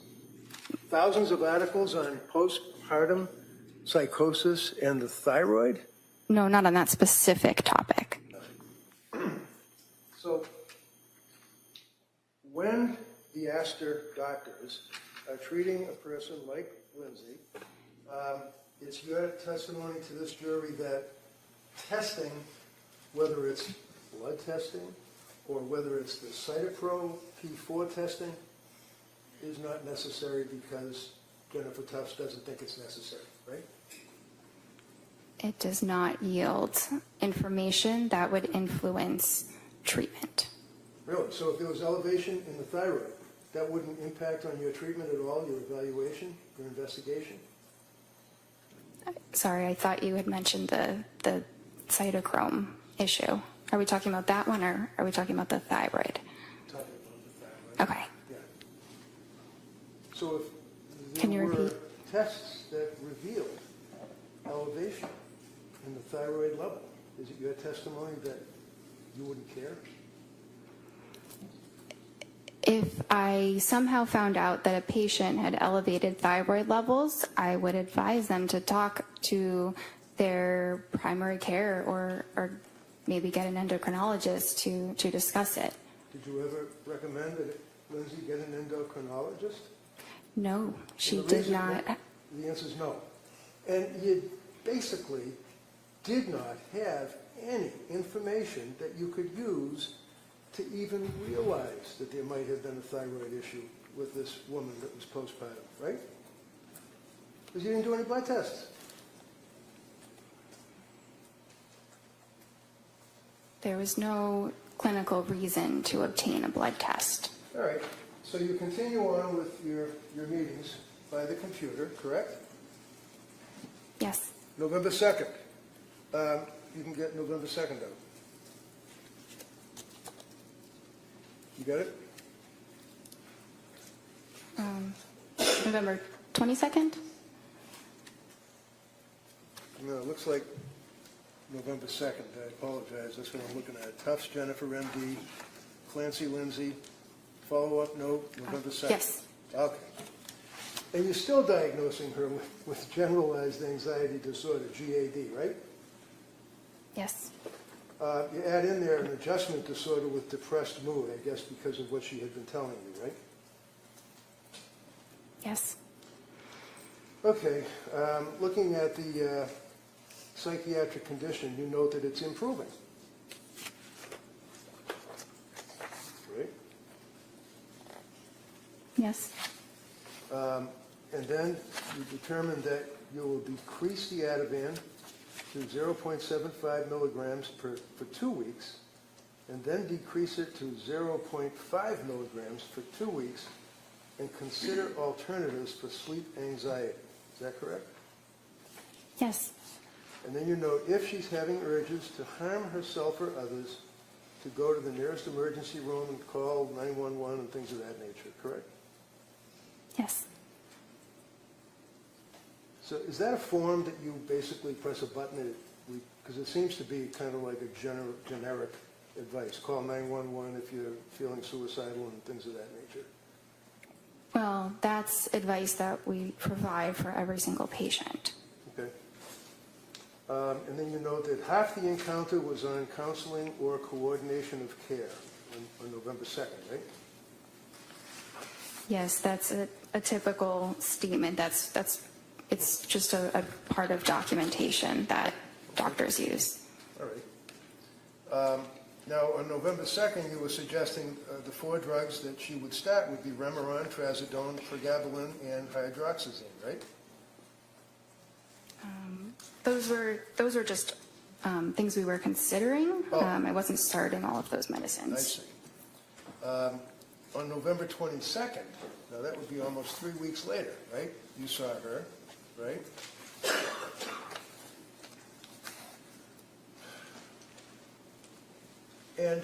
Thousands of articles on postpartum psychosis and the thyroid? No, not on that specific topic. So, when the Astor doctors are treating a person like Lindsay, it's your testimony to this jury that testing, whether it's blood testing or whether it's the Cytopro P4 testing, is not necessary because Jennifer Tufts doesn't think it's necessary, right? It does not yield information that would influence treatment. Really? So if there was elevation in the thyroid, that wouldn't impact on your treatment at all, your evaluation, your investigation? Sorry, I thought you had mentioned the cytochrome issue. Are we talking about that one, or are we talking about the thyroid? Talking about the thyroid. Okay. Yeah. So if Can there you were repeat? tests that revealed elevation in the thyroid level, is it your testimony that you wouldn't care? If I somehow found out that a patient had elevated thyroid levels, I would advise them to talk to their primary care or maybe get an endocrinologist to discuss it. Did you ever recommend that Lindsay get an endocrinologist? No, she And the did reason- not. The answer is no. And you basically did not have any information that you could use to even realize that there might have been a thyroid issue with this woman that was postpartum, right? Because you didn't do any blood tests. There was no clinical reason to obtain a blood test. All right, so you continue on with your meetings by the computer, correct? Yes. November 2nd. You can get November 2nd out. You got it? November 22nd? No, it looks like November 2nd. I apologize. That's what I'm looking at. Tufts, Jennifer, MD, Clancy, Lindsay. Follow-up note, November 2nd. Yes. Okay. And you're still diagnosing her with generalized anxiety disorder, GAD, right? Yes. You add in there an adjustment disorder with depressed mood, I guess because of what she had been telling you, right? Yes. Okay. Looking at the psychiatric condition, you note that it's improving. Right? Yes. And then you determine that you will decrease the Ativan to 0.75 milligrams for 2 weeks, and then decrease it to 0.5 milligrams for 2 weeks, and consider alternatives for sleep anxiety. Is that correct? Yes. And then you note if she's having urges to harm herself or others, to go to the nearest emergency room and call 911 and things of that nature, correct? Yes. So is that a form that you basically press a button, because it seems to be kind of like a generic advice. Call 911 if you're feeling suicidal and things of that nature. Well, that's advice that we provide for every single patient. Okay. And then you note that half the encounter was on counseling or coordination of care on November 2nd, right? Yes, that's a typical statement. It's just a part of documentation that doctors use. All right. Now, on November 2nd, you were suggesting the 4 drugs that she would start would be Remeron, Trazodone, Pregabalin, and hydroxyzine, right? Those were just things we were considering. Oh. I wasn't starting all of those I medicines. see. On November 22nd, now that would be almost 3 weeks later, right? You saw her, right? And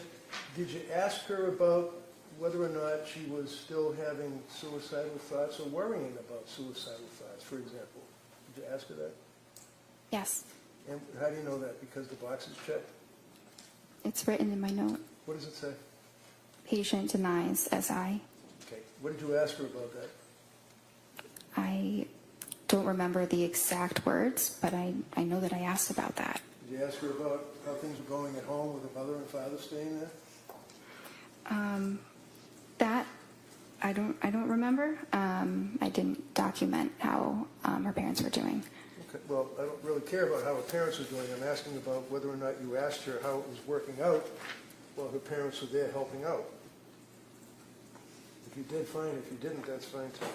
did you ask her about whether or not she was still having suicidal thoughts or worrying about suicidal thoughts, for example? Did you ask her that? Yes. And how do you know that? Because the box is checked? It's written in my note. What does it say? Patient denies SI. Okay. What did you ask her about that? I don't remember the exact words, but I know that I asked about that. Did you ask her about how things were going at home with her mother and father staying there? That I don't remember. I didn't document how her parents were doing. Okay. Well, I don't really care about how her parents are doing. I'm asking about whether or not you asked her how it was working out while her parents were there helping out. If you did, fine. If you didn't, that's fine too.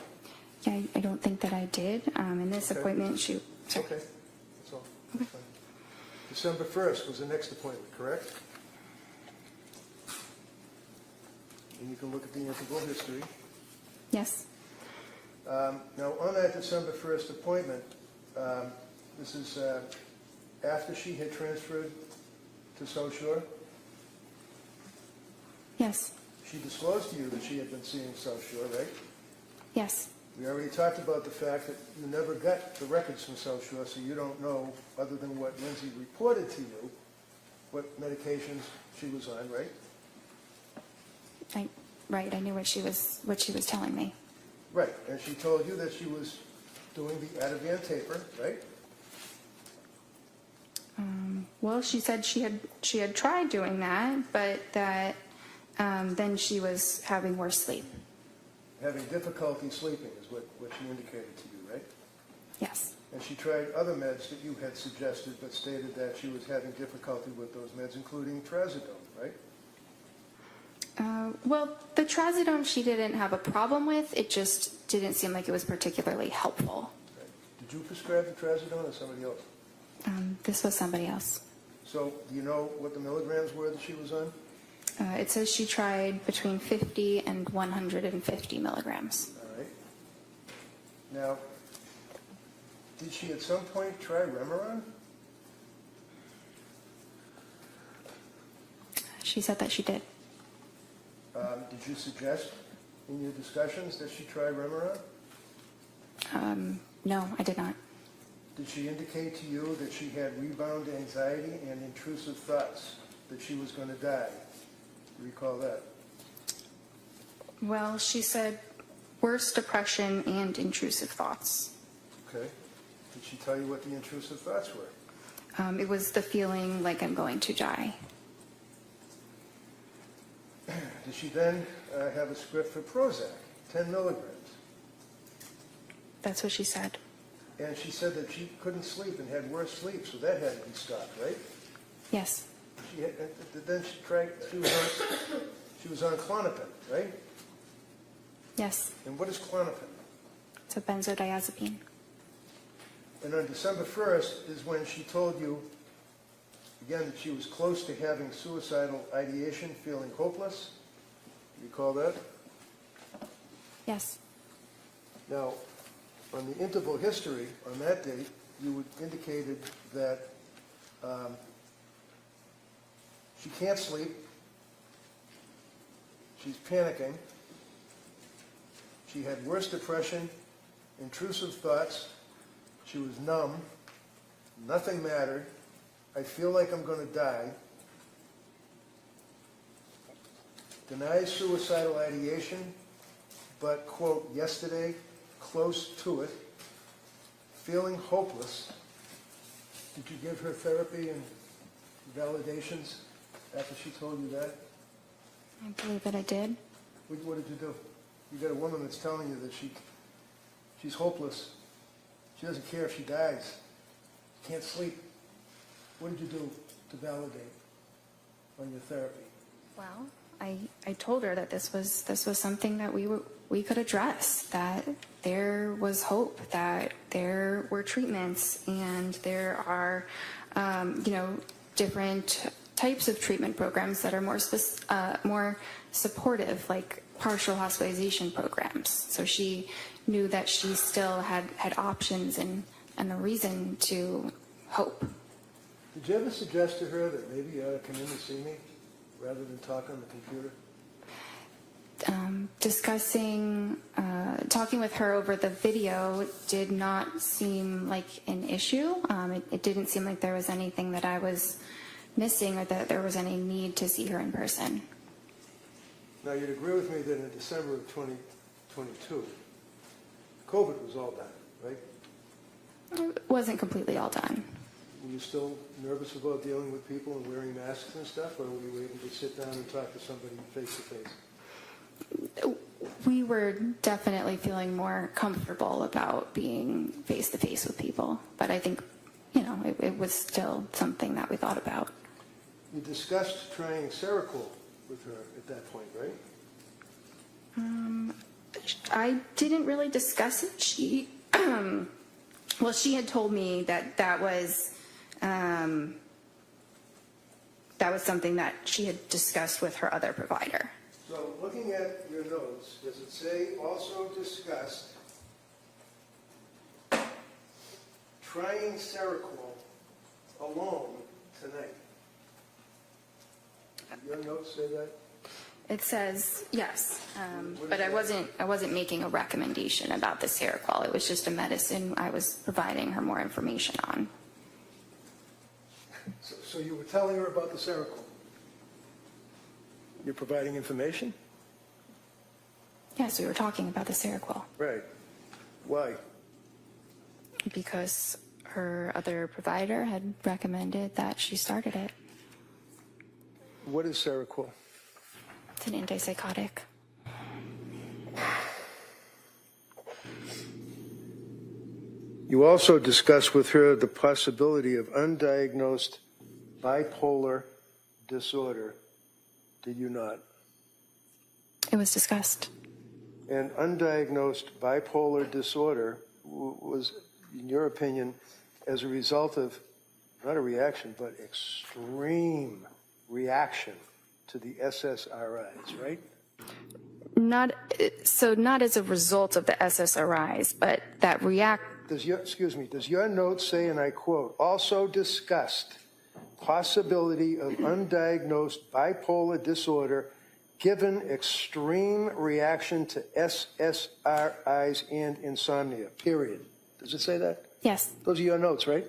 Yeah, I don't think that I did. In this Okay. appointment, sorry. Okay, that's all. Fine. December 1st was the next appointment, correct? And you can look at the interval history. Yes. Now, on that December 1st appointment, this is after she had transferred to South Shore. Yes. She disclosed to you that she had been seeing South Shore, right? Yes. We already talked about the fact that you never got the records from South Shore, so you don't know, other than what Lindsay reported to you, what medications she was on, right? Right. I knew what she was telling me. Right, and she told you that she was doing the Ativan taper, right? Well, she said she had tried doing that, but that then she was having worse sleep. Having difficulty sleeping is what she indicated to you, right? Yes. And she tried other meds that you had suggested, but stated that she was having difficulty with those meds, including trazodone, right? Well, the trazodone she didn't have a problem with. It just didn't seem like it was particularly helpful. Right. Did you prescribe the trazodone or somebody else? This was somebody else. So do you know what the milligrams were that she was on? It says she tried between 50 and 150 milligrams. All right. Now, did she at some point try Remeron? She said that she did. Did you suggest in your discussions that she try Remeron? No, I did not. Did she indicate to you that she had rebound anxiety and intrusive thoughts, that she was going to die? Do you recall that? Well, she said worse depression and intrusive thoughts. Okay. Did she tell you what the intrusive thoughts were? It was the feeling like I'm going to die. Did she then have a script for Prozac, 10 milligrams? That's what she said. And she said that she couldn't sleep and had worse sleep, so that had to be stopped, right? Yes. She had, then she was on Klonopin, right? Yes. And what is Klonopin? It's a benzodiazepine. And on December 1st is when she told you, again, that she was close to having suicidal ideation, feeling hopeless. You recall that? Yes. Now, on the interval history, on that date, you indicated that she can't sleep, she's panicking, she had worse depression, intrusive thoughts, she was numb, nothing mattered, I feel like I'm going to die, denies suicidal ideation, but, quote, yesterday, close to it, feeling hopeless. Did you give her therapy and validations after she told you that? I believe that I did. What did you do? You got a woman that's telling you that she's hopeless. She doesn't care if she dies. Can't sleep. What did you do to validate on your therapy? Well, I told her that this was something that we could address, that there was hope, that there were treatments, and there are different types of treatment programs that are more supportive, like partial hospitalization programs. So she knew that she still had options and a reason to hope. Did you ever suggest to her that maybe you ought to come in to see me rather than talk on the computer? Talking with her over the video did not seem like an issue. It didn't seem like there was anything that I was missing or that there was any need to see her in person. Now, you'd agree with me that in December of 2022, COVID was all done, right? It wasn't completely all done. Were you still nervous about dealing with people and wearing masks and stuff, or were you able to sit down and talk to somebody face to face? We were definitely feeling more comfortable about being face to face with people, but I think, it was still something that we thought about. You discussed trying Seroquel with her at that point, right? I didn't really discuss it. She had told me that was something that she had discussed with her other provider. So looking at your notes, does it say also discussed trying Seroquel alone tonight? Your notes say that? It says yes, but I wasn't making a recommendation about the Seroquel. It was just a medicine I was providing her more information on. So you were telling her about the Seroquel? You're providing information? Yes, we were talking about the Seroquel Right. Why? because her other provider had recommended that she started it. What is Seroquel? It's an antipsychotic. You also discussed with her the possibility of undiagnosed bipolar disorder, did you not? It was discussed. And undiagnosed bipolar disorder was, in your opinion, as a result of, not a reaction, but extreme reaction to the SSRIs, right? Not as a result of the SSRIs, but that Does your note say, and I quote, also discussed possibility of undiagnosed bipolar disorder given extreme reaction to SSRIs and insomnia, period. Does it say that? Yes. Those are your notes, right?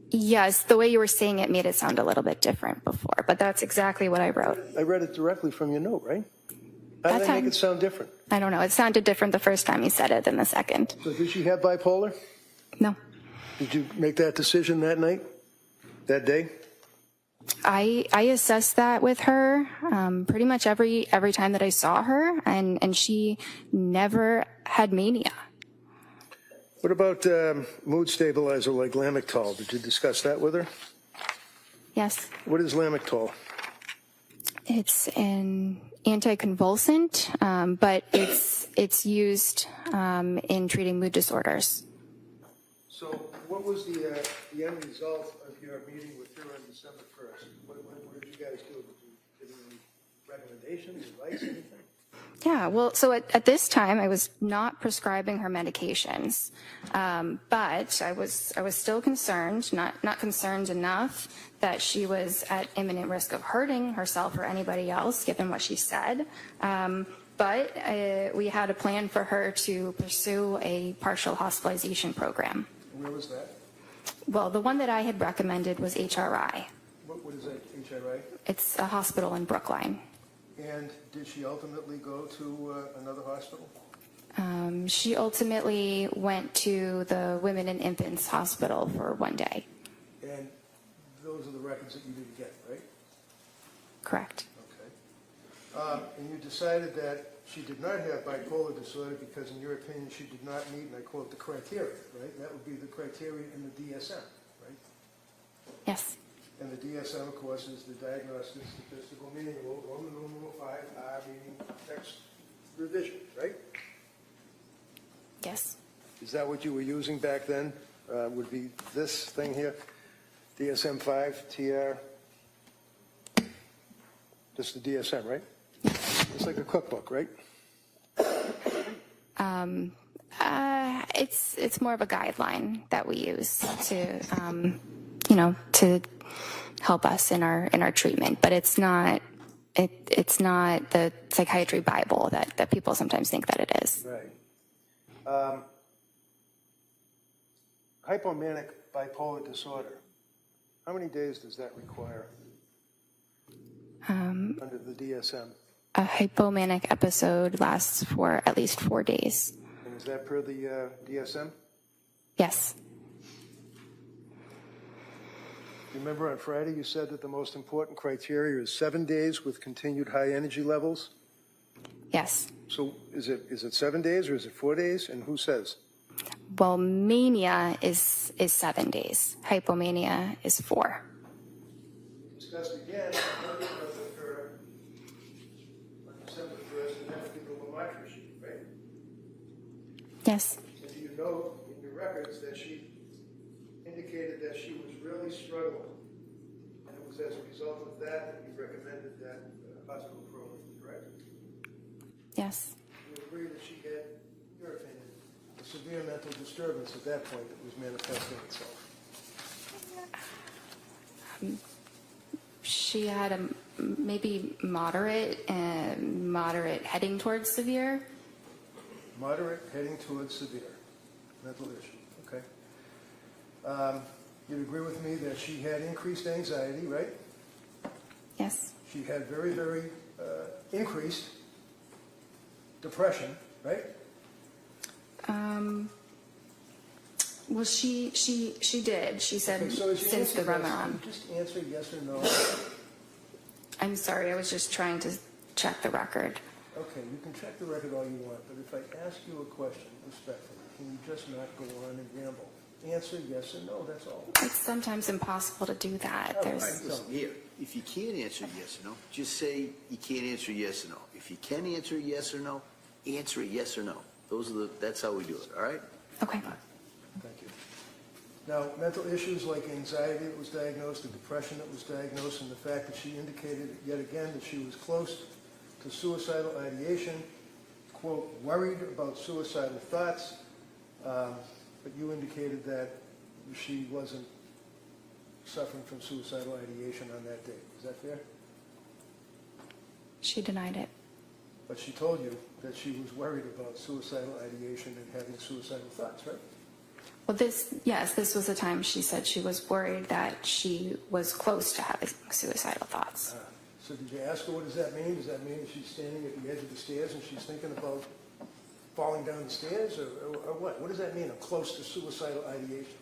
Yes, the way you were saying it made it sound a little bit different before, but that's exactly what I wrote. I read it directly from your note, right? How did That I make time- it sound different? I don't know. It sounded different the first time you said it than the second. So did she have bipolar? No. Did you make that decision that night, that day? I assessed that with her pretty much every time that I saw her, and she never had mania. What about mood stabilizer like Lamictal? Did you discuss that with her? Yes. What is Lamictal? It's an anticonvulsant, but it's used in treating mood disorders. So what was the end result of your meeting with her on December 1st? What did you guys do? Did you give any recommendations, advice, anything? Yeah, well, so at this time, I was not prescribing her medications, but I was still concerned, not concerned enough that she was at imminent risk of hurting herself or anybody else, given what she said. But we had a plan for her to pursue a partial hospitalization program. Where was that? Well, the one that I had recommended was HRI. What is that, HRI? It's a hospital in Brookline. And did she ultimately go to another hospital? She ultimately went to the Women and Infants Hospital for one day. And those are the records that you didn't get, right? Correct. Okay. And you decided that she did not have bipolar disorder because, in your opinion, she did not meet, and I quote, the criteria, right? That would be the criteria in the DSM, right? Yes. And the DSM, of course, is the Diagnostic Statistical Manual, Roman numeral 5R, meaning text revision, right? Yes. Is that what you were using back then? Would be this thing here, DSM-5, TR? Just the DSM, right? It's like a cookbook, right? It's more of a guideline that we use to, to help us in our treatment, but it's not the psychiatry Bible that people sometimes think that it is. Right. Hypomanic bipolar disorder. How many days does that require under the DSM? A hypomanic episode lasts for at least 4 days. And is that per the DSM? Yes. Remember on Friday you said that the most important criteria is 7 days with continued high energy levels? Yes. So is it 7 days or is it 4 days? And who says? Well, mania is 7 days. Hypomania is 4. Discussed again, Monday does occur on December 1st, and that's the Lamont sheet, right? Yes. And do you know in your records that she indicated that she was really struggling? And it was as a result of that you recommended that hospital program, correct? Yes. You agree that she had, in your opinion, a severe mental disturbance at that point that was manifesting itself? She had a maybe moderate heading towards severe. Moderate, heading towards severe mental issue, okay. You'd agree with me that she had increased anxiety, right? Yes. She had very, very increased depression, right? Well, she did. She said Okay, so as you since answer the this, Ramadan. just answer yes or no. I'm sorry. I was just trying to check the record. Okay, you can check the record all you want, but if I ask you a question respectfully, can you just not go on and ramble? Answer yes or no, that's all. It's sometimes impossible to do that. Oh, There's right. Listen, here, if you can't answer yes or no, just say you can't answer yes or no. If you can answer yes or no, answer it yes or no. That's how we do it, all right? okay. Thank you. Now, mental issues like anxiety that was diagnosed, the depression that was diagnosed, and the fact that she indicated yet again that she was close to suicidal ideation, quote, worried about suicidal thoughts, but you indicated that she wasn't suffering from suicidal ideation on that date. Is that fair? She denied it. But she told you that she was worried about suicidal ideation and having suicidal thoughts, right? Well, this was the time she said she was worried that she was close to having suicidal thoughts. So did you ask her what does that mean? Does that mean that she's standing at the edge of the stairs and she's thinking about falling down the stairs, or what? What does that mean? I'm close to suicidal ideation.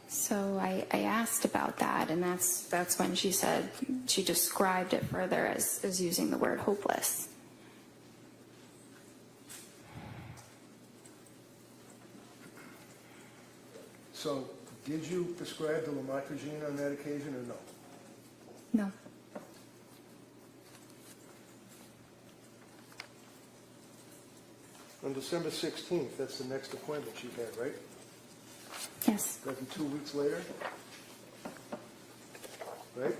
So I asked about that, and that's when she said she described it further as using the word hopeless. So did you prescribe the lamotrigine on that occasion or no? No. On December 16th, that's the next appointment she had, right? Yes. That'd be 2 weeks later, right?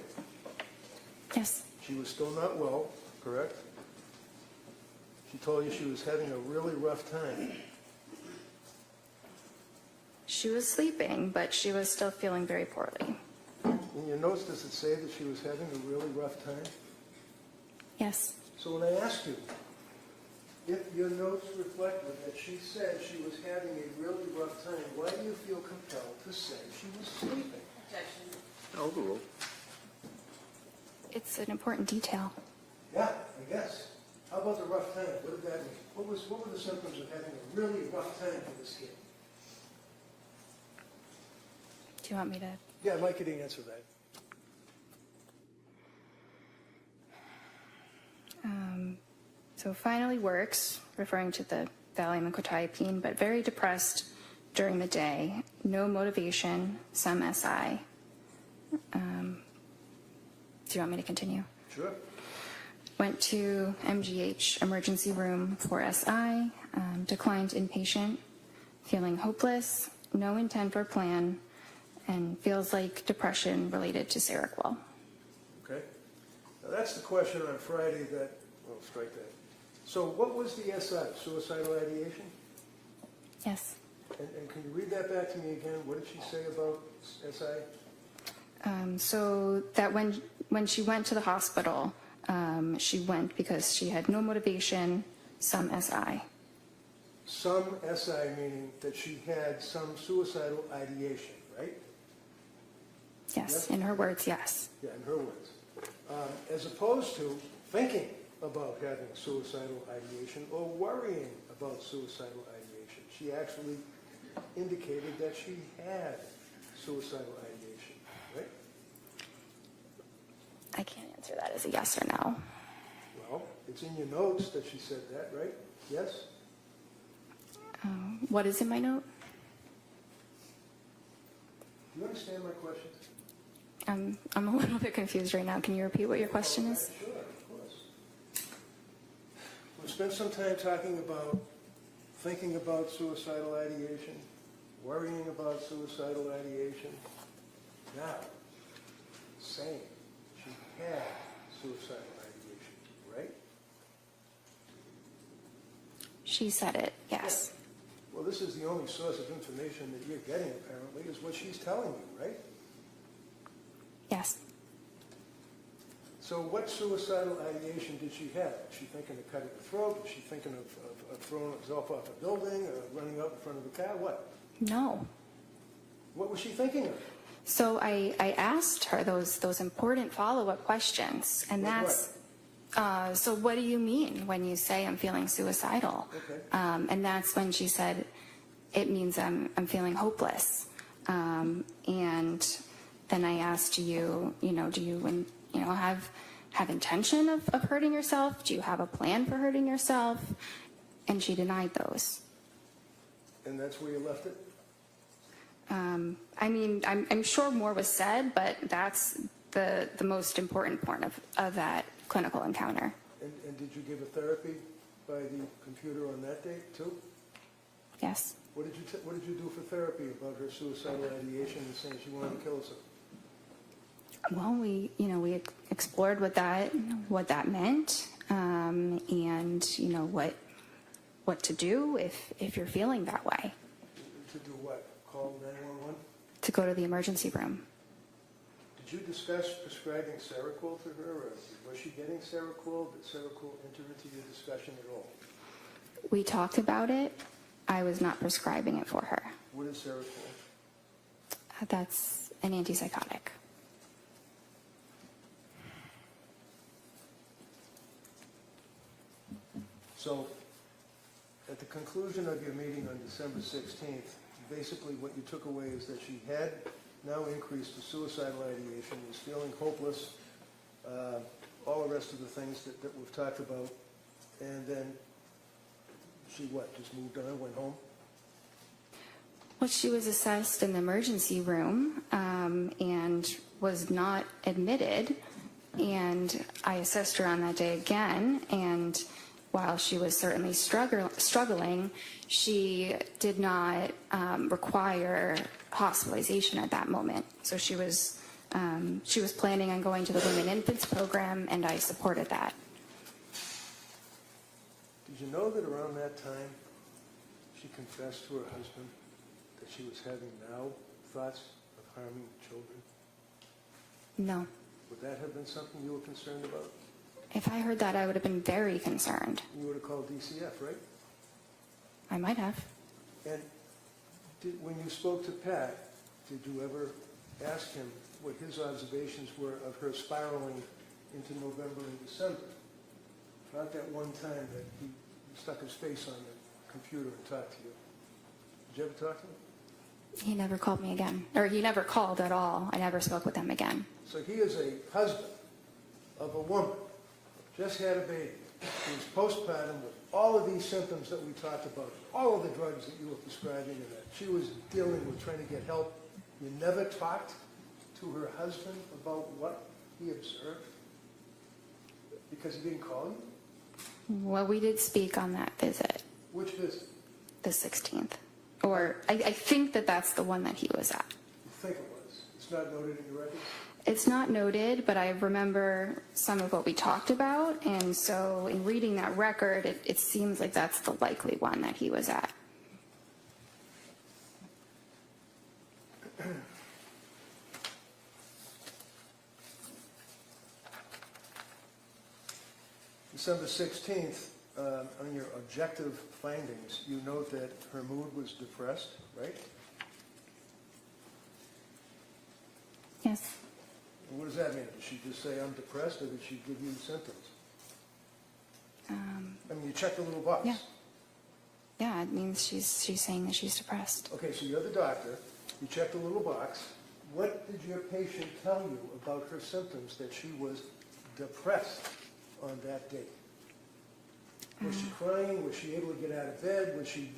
Yes. She was still not well, correct? She told you she was having a really rough time. She was sleeping, but she was still feeling very poorly. In your notes, does it say that she was having a really rough time? Yes. So when I asked you, if your notes reflected that she said she was having a really rough time, why do you feel compelled to say she was sleeping? Objection. Overruled. It's an important detail. Yeah, I guess. How about the rough time? What did that mean? What were the symptoms of having a really rough time for this kid? Do you want me to? Yeah, I'd like you to answer that. So finally works, referring to the Valium and quetiapine, but very depressed during the day. No motivation, some SI. Do you want me to continue? Sure. Went to MGH emergency room for SI, declined inpatient, feeling hopeless, no intent or plan, and feels like depression related to Seroquel. Okay. Now that's the question on Friday that, well, strike that. So what was the SI? Suicidal ideation? Yes. And can you read that back to me again? What did she say about SI? So that when she went to the hospital, she went because she had no motivation, some SI. Some SI meaning that she had some suicidal ideation, right? Yes, in her words, yes. Yeah, in her words. As opposed to thinking about having suicidal ideation or worrying about suicidal ideation. She actually indicated that she had suicidal ideation, right? I can't answer that as a yes or no. Well, it's in your notes that she said that, right? Yes? What is in my note? Do you understand my question? I'm a little bit confused right now. Can you repeat what your question is? Sure, of course. We've spent some time talking about thinking about suicidal ideation, worrying about suicidal ideation. Now, saying she had suicidal ideation, right? She said it, yes. Well, this is the only source of information that you're getting, apparently, is what she's telling you, right? Yes. So what suicidal ideation did she have? Was she thinking of cutting her throat? Was she thinking of throwing herself off a building or running out in front of a car? What? No. What was she thinking of? So I asked her those important follow-up questions, and Like that's, so what do you mean when you say I'm feeling suicidal? Okay. And that's when she said, it means I'm feeling hopeless. And then I asked, do you have intention of hurting yourself? Do you have a plan for hurting yourself? And she denied those. And that's where you left it? I mean, I'm sure more was said, but that's the most important part of that clinical encounter. And did you give her therapy by the computer on that date, too? Yes. What did you do for therapy about her suicidal ideation and saying she wanted to kill herself? Well, we explored what that meant, and what to do if you're feeling that way. To do what? Call 911? To go to the emergency room. Did you discuss prescribing Seroquel to her, or was she getting Seroquel? Did Seroquel enter into your discussion at all? We talked about it. I was not prescribing it for her. What is Seroquel? That's an antipsychotic. So, at the conclusion of your meeting on December 16th, basically what you took away is that she had now increased to suicidal ideation, was feeling hopeless, all the rest of the things that we've talked about, and then she just moved on, went home? Well, she was assessed in the emergency room and was not admitted, and I assessed her on that day again, and while she was certainly struggling, she did not require hospitalization at that moment. So she was planning on going to the Women and Infants program, and I supported that. Did you know that around that time she confessed to her husband that she was having now thoughts of harming children? No. Would that have been something you were concerned about? If I heard that, I would have been very concerned. You would have called DCF, right? I might have. And when you spoke to Pat, did you ever ask him what his observations were of her spiraling into November and December? Not that one time that he stuck his face on the computer and talked to you. Did you ever talk to him? He never called me again. Or he never called at all. I never spoke with him again. So he is a husband of a woman, just had a baby, who's postpartum with all of these symptoms that we talked about, all of the drugs that you were prescribing, and that she was dealing with trying to get help. You never talked to her husband about what he observed? Because he didn't call you? Well, we did speak on that visit, Which visit? the 16th. Or I think that's the one that he was at. You think it was? It's not noted in your records? It's not noted, but I remember some of what we talked about, and so in reading that record, it seems like that's the likely one that he was at. December 16th, on your objective findings, you note that her mood was depressed, right? Yes. what does that mean? Did she just say, I'm depressed, or did she give you symptoms? I mean, you checked the little box. Yeah. Yeah, it means she's saying that she's depressed. Okay, so you're the doctor, you checked the little box. What did your patient tell you about her symptoms that she was depressed on that date? Was she crying? Was she able to get out of bed? Was she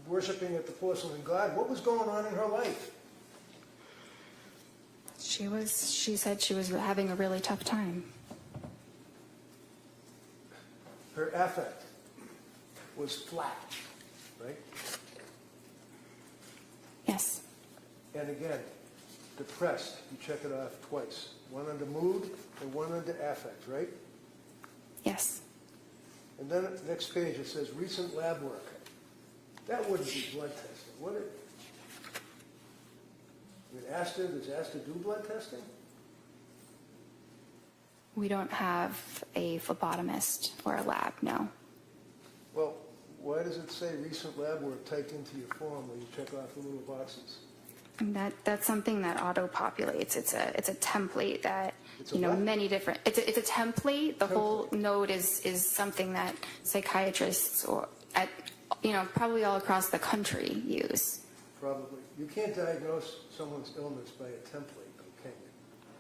worshiping at the porcelain god? What was going on in her life? She said she was having a really tough time. Her affect was flat, right? Yes. And again, depressed, you check it off twice. One under mood and one under affect, right? Yes. And then next page it says recent lab work. That wouldn't be blood testing, would it? Does ASTA do blood testing? We don't have a phlebotomist or a lab, no. Well, why does it say recent lab work typed into your form where you check off the little boxes? And that's something that auto-populates. It's a template that, It's a what? many different, it's a template. The whole node is something that psychiatrists or probably all across the country use. Probably. You can't diagnose someone's illness by a template, though, can you?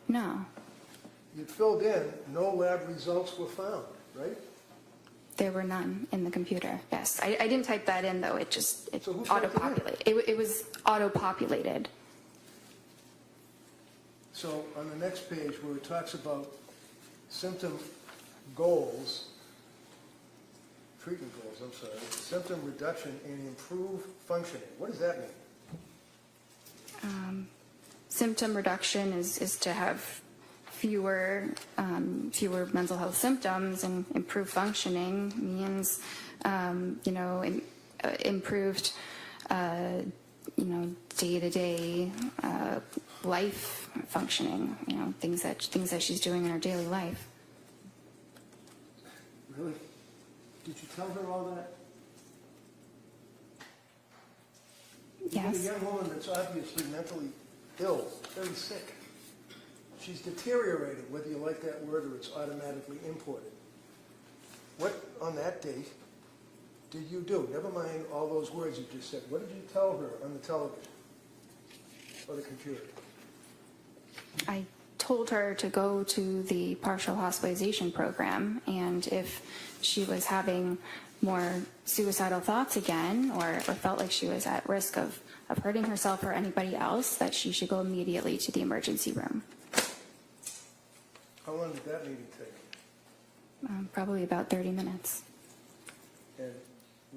No, You filled in, no lab results were found, right? there were none in the computer. Yes, I didn't type that in though. It So who typed it in? auto-populated. It was auto-populated. So on the next page where it talks about symptom goals, treatment goals, I'm sorry, symptom reduction and improve functioning. What does that mean? Symptom reduction is to have fewer mental health symptoms, and improved functioning means improved day-to-day life functioning, things that she's doing in her daily life. Really? Did you tell her all that? You get Yes. a young woman that's obviously mentally ill, very sick. She's deteriorated, whether you like that word or it's automatically imported. What, on that date, did you do? Never mind all those words you just said. What did you tell her on the television or the computer? I told her to go to the partial hospitalization program, and if she was having more suicidal thoughts again, or felt like she was at risk of hurting herself or anybody else, that she should go immediately to the emergency room. How long did that meeting take? Probably about 30 minutes. And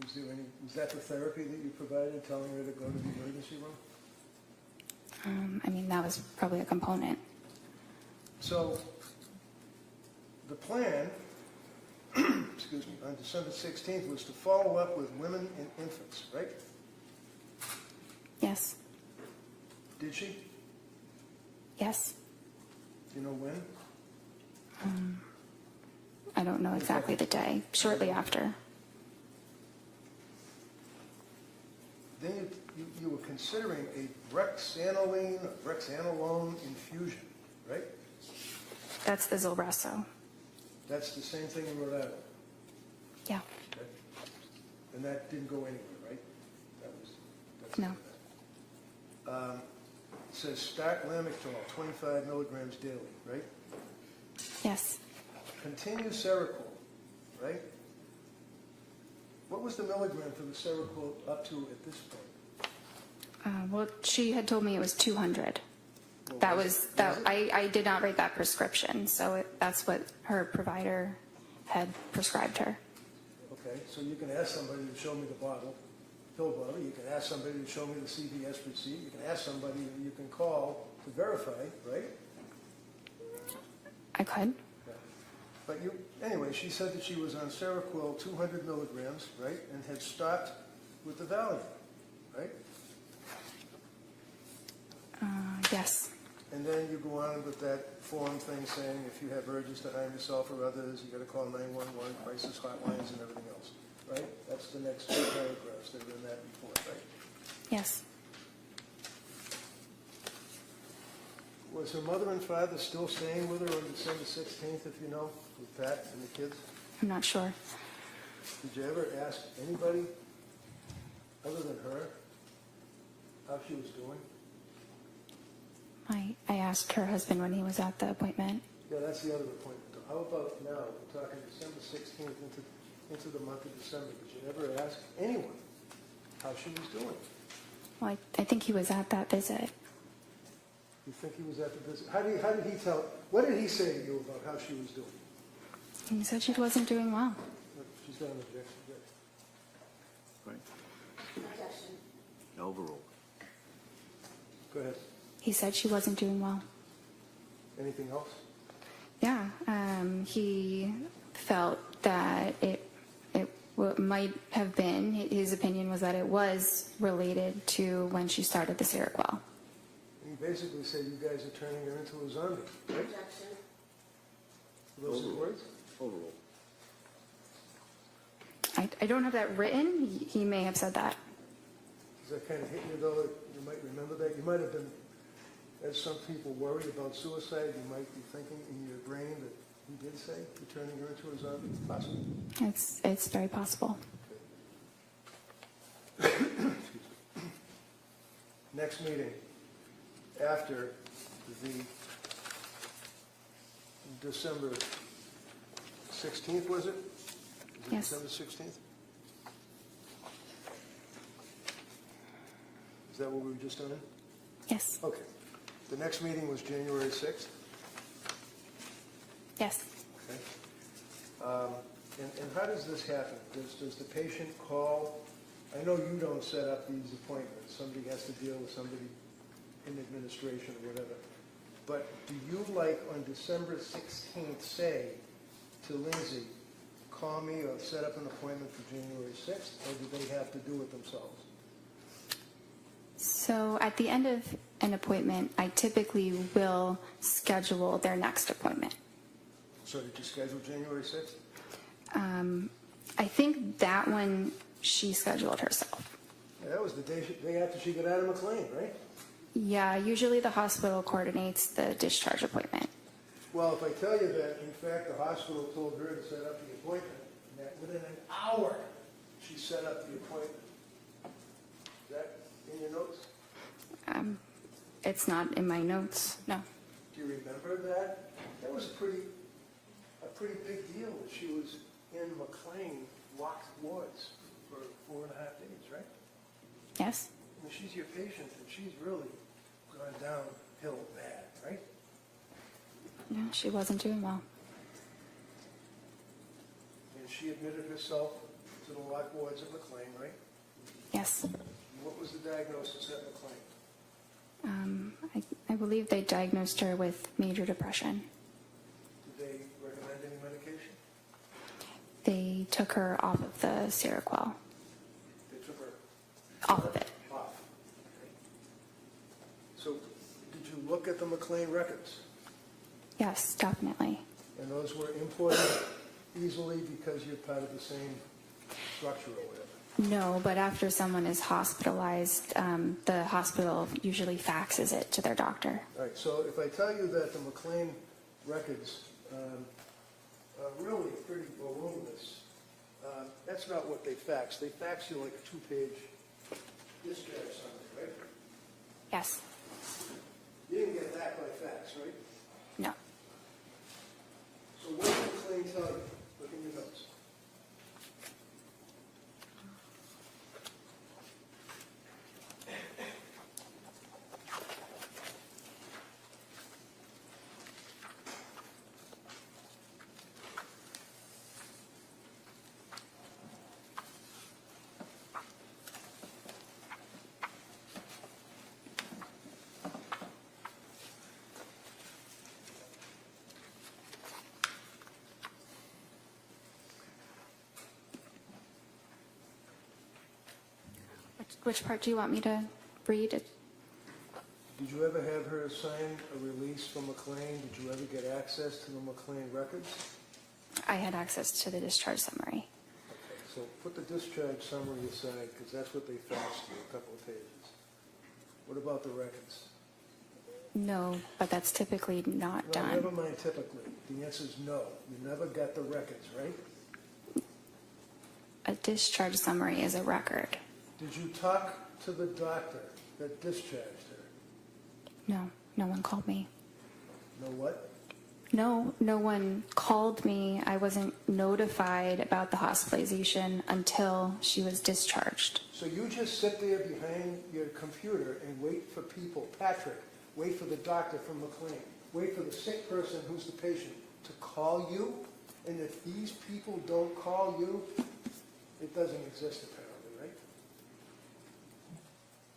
was that the therapy that you provided, telling her to go to the emergency room? That was probably a component. So the plan, excuse me, on December 16th was to follow up with women and infants, right? Yes. Did she? Yes. Do you know when? I don't know exactly the day. Shortly after. Then you were considering a brexanolone infusion, right? That's the Zolresso. That's the same thing in Rhode Island. Yeah. Okay. And that didn't go anywhere, right? That's No. It says start Lamictal, 25 milligrams daily, right? Yes. Continue Seroquel, right? What was the milligram for the Seroquel up to at this point? Well, she had told me it was 200. Well, That was was it? that. I did not write that prescription, so that's what her provider had prescribed her. Okay, so you can ask somebody to show me the pill bottle. You can ask somebody to show me the CVS receipt. You can ask somebody you can call to verify, right? I could. Yeah. But anyway, she said that she was on Seroquel 200 milligrams, right, and had stopped with the Valium, right? Yes. And then you go on with that form thing saying if you have urges to harm yourself or others, you got to call 911, crisis hotlines, and everything else, right? That's the next two paragraphs that are in that report, right? Yes. Was her mother and father still staying with her on December 16th, if you know, with Pat and the kids? I'm not sure. Did you ever ask anybody other than her how she was doing? I asked her husband when he was at the appointment. Yeah, that's the other appointment. How about now? We're talking December 16th into the month of December. Did you ever ask anyone how she was doing? Well, I think he was at that visit. You think he was at the visit? How did he tell? What did he say to you about how she was doing? He said she wasn't doing well. She's got an objection. Right. Objection. Overruled. Go ahead. He said she wasn't doing well. Anything else? Yeah, he felt that it might have been, his opinion was that it was related to when she started the Seroquel. He basically said you guys are turning her into a zombie, right? Objection. Were those his words? Overruled. I don't have that written. He may have said that. Does that kind of hit you, though? You might remember that. You might have been, as some people worry about suicide, you might be thinking in your brain that he did say you're turning her into a zombie. Possible. It's very possible. Next meeting after the December 16th, was it? Is it Yes. December 16th? Is that what we were just on? Yes. Okay. The next meeting was January 6th. Yes. Okay. And how does this happen? Does the patient call? I know you don't set up these appointments. Somebody has to deal with somebody in administration or whatever. But do you, like, on December 16th, say to Lindsay, call me or set up an appointment for January 6th, or do they have to do it themselves? So at the end of an appointment, I typically will schedule their next appointment. So did you schedule January 6th? I think that one she scheduled herself. Yeah, that was the day after she got out of McLean, right? Yeah, usually the hospital coordinates the discharge appointment. Well, if I tell you that, in fact, the hospital told her to set up the appointment, and that within an hour, she set up the appointment. Is that in your notes? It's not in my notes, no. Do you remember that? That was a pretty big deal that she was in McLean, locked wards for 4.5 days, right? Yes? I mean, she's your patient, and she's really gone downhill bad, right? No, she wasn't doing well. And she admitted herself to the locked wards at McLean, right? Yes. And what was the diagnosis at McLean? I believe they diagnosed her with major depression. Did they recommend any medication? They took her off of the Seroquel. They took her Off of it. off. Okay. So, did you look at the McLean records? Yes, definitely. And those were imported easily because you're part of the same structure or whatever? No, but after someone is hospitalized, the hospital usually faxes it to their doctor. All right, so if I tell you that the McLean records are really pretty voluminous, that's not what they fax. They fax you like a 2-page discharge summary, right? Yes. You didn't get that by fax, right? No. So what did McLean tell you? Look in your notes. Which part do you want me to read? Did you ever have her sign a release from McLean? Did you ever get access to the McLean records? I had access to the discharge summary. Okay, so put the discharge summary aside, because that's what they faxed you, a couple of pages. What about the records? No, but that's typically not No, done. never mind typically. The answer is no. You never got the records, right? A discharge summary is a record. Did you talk to the doctor that discharged her? No, no one called me. Know what? No one called me. I wasn't notified about the hospitalization until she was discharged. So you just sit there behind your computer and wait for people, Patrick, wait for the doctor from McLean, wait for the sick person who's the patient to call you? And if these people don't call you, it doesn't exist apparently, right?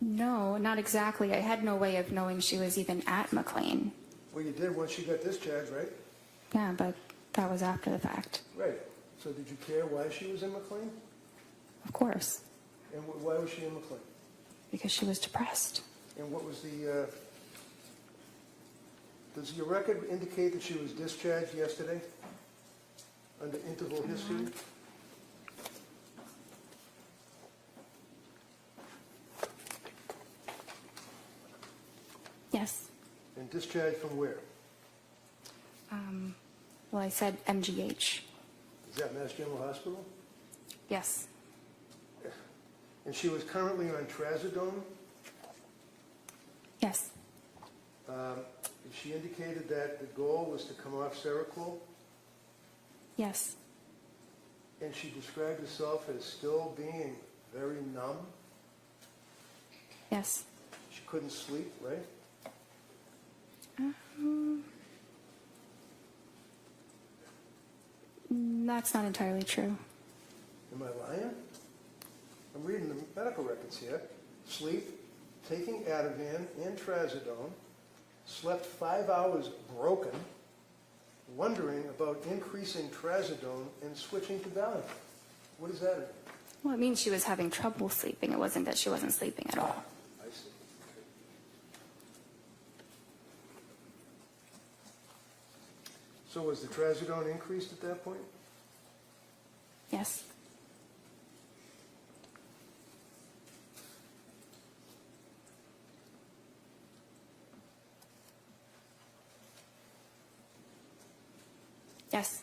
No, not exactly. I had no way of knowing she was even at McLean. Well, you did once she got discharged, right? Yeah, but that was after the fact. Right. So did you care why she was in McLean? Of course, And why was she in McLean? because she was depressed. And what was the, does your record indicate that she was discharged yesterday under interval history? Yes. And discharged from where? Well, I said MGH. Is that Mass General Hospital? Yes. And she was currently on trazodone? Yes. She indicated that the goal was to come off Seroquel, Yes. and she described herself as still being very numb. Yes. She couldn't sleep, right? That's not entirely true. Am I lying? I'm reading the medical records here. Sleep, taking Ativan and trazodone, slept 5 hours broken, wondering about increasing trazodone and switching to Valium. What does that mean? Well, it means she was having trouble sleeping. It wasn't that she wasn't sleeping at all. I see. So was the trazodone increased at that point? Yes. Yes.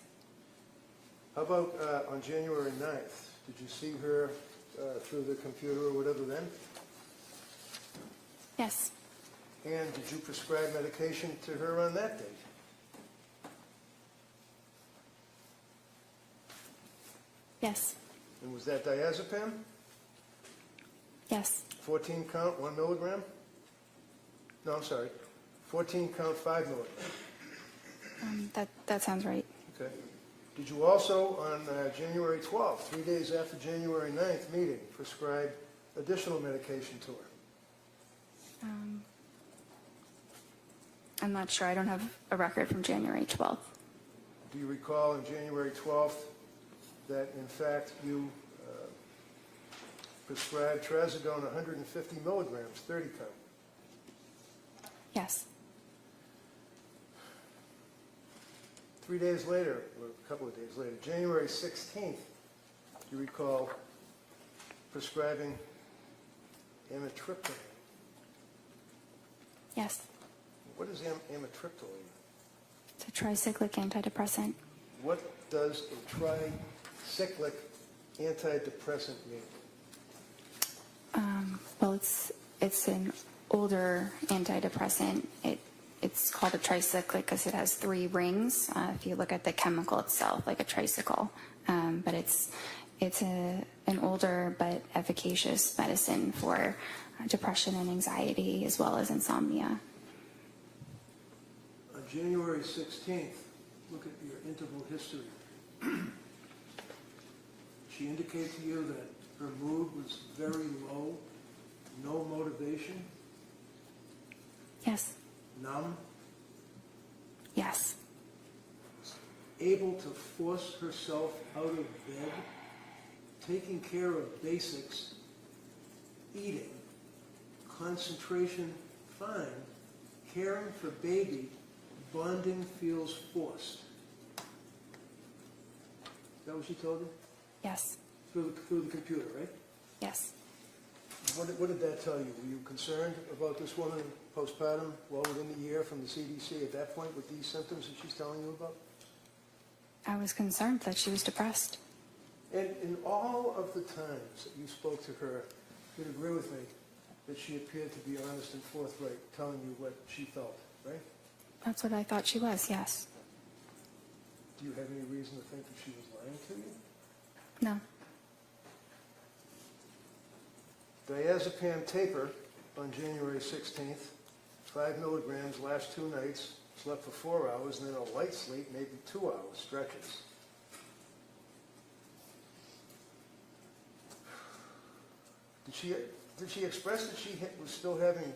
How about on January 9th? Did you see her through the computer or whatever then? Yes. And did you prescribe medication to her on that date? Yes. And was that diazepam? Yes. 14 count, 1 milligram? No, I'm sorry. 14 count, 5 milligram. That sounds right. Okay. Did you also, on January 12th, 3 days after January 9th meeting, prescribe additional medication to her? I'm not sure. I don't have a record from January 12th. Do you recall on January 12th that, in fact, you prescribed trazodone 150 milligrams, 30 count? Yes. 3 days later, or a couple of days later, January 16th, you recall prescribing amitriptyline. Yes. What is amitriptyline? It's a tricyclic antidepressant. What does a tricyclic antidepressant mean? Well, it's an older antidepressant. It's called a tricyclic because it has 3 rings. If you look at the chemical itself, like a tricycle, but it's an older but efficacious medicine for depression and anxiety as well as insomnia. On January 16th, look at your interval history. She indicated to you that her mood was very low, no motivation, Yes. numb, Yes. able to force herself out of bed, taking care of basics, eating, concentration fine, caring for baby, bonding feels forced. Is that what she told you? Yes. Through the computer, right? Yes. What did that tell you? Were you concerned about this woman postpartum well within the year from the CDC at that point with these symptoms that she's telling you about? I was concerned that she was depressed. And in all of the times that you spoke to her, you'd agree with me that she appeared to be honest and forthright, telling you what she felt, right? That's what I thought she was, yes. Do you have any reason to think that she was lying to you? No. Diazepam taper on January 16th, 5 milligrams last 2 nights, slept for 4 hours, and then a light sleep, maybe 2 hours, stretches. Did she express that she was still having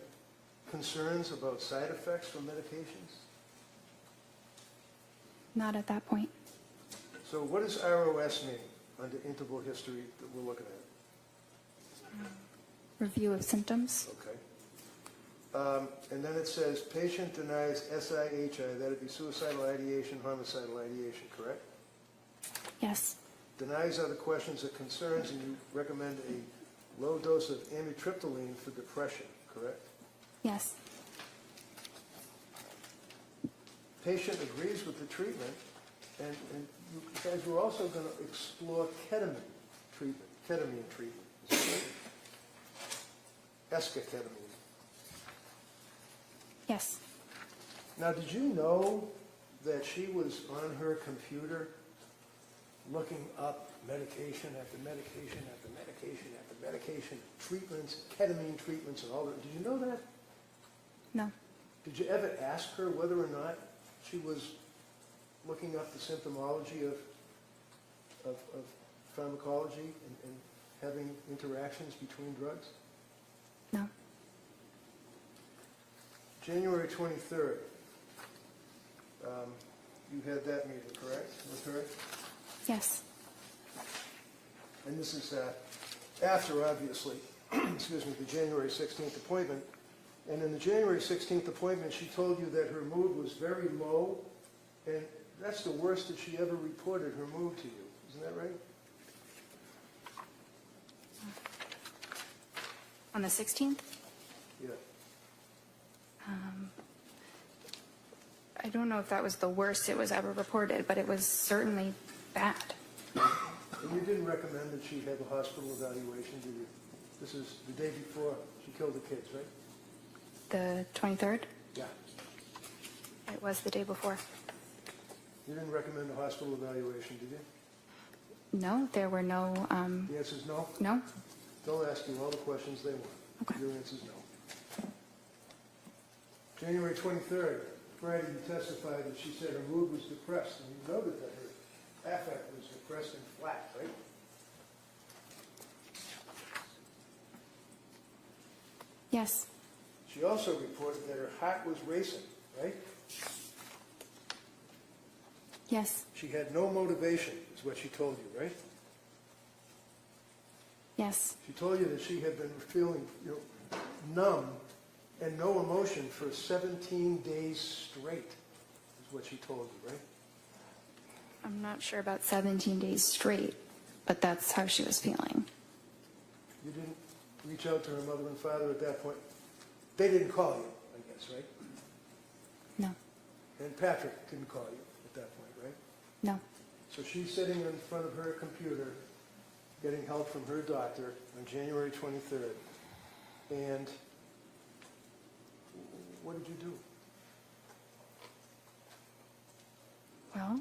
concerns about side effects from medications? Not at that point. So what does ROS mean under interval history that we're looking at? Review of symptoms. Okay. And then it says patient denies SIHI, that'd be suicidal ideation, homicidal ideation, correct? Yes. Denies other questions or concerns, and you recommend a low dose of amitriptyline for depression, correct? Yes. Patient agrees with the treatment, and you guys were also going to explore ketamine treatment. Is that right? Esketamine. Yes. Now, did you know that she was on her computer looking up medication after medication after medication after medication, treatments, ketamine treatments, and all that? Did you know that? No. Did you ever ask her whether or not she was looking up the symptomology of pharmacology and having interactions between drugs? No. January 23rd, you had that meeting, correct, with her? Yes. And this is after, obviously, excuse me, the January 16th appointment. And in the January 16th appointment, she told you that her mood was very low, and that's the worst that she ever reported her mood to you. Isn't that right? On the 16th? Yeah. I don't know if that was the worst it was ever reported, but it was certainly bad. And you didn't recommend that she have a hospital evaluation, did you? This is the day before she killed the kids, right? The 23rd? Yeah. It was the day before. You didn't recommend a hospital evaluation, did you? No, there were no, The answer is no? no? They'll ask you all the questions they want. Okay. Your answer is no. January 23rd, Friday, you testified that she said her mood was depressed, and you noted that her affect was depressed and flat, right? Yes. She also reported that her heart was racing, right? Yes. She had no motivation, is what she told you, right? Yes. She told you that she had been feeling, numb and no emotion for 17 days straight, is what she told you, right? I'm not sure about 17 days straight, but that's how she was feeling. You didn't reach out to her mother and father at that point? They didn't call you, I guess, right? No. And Patrick didn't call you at that point, right? No. So she's sitting in front of her computer, getting help from her doctor on January 23rd. And what did you do? Well,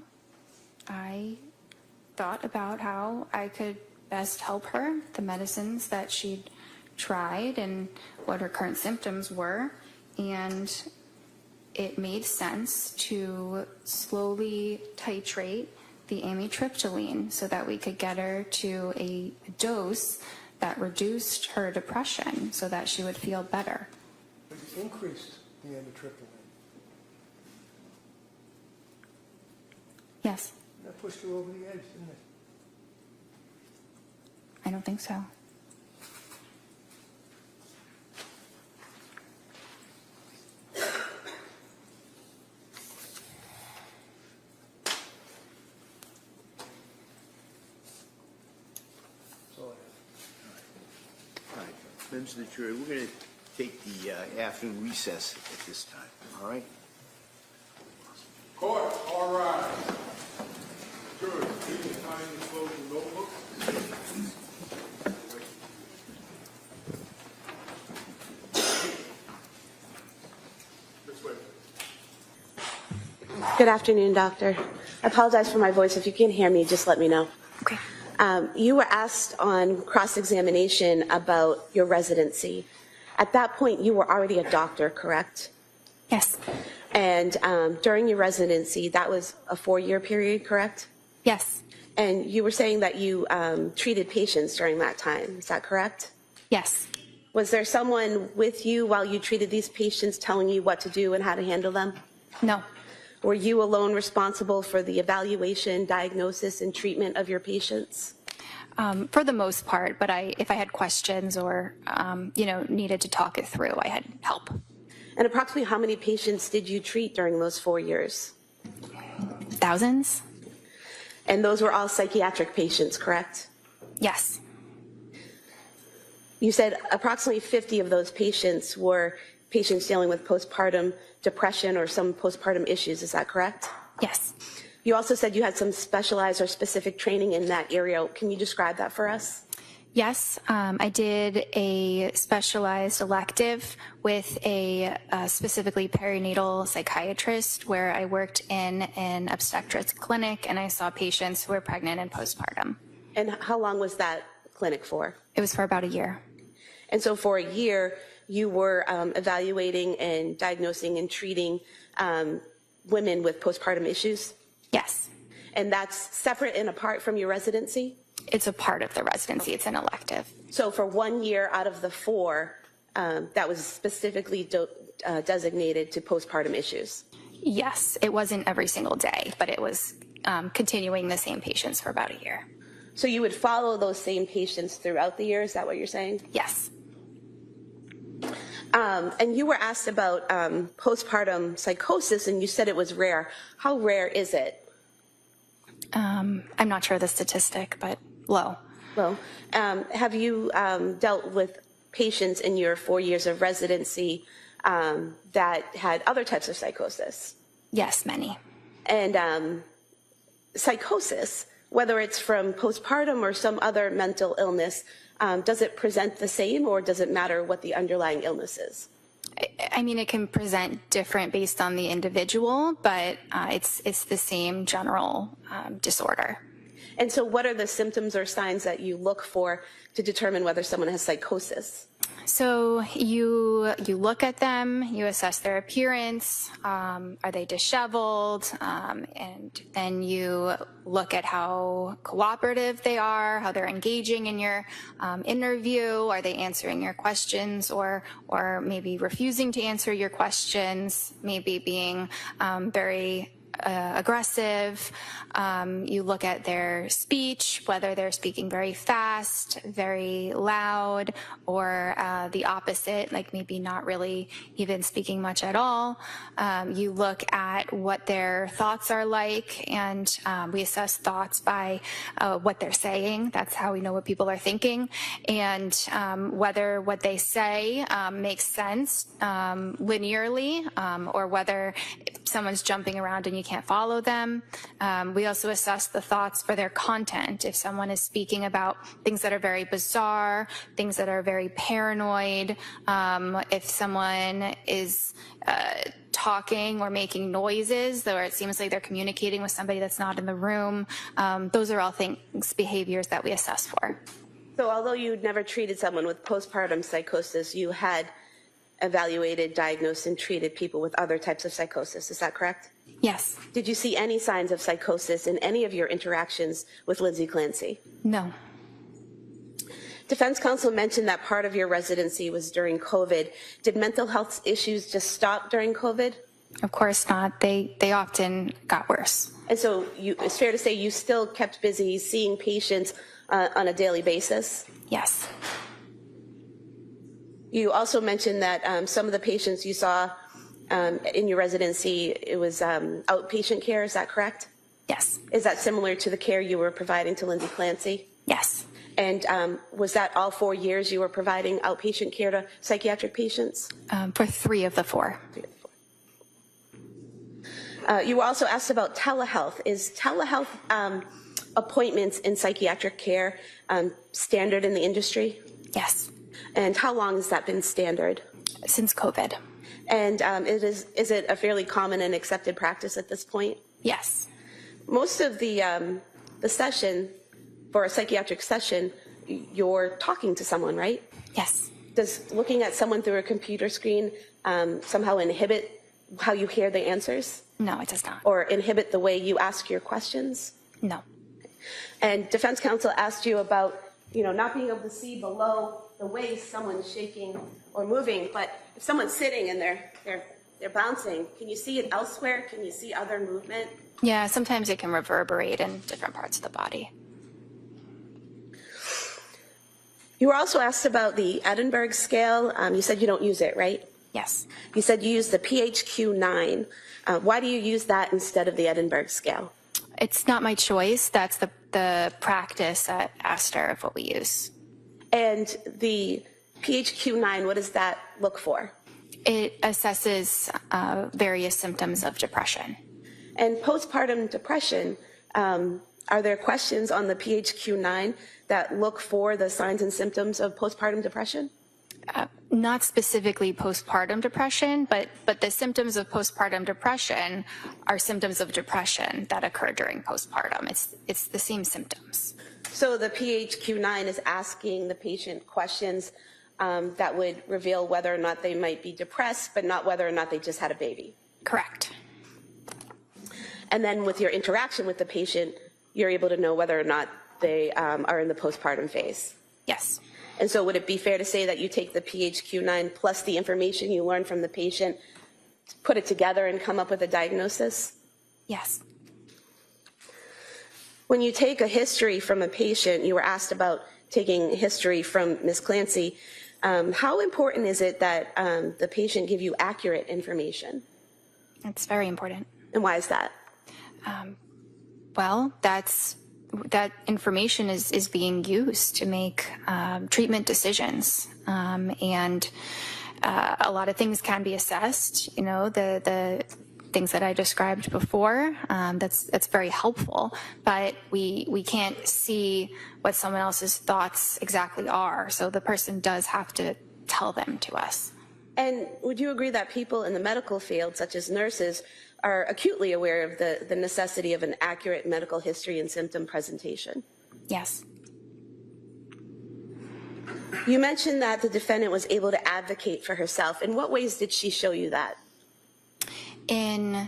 I thought about how I could best help her, the medicines that she'd tried and what her current symptoms were, and it made sense to slowly titrate the amitriptyline so that we could get her to a dose that reduced her depression so that she would feel better. But you increased the amitriptyline. Yes. That pushed her over the edge, didn't it? I don't think so. That's all I have. All right. Members of the jury, we're going to take the afternoon recess at this time, all right? Court, all rise. Jury, please sign the closing notebook. This way. Good afternoon, doctor. I apologize for my voice. If you can't hear me, just let me know. Okay. You were asked on cross-examination about your residency. At that point, you were already a doctor, correct? Yes. And during your residency, that was a 4-year period, correct? Yes. And you were saying that you treated patients during that time. Is that correct? Yes. Was there someone with you while you treated these patients telling you what to do and how to handle them? No. Were you alone responsible for the evaluation, diagnosis, and treatment of your patients? For the most part, but if I had questions or, needed to talk it through, I had help. And approximately how many patients did you treat during those 4 years? Thousands? And those were all psychiatric patients, correct? Yes. You said approximately 50 of those patients were patients dealing with postpartum depression or some postpartum issues. Is that correct? Yes. You also said you had some specialized or specific training in that area. Can you describe that for us? Yes, I did a specialized elective with a specifically perinatal psychiatrist where I worked in an obstetrics clinic and I saw patients who were pregnant and postpartum. And how long was that clinic for? It was for about a year. And so for a year, you were evaluating and diagnosing and treating women with postpartum issues? Yes. And that's separate and apart from your residency? It's a part of the residency. It's an elective. So for 1 year out of the 4, that was specifically designated to postpartum issues? Yes, it wasn't every single day, but it was continuing the same patients for about a year. So you would follow those same patients throughout the year, is that what you're saying? Yes. And you were asked about postpartum psychosis, and you said it was rare. How rare is it? I'm not sure of the statistic, but low. Well, have you dealt with patients in your 4 years of residency that had other types of psychosis? Yes, many. And psychosis, whether it's from postpartum or some other mental illness, does it present the same, or does it matter what the underlying illness is? I mean, it can present different based on the individual, but it's the same general disorder. And so what are the symptoms or signs that you look for to determine whether someone has psychosis? So you look at them, you assess their appearance, are they disheveled, and then you look at how cooperative they are, how they're engaging in your interview, are they answering your questions or maybe refusing to answer your questions, maybe being very aggressive. You look at their speech, whether they're speaking very fast, very loud, or the opposite, like maybe not really even speaking much at all. You look at what their thoughts are like, and we assess thoughts by what they're saying. That's how we know what people are thinking, and whether what they say makes sense linearly, or whether someone's jumping around and you can't follow them. We also assess the thoughts for their content. If someone is speaking about things that are very bizarre, things that are very paranoid, if someone is talking or making noises, or it seems like they're communicating with somebody that's not in the room, those are all things, behaviors that we assess for. So although you'd never treated someone with postpartum psychosis, you had evaluated, diagnosed, and treated people with other types of psychosis. Is that correct? Yes. Did you see any signs of psychosis in any of your interactions with Lindsay Clancy? No. Defense counsel mentioned that part of your residency was during COVID. Did mental health issues just stop during COVID? Of course not. They often got worse. And so it's fair to say you still kept busy seeing patients on a daily basis? Yes. You also mentioned that some of the patients you saw in your residency, it was outpatient care, is that correct? Yes. Is that similar to the care you were providing to Lindsay Clancy? Yes. And was that all 4 years you were providing outpatient care to psychiatric patients? For 3 of the 4. You were also asked about telehealth. Is telehealth appointments in psychiatric care standard in the industry? Yes, And how long has that been standard? since COVID. And is it a fairly common and accepted practice at this point? Yes. Most of the session, for a psychiatric session, you're talking to someone, right? Yes. Does looking at someone through a computer screen somehow inhibit how you hear the answers? No, it does not. Or inhibit the way you ask your questions? No. And defense counsel asked you about, not being able to see below the waist someone's shaking or moving, but if someone's sitting and they're bouncing, can you see it elsewhere? Can you see other movement? Yeah, sometimes it can reverberate in different parts of the body. You were also asked about the Edinburgh scale. You said you don't use it, right? Yes. You said you use the PHQ-9. Why do you use that instead of the Edinburgh scale? It's not my choice. That's the practice at Astor of what we use. And the PHQ-9, what does that look for? It assesses various symptoms of depression. And postpartum depression, are there questions on the PHQ-9 that look for the signs and symptoms of postpartum depression? Not specifically postpartum depression, but the symptoms of postpartum depression are symptoms of depression that occur during postpartum. It's the same symptoms. So the PHQ-9 is asking the patient questions that would reveal whether or not they might be depressed, but not whether or not they just had a baby. Correct. And then with your interaction with the patient, you're able to know whether or not they are in the postpartum phase. Yes. And so would it be fair to say that you take the PHQ-9 plus the information you learn from the patient, put it together and come up with a diagnosis? Yes. When you take a history from a patient, you were asked about taking history from Ms. Clancy. How important is it that the patient give you accurate information? It's very important. And why is that? Well, that information is being used to make treatment decisions. And a lot of things can be assessed, the things that I described before. That's very helpful, but we can't see what someone else's thoughts exactly are. So the person does have to tell them to us. And would you agree that people in the medical field, such as nurses, are acutely aware of the necessity of an accurate medical history and symptom presentation? Yes. You mentioned that the defendant was able to advocate for herself. In what ways did she show you that? In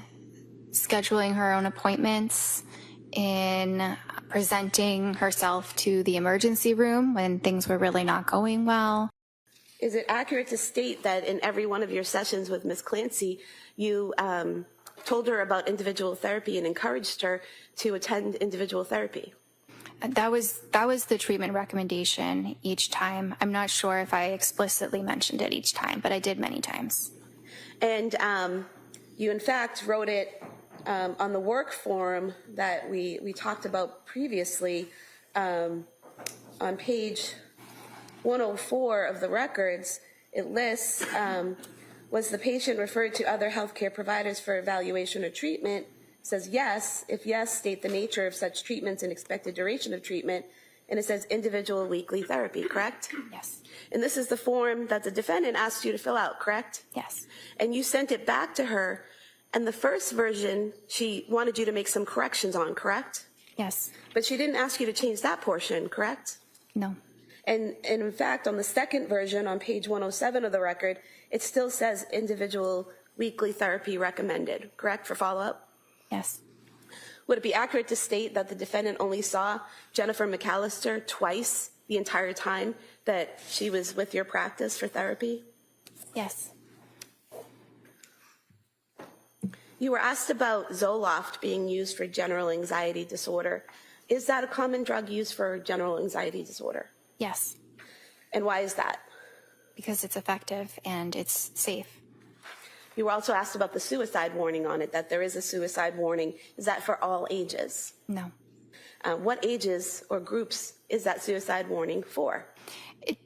scheduling her own appointments, in presenting herself to the emergency room when things were really not going well. Is it accurate to state that in every one of your sessions with Ms. Clancy, you told her about individual therapy and encouraged her to attend individual therapy? That was the treatment recommendation each time. I'm not sure if I explicitly mentioned it each time, but I did many times. And you, in fact, wrote it on the work form that we talked about previously on page 104 of the records. It lists, was the patient referred to other healthcare providers for evaluation or treatment? It says yes. If yes, state the nature of such treatments and expected duration of treatment. And it says individual weekly therapy, correct? Yes. And this is the form that the defendant asked you to fill out, correct? Yes. And you sent it back to her, and the first version she wanted you to make some corrections on, correct? Yes. But she didn't ask you to change that portion, correct? No. And in fact, on the second version, on page 107 of the record, it still says individual weekly therapy recommended, correct, for follow-up? Yes. Would it be accurate to state that the defendant only saw Jennifer McAllister twice the entire time that she was with your practice for therapy? Yes. You were asked about Zoloft being used for general anxiety disorder. Is that a common drug used for general anxiety disorder? Yes. And why is that? Because it's effective and it's safe. You were also asked about the suicide warning on it, that there is a suicide warning. Is that for all ages? No. What ages or groups is that suicide warning for?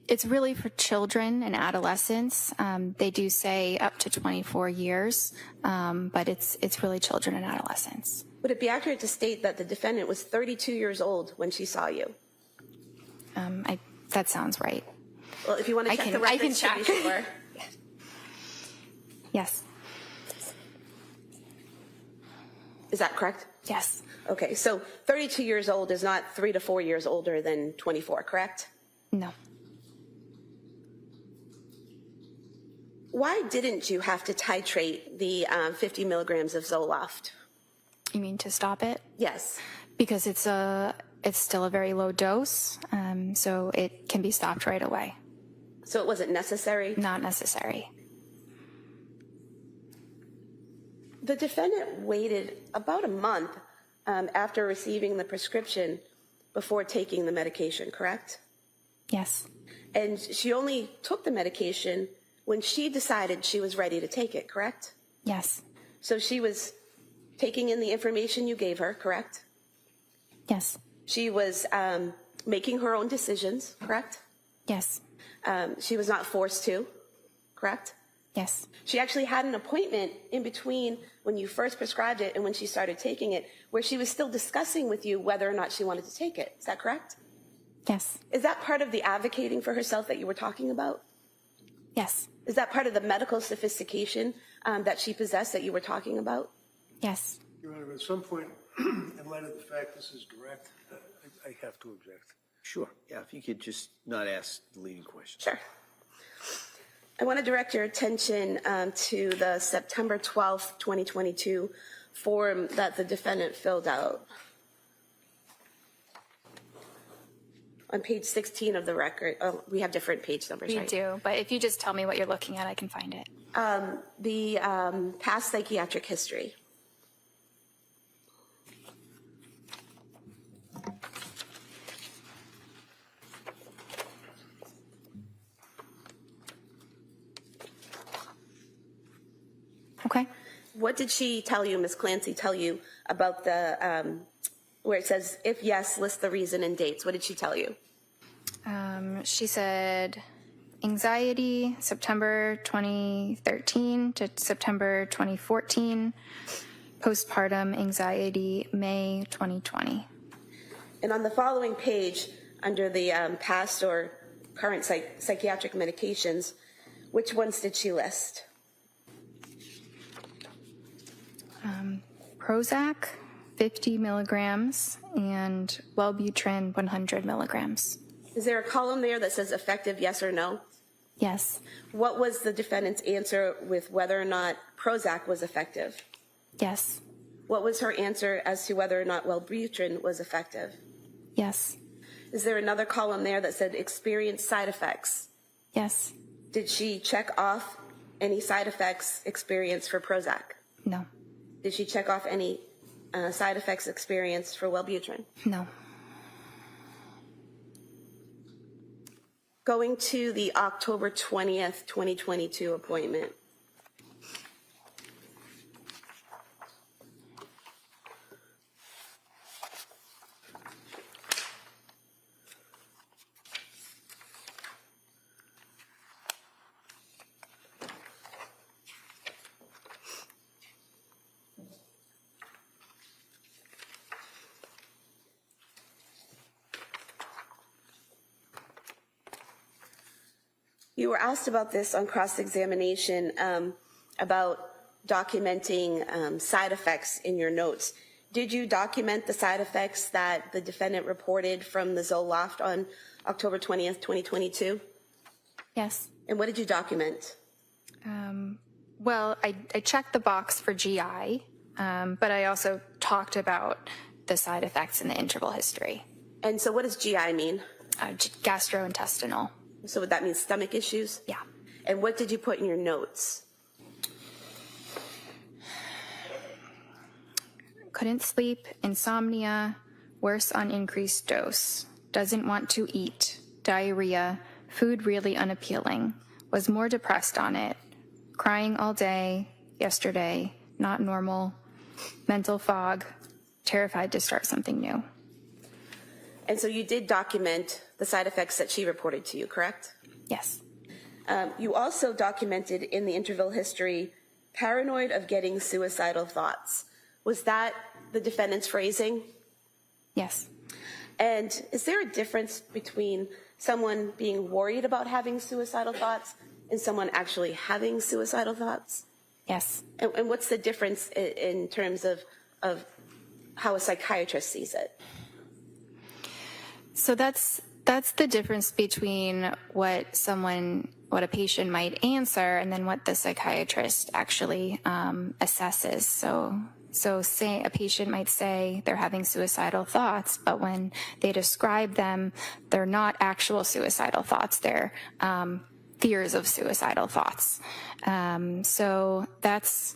It's really for children and adolescents. They do say up to 24 years, but it's really children and adolescents. Would it be accurate to state that the defendant was 32 years old when she saw you? That sounds right. Well, if you want to check the records, I can check. to be sure. Yes. Is that correct? Yes. Okay, so 32 years old is not 3 to 4 years older than 24, correct? No. Why didn't you have to titrate the 50 milligrams of Zoloft? You mean to stop it? Yes. Because it's still a very low dose, so it can be stopped right away. So it wasn't necessary? Not necessary. The defendant waited about a month after receiving the prescription before taking the medication, correct? Yes. And she only took the medication when she decided she was ready to take it, correct? Yes. So she was taking in the information you gave her, correct? Yes. She was making her own decisions, correct? Yes. She was not forced to, correct? Yes. She actually had an appointment in between when you first prescribed it and when she started taking it, where she was still discussing with you whether or not she wanted to take it. Is that correct? Yes. Is that part of the advocating for herself that you were talking about? Yes. Is that part of the medical sophistication that she possessed that you were talking about? Yes. Your Honor, at some point, in light of the fact this is direct, I have to object. Sure. Yeah, if you could just not ask the leading question. Sure. I want to direct your attention to the September 12th, 2022 form that the defendant filled out. On page 16 of the record, we have different page numbers, We right? do, but if you just tell me what you're looking at, I can find it. The past psychiatric history. Okay. What did she tell you, Ms. Clancy, tell you about the, where it says, if yes, list the reason and dates? What did she tell you? She said anxiety, September 2013 to September 2014, postpartum anxiety, May 2020. And on the following page, under the past or current psychiatric medications, which ones did she list? Prozac, 50 milligrams, and Wellbutrin, 100 milligrams. Is there a column there that says effective yes or no? Yes. What was the defendant's answer with whether or not Prozac was effective? Yes. What was her answer as to whether or not Wellbutrin was effective? Yes. Is there another column there that said experienced side effects? Yes. Did she check off any side effects experienced for Prozac? No. Did she check off any side effects experienced for Wellbutrin? No. Going to the October 20th, 2022 appointment. You were asked about this on cross-examination about documenting side effects in your notes. Did you document the side effects that the defendant reported from the Zoloft on October 20th, 2022? Yes. And what did you document? Well, I checked the box for GI, but I also talked about the side effects in the interval history. And so what does GI mean? Gastrointestinal. So would that mean stomach issues? Yeah. And what did you put in your notes? Couldn't sleep, insomnia, worse on increased dose, doesn't want to eat, diarrhea, food really unappealing, was more depressed on it, crying all day, yesterday, not normal, mental fog, terrified to start something new. And so you did document the side effects that she reported to you, correct? Yes. You also documented in the interval history, paranoid of getting suicidal thoughts. Was that the defendant's phrasing? Yes. And is there a difference between someone being worried about having suicidal thoughts and someone actually having suicidal thoughts? Yes. And what's the difference in terms of how a psychiatrist sees it? So that's the difference between what a patient might answer and then what the psychiatrist actually assesses. So say a patient might say they're having suicidal thoughts, but when they describe them, they're not actual suicidal thoughts. They're fears of suicidal thoughts. So that's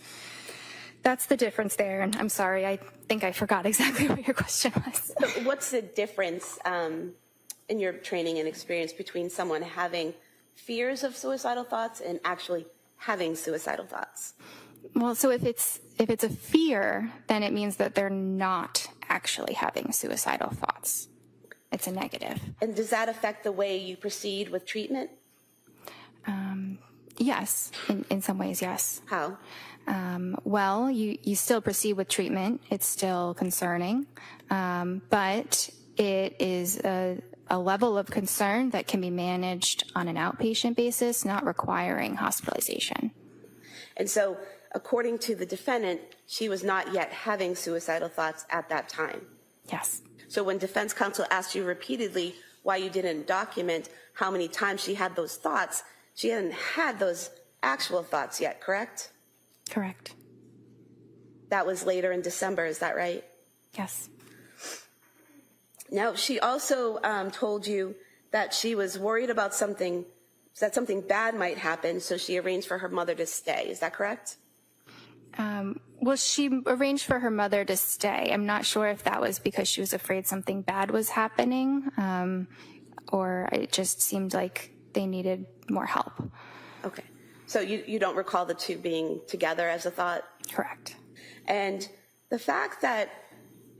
the difference there. And I'm sorry, I think I forgot exactly what your question was. So what's the difference in your training and experience between someone having fears of suicidal thoughts and actually having suicidal thoughts? Well, so if it's a fear, then it means that they're not actually having suicidal thoughts. It's a negative. And does that affect the way you proceed with treatment? Yes, in some ways, yes. How? Well, you still proceed with treatment. It's still concerning, but it is a level of concern that can be managed on an outpatient basis, not requiring hospitalization. And so, according to the defendant, she was not yet having suicidal thoughts at that time. Yes. So when defense counsel asked you repeatedly why you didn't document how many times she had those thoughts, she hadn't had those actual thoughts yet, correct? Correct. That was later in December, is that right? Yes. Now, she also told you that she was worried about that something bad might happen, so she arranged for her mother to stay. Is that correct? Well, she arranged for her mother to stay. I'm not sure if that was because she was afraid something bad was happening, or it just seemed like they needed more help. Okay. So you don't recall the two being together as a thought? Correct. And the fact that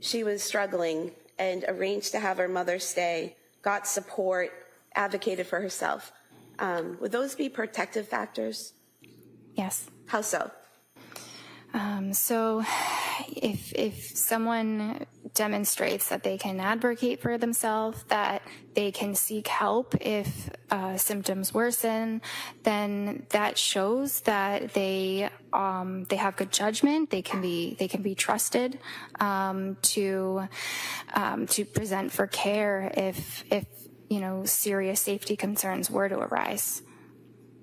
she was struggling and arranged to have her mother stay, got support, advocated for herself, would those be protective factors? Yes. How so? So if someone demonstrates that they can advocate for themselves, that they can seek help if symptoms worsen, then that shows that they have good judgment. They can be trusted to present for care if serious safety concerns were to arise.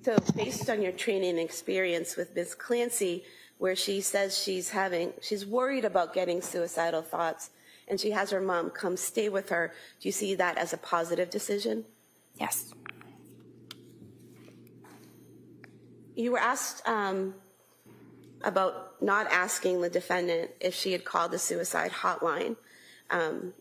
So based on your training and experience with Ms. Clancy, where she says she's worried about getting suicidal thoughts, and she has her mom come stay with her, do you see that as a positive decision? Yes. You were asked about not asking the defendant if she had called the suicide hotline.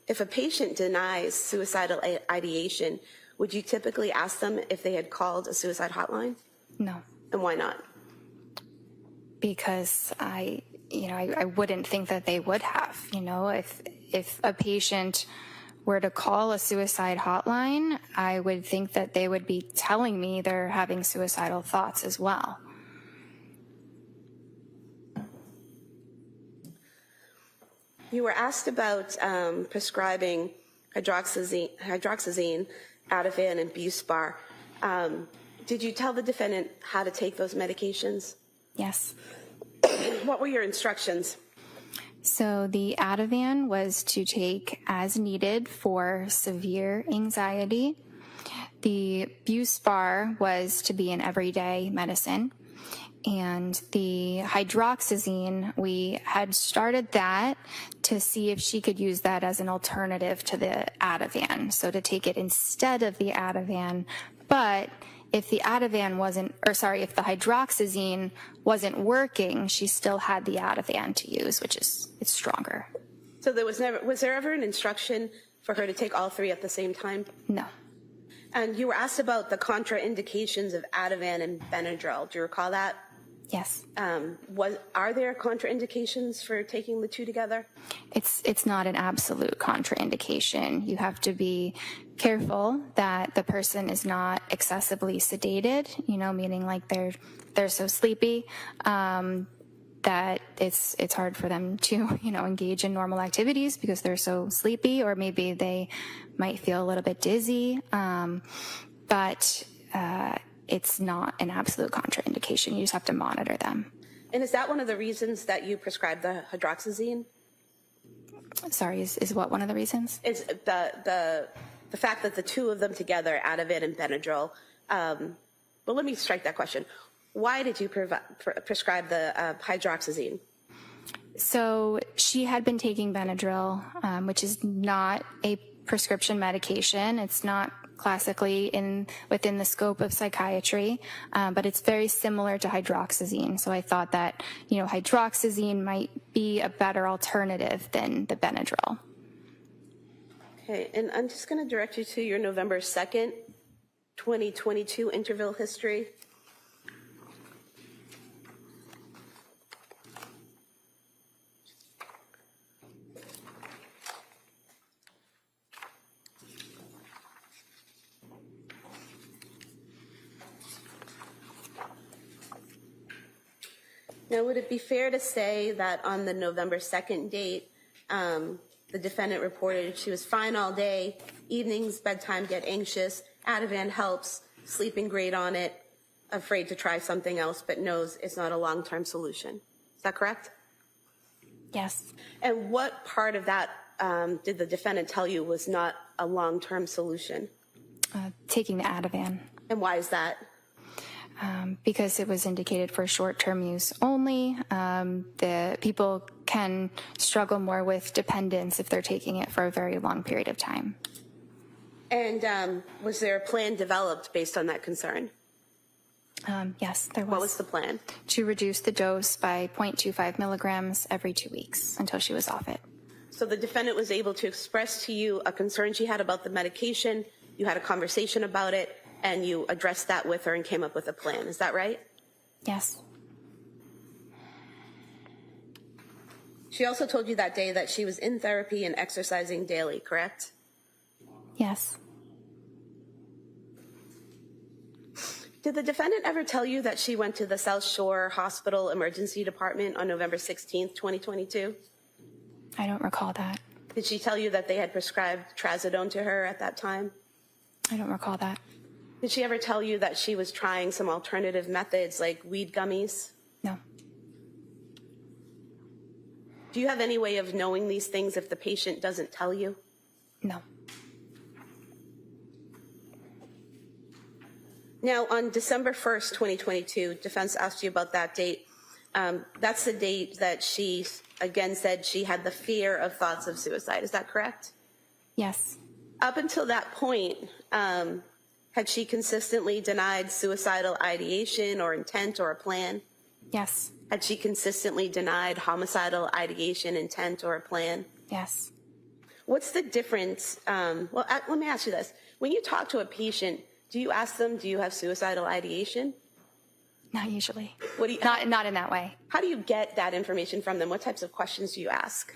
If a patient denies suicidal ideation, would you typically ask them if they had called a suicide hotline? No. And why not? Because I wouldn't think that they would have. If a patient were to call a suicide hotline, I would think that they would be telling me they're having suicidal thoughts as well. You were asked about prescribing hydroxyzine, Ativan, and Buspar. Did you tell the defendant how to take those medications? Yes. What were your instructions? So the Ativan was to take as needed for severe anxiety. The Buspar was to be an everyday medicine. And the hydroxyzine, we had started that to see if she could use that as an alternative to the Ativan. So to take it instead of the Ativan. But if the if the hydroxyzine wasn't working, she still had the Ativan to use, it's stronger. So was there ever an instruction for her to take all three at the same time? No. And you were asked about the contraindications of Ativan and Benadryl. Do you recall that? Yes. Are there contraindications for taking the two together? It's not an absolute contraindication. You have to be careful that the person is not excessively sedated, meaning like they're so sleepy that it's hard for them to, engage in normal activities because they're so sleepy, or maybe they might feel a little bit dizzy. But it's not an absolute contraindication. You just have to monitor them. And is that one of the reasons that you prescribe the hydroxyzine? Sorry, is what one of the reasons? Is the fact that the two of them together, Ativan and Benadryl. Well, let me strike that question. Why did you prescribe the hydroxyzine? So she had been taking Benadryl, which is not a prescription medication. It's not classically within the scope of psychiatry, but it's very similar to hydroxyzine. So I thought that, hydroxyzine might be a better alternative than the Benadryl. Okay, and I'm just going to direct you to your November 2nd, 2022 interval history. Now, would it be fair to say that on the November 2nd date, the defendant reported she was fine all day, evenings, bedtime, get anxious, Ativan helps, sleeping great on it, afraid to try something else, but knows it's not a long-term solution. Is that correct? Yes. And what part of that did the defendant tell you was not a long-term solution? Taking the Ativan. And why is that? Because it was indicated for short-term use only. The people can struggle more with dependence if they're taking it for a very long period of time. And was there a plan developed based on that concern? Yes, there was. What was the plan? To reduce the dose by 0.25 milligrams every 2 weeks until she was off it. So the defendant was able to express to you a concern she had about the medication, you had a conversation about it, and you addressed that with her and came up with a plan. Is that right? Yes. She also told you that day that she was in therapy and exercising daily, correct? Yes. Did the defendant ever tell you that she went to the South Shore Hospital Emergency Department on November 16th, 2022? I don't recall that. Did she tell you that they had prescribed trazodone to her at that time? I don't recall that. Did she ever tell you that she was trying some alternative methods like weed gummies? No. Do you have any way of knowing these things if the patient doesn't tell you? No. Now, on December 1st, 2022, defense asked you about that date. That's the date that she, again, said she had the fear of thoughts of suicide. Is that correct? Yes. Up until that point, had she consistently denied suicidal ideation or intent or a plan? Yes. Had she consistently denied homicidal ideation, intent, or a plan? Yes. What's the difference? Let me ask you this. When you talk to a patient, do you ask them, do you have suicidal ideation? Not usually. What do you, Not in that way. how do you get that information from them? What types of questions do you ask?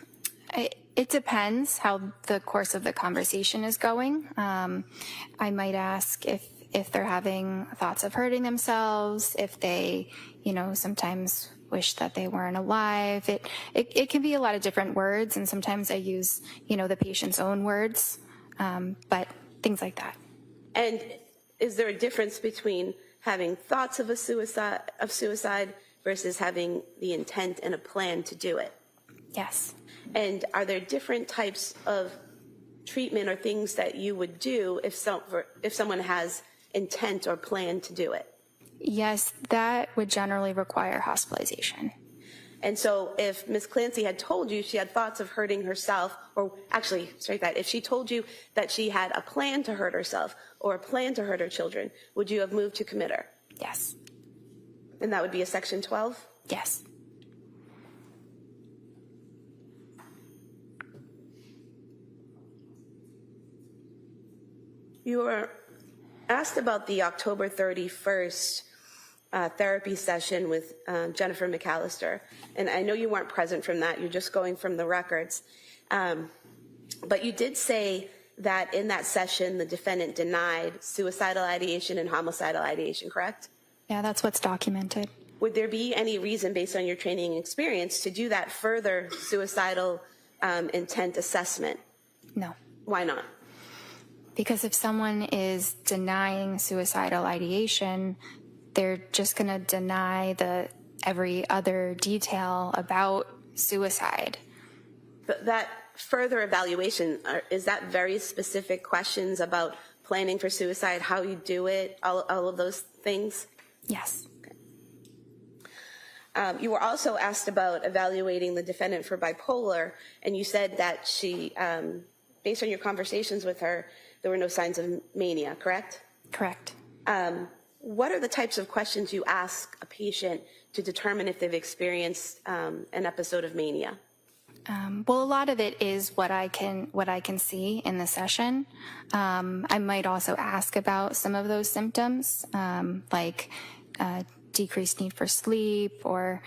It depends how the course of the conversation is going. I might ask if they're having thoughts of hurting themselves, if they, sometimes wish that they weren't alive. It can be a lot of different words, and sometimes I use, the patient's own words, but things like that. And is there a difference between having thoughts of suicide versus having the intent and a plan to do it? Yes. And are there different types of treatment or things that you would do if someone has intent or plan to do it? Yes, that would generally require hospitalization. And so if Ms. Clancy had told you she had thoughts of hurting herself, or actually, if she told you that she had a plan to hurt herself or a plan to hurt her children, would you have moved to commit her? Yes. And that would be a Section 12? Yes. You were asked about the October 31st therapy session with Jennifer McAllister. And I know you weren't present from that, you're just going from the records. But you did say that in that session, the defendant denied suicidal ideation and homicidal ideation, correct? Yeah, that's what's documented. Would there be any reason, based on your training and experience, to do that further suicidal intent assessment? No. Why not? Because if someone is denying suicidal ideation, they're just going to deny every other detail about suicide. But that further evaluation, is that very specific questions about planning for suicide, how you do it, all of those things? Yes. You were also asked about evaluating the defendant for bipolar, and you said that she, based on your conversations with her, there were no signs of mania, correct? Correct. What are the types of questions you ask a patient to determine if they've experienced an episode of mania? Well, a lot of it is what I can see in the session. I might also ask about some of those symptoms, like decreased need for sleep, or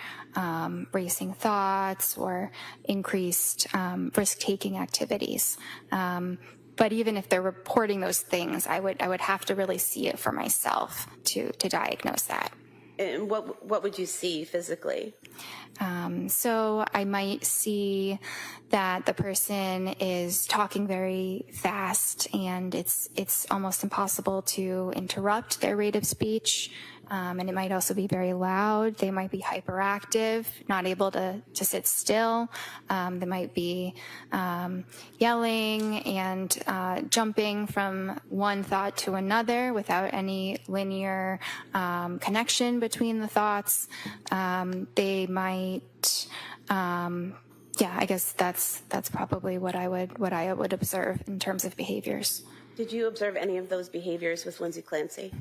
racing thoughts, or increased risk-taking activities. But even if they're reporting those things, I would have to really see it for myself to diagnose that. And what would you see physically? So I might see that the person is talking very fast, and it's almost impossible to interrupt their rate of speech. And it might also be very loud. They might be hyperactive, not able to sit still. They might be yelling and jumping from one thought to another without any linear connection between the thoughts. They might, I guess that's probably what I would observe in terms of behaviors. Did you observe any of those behaviors with Lindsay Clancy?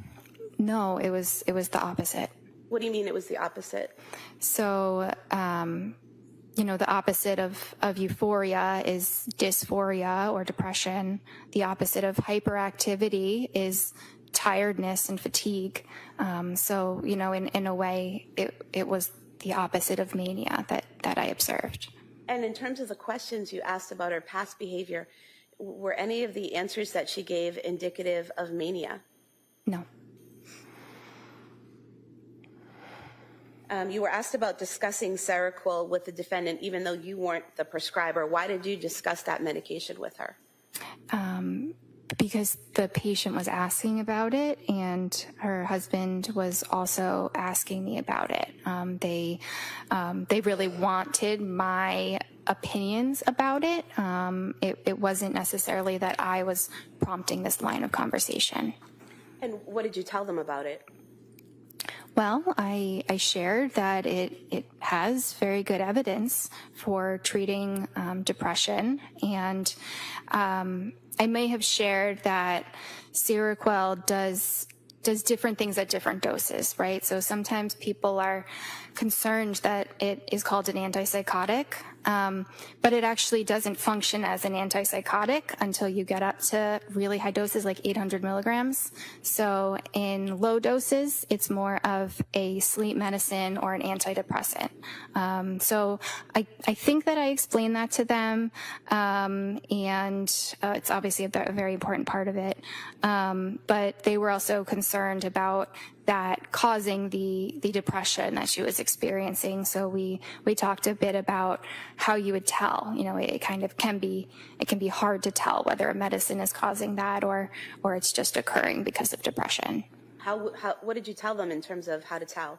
No, it was the opposite. What do you mean it was the opposite? So, the opposite of euphoria is dysphoria or depression. The opposite of hyperactivity is tiredness and fatigue. So, in a way, it was the opposite of mania that I observed. And in terms of the questions you asked about her past behavior, were any of the answers that she gave indicative of mania? No. You were asked about discussing Seroquel with the defendant, even though you weren't the prescriber. Why did you discuss that medication with her? Because the patient was asking about it, and her husband was also asking me about it. They really wanted my opinions about it. It wasn't necessarily that I was prompting this line of conversation. And what did you tell them about it? Well, I shared that it has very good evidence for treating depression, and I may have shared that Seroquel does different things at different doses, right? So sometimes people are concerned that it is called an antipsychotic, but it actually doesn't function as an antipsychotic until you get up to really high doses, like 800 milligrams. So in low doses, it's more of a sleep medicine or an antidepressant. So I think that I explained that to them, and it's obviously a very important part of it. But they were also concerned about that causing the depression that she was experiencing. So we talked a bit about how you would tell. It kind of can be hard to tell whether a medicine is causing that or it's just occurring because of depression. What did you tell them in terms of how to tell?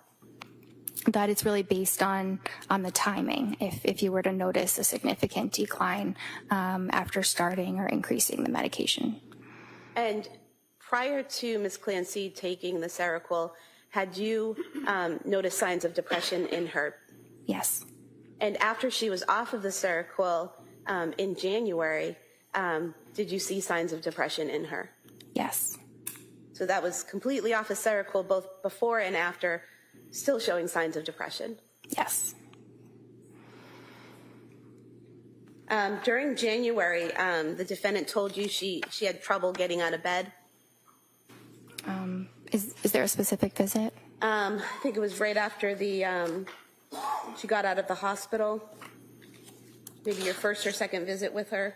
That it's really based on the timing. If you were to notice a significant decline after starting or increasing the medication. And prior to Ms. Clancy taking the Seroquel, had you noticed signs of depression in her? Yes. And after she was off of the Seroquel in January, did you see signs of depression in her? Yes. So that was completely off of Seroquel, both before and after, still showing signs of depression? Yes. During January, the defendant told you she had trouble getting out of bed? Is there a specific visit? I think it was right after she got out of the hospital. Maybe your first or second visit with her.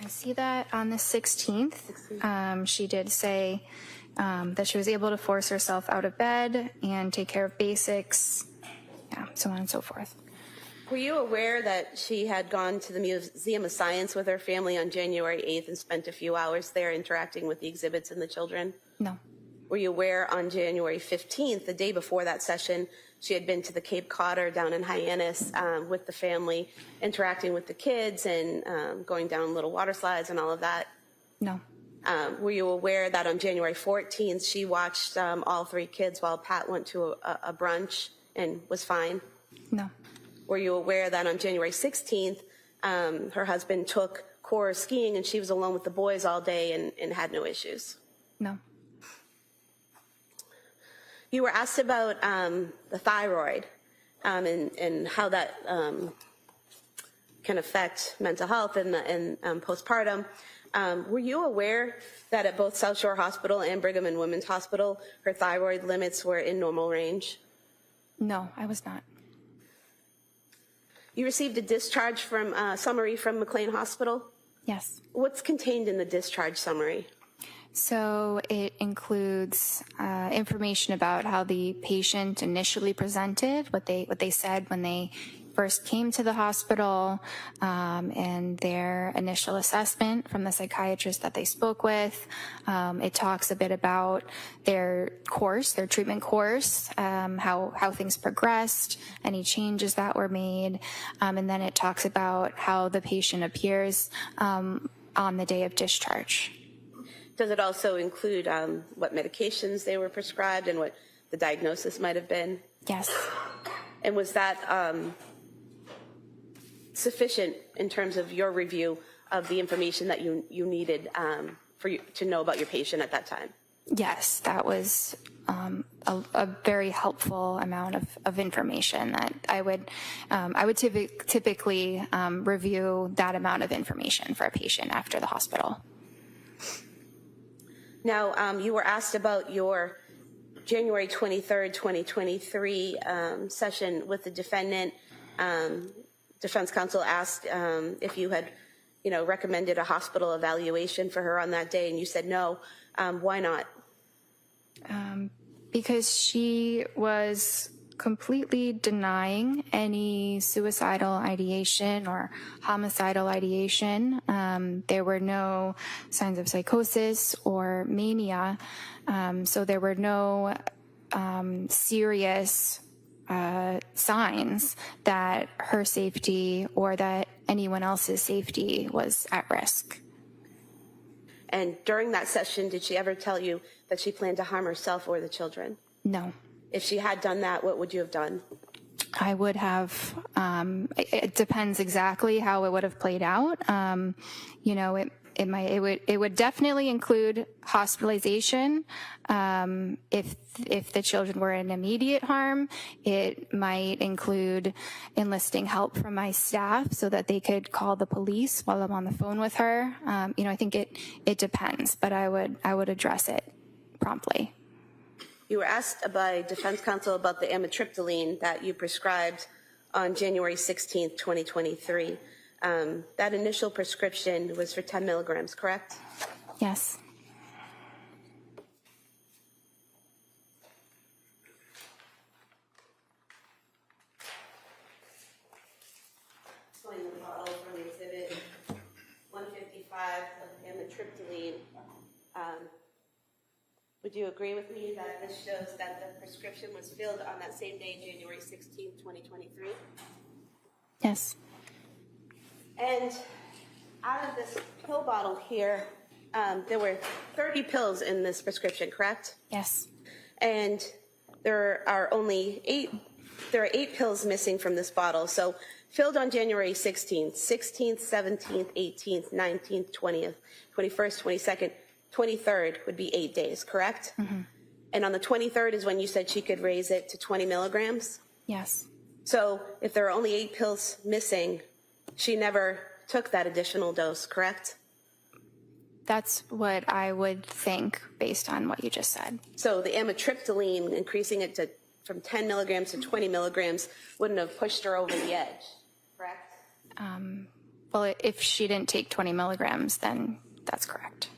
I see that on the 16th, she did say that she was able to force herself out of bed and take care of basics, so on and so forth. Were you aware that she had gone to the Museum of Science with her family on January 8th and spent a few hours there interacting with the exhibits and the children? No. Were you aware on January 15th, the day before that session, she had been to the Cape Codder down in Hyannis with the family, interacting with the kids and going down little water slides and all of that? No. Were you aware that on January 14th, she watched all 3 kids while Pat went to a brunch and was fine? No. Were you aware that on January 16th, her husband took Cora skiing and she was alone with the boys all day and had no issues? No. You were asked about the thyroid and how that can affect mental health and postpartum. Were you aware that at both South Shore Hospital and Brigham and Women's Hospital, her thyroid limits were in normal range? No, I was not. You received a discharge summary from McLean Hospital? Yes. What's contained in the discharge summary? So it includes information about how the patient initially presented, what they said when they first came to the hospital, and their initial assessment from the psychiatrist that they spoke with. It talks a bit about their course, their treatment course, how things progressed, any changes that were made, and then it talks about how the patient appears on the day of discharge. Does it also include what medications they were prescribed and what the diagnosis might have been? Yes. And was that sufficient in terms of your review of the information that you needed for you to know about your patient at that time? Yes, that was a very helpful amount of information that I would typically review that amount of information for a patient after the hospital. Now, you were asked about your January 23rd, 2023 session with the defendant. Defense counsel asked if you had, recommended a hospital evaluation for her on that day, and you said no. Why not? Because she was completely denying any suicidal ideation or homicidal ideation. There were no signs of psychosis or mania, so there were no serious signs that her safety or that anyone else's safety was at risk. And during that session, did she ever tell you that she planned to harm herself or the children? No. If she had done that, what would you have done? I would have, it depends exactly how it would have played out. It would definitely include hospitalization. If the children were in immediate harm, it might include enlisting help from my staff so that they could call the police while I'm on the phone with her. I think it depends, but I would address it promptly. You were asked by defense counsel about the amitriptyline that you prescribed on January 16th, 2023. That initial prescription was for 10 milligrams, correct? Yes. Pulling the bottle from exhibit 155 of amitriptyline. Would you agree with me that this shows that the prescription was filled on that same day, January 16th, 2023? Yes. And out of this pill bottle here, there were 30 pills in this prescription, correct? Yes. And there are 8 pills missing from this bottle. So filled on January 16th, 16th, 17th, 18th, 19th, 20th, 21st, 22nd, 23rd would be 8 days, correct? Mm-hmm. And on the 23rd is when you said she could raise it to 20 milligrams? Yes. So if there are only 8 pills missing, she never took that additional dose, correct? That's what I would think based on what you just said. So the amitriptyline, increasing it from 10 milligrams to 20 milligrams, wouldn't have pushed her over the edge, correct? Well, if she didn't take 20 milligrams, then that's correct.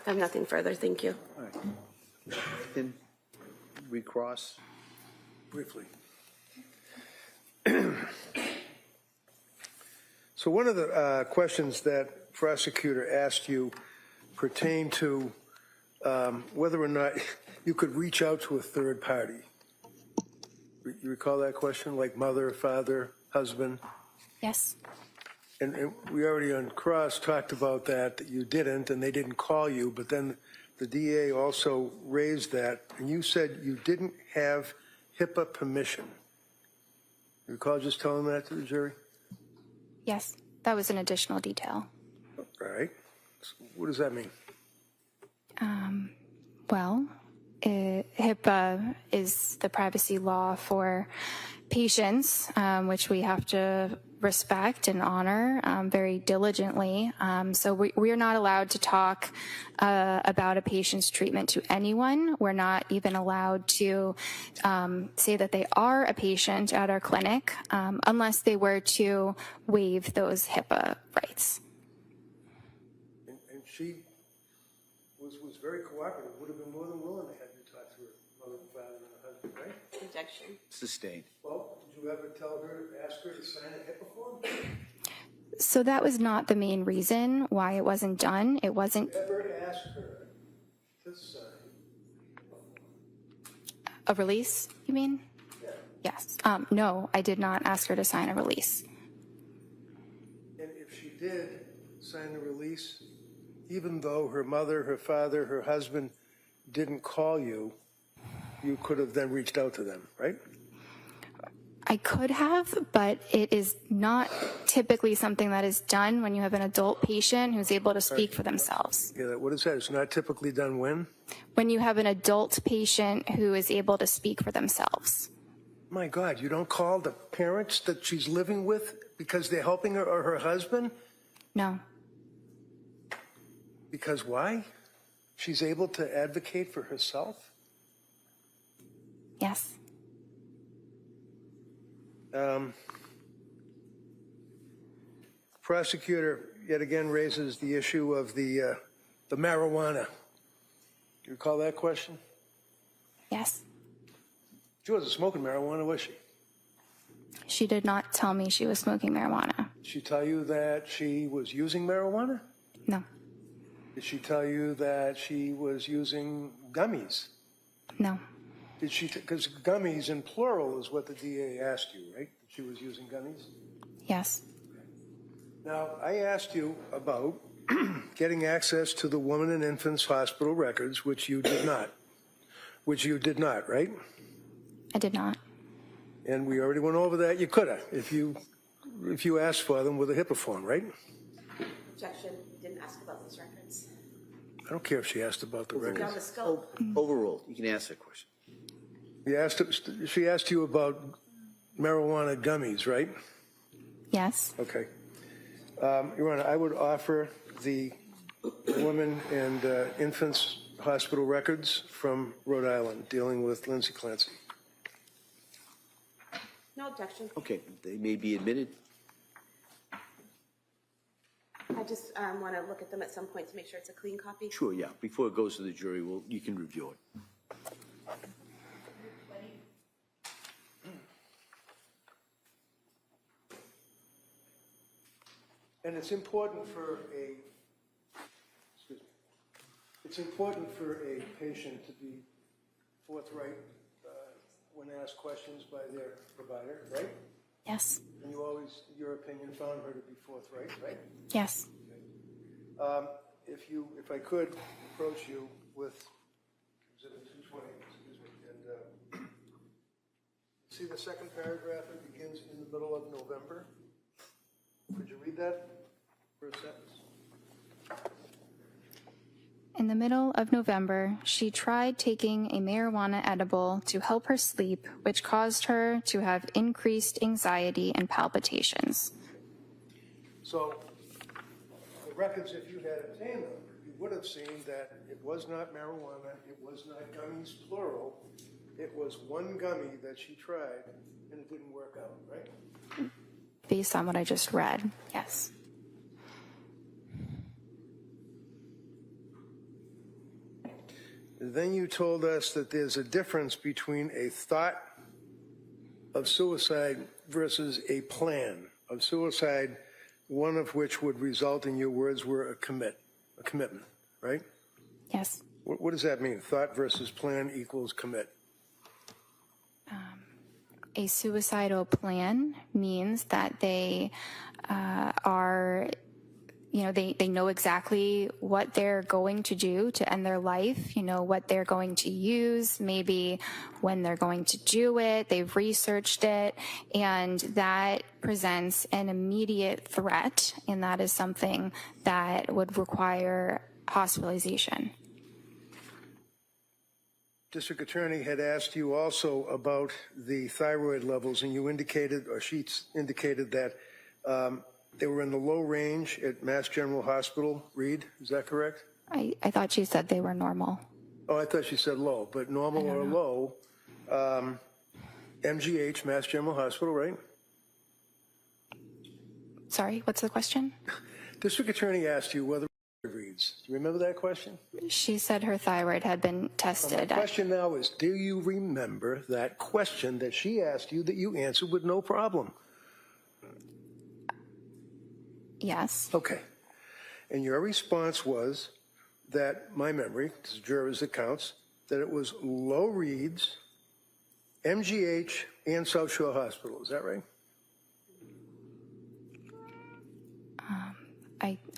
I have nothing further, thank you. All right. Then recross. Briefly. So one of the questions that prosecutor asked you pertained to whether or not you could reach out to a third party. You recall that question, like mother, father, husband? Yes. And we already on cross talked about that you didn't, and they didn't call you, but then the DA also raised that, and you said you didn't have HIPAA permission. You recall just telling that to the jury? Yes. That was an additional detail. All right. So what does that mean? Well, HIPAA is the privacy law for patients, which we have to respect and honor very diligently. So we are not allowed to talk about a patient's treatment to anyone. We're not even allowed to say that they are a patient at our clinic unless they were to waive those HIPAA rights. And she was very cooperative, would have been more than willing to have you talk to her mother and father and her husband, right? Objection. Sustained. Well, did you ever tell her, ask her to sign a HIPAA form? So that was not the main reason why it wasn't done. It wasn't Ever ask her to sign a release, you mean? Yeah. Yes. No, I did not ask her to sign a release. And if she did sign the release, even though her mother, her father, her husband didn't call you, you could have then reached out to them, right? I could have, but it is not typically something that is done when you have an adult patient who's able to speak for themselves. Yeah, what is that? It's not typically done when? When you have an adult patient who is able to speak for themselves. My God, you don't call the parents that she's living with because they're helping her or her husband? No. Because why? She's able to advocate for herself? Yes. Prosecutor yet again raises the issue of the marijuana. You recall that question? Yes. She wasn't smoking marijuana, was she? She did not tell me she was smoking marijuana. Did she tell you that she was using marijuana? No. Did she tell you that she was using gummies? No. Did she, because gummies in plural is what the DA asked you, right? That she was using gummies? Yes. Now, I asked you about getting access to the woman and infants hospital records, which you did not. Which you did not, right? I did not. And we already went over that. You could have, if you asked for them with a HIPAA form, right? Objection. Didn't ask about those records. I don't care if she asked about the records. Beyond the scope. Overruled. You can ask that question. She asked you about marijuana gummies, right? Yes. Okay. Your Honor, I would offer the women and infants hospital records from Rhode Island dealing with Lindsay Clancy. No objection. Okay, they may be admitted. I just want to look at them at some point to make sure it's a clean copy. Sure, yeah. Before it goes to the jury, you can review it. And it's important for a patient to be forthright when asked questions by their provider, right? Yes. And you always, your opinion, found her to be forthright, right? Yes. If I could approach you with Exhibit 220, excuse me, and see the second paragraph, it begins in the middle of November. Could you read that first sentence? In the middle of November, she tried taking a marijuana edible to help her sleep, which caused her to have increased anxiety and palpitations. So the records, if you had obtained them, you would have seen that it was not marijuana, it was not gummies, plural. It was one gummy that she tried, and it didn't work out, right? Based on what I just read, yes. Then you told us that there's a difference between a thought of suicide versus a plan of suicide, one of which would result, in your words, were a commitment, right? Yes. What does that mean? Thought versus plan equals commit. A suicidal plan means that they are, they know exactly what they're going to do to end their life, what they're going to use, maybe when they're going to do it, they've researched it, and that presents an immediate threat, and that is something that would require hospitalization. District Attorney had asked you also about the thyroid levels, and you indicated, or she indicated that they were in the low range at Mass General Hospital, Reed, is that correct? I thought she said they were normal. Oh, I thought she said low, but normal or low, MGH, Mass General Hospital, right? Sorry, what's the question? District Attorney asked you whether reads. Do you remember that question? She said her thyroid had been tested. The question now is, do you remember that question that she asked you that you answered with no problem? Yes. Okay. And your response was that, my memory, this is jurors' accounts, that it was low reads, MGH, and South Shore Hospital. Is that right?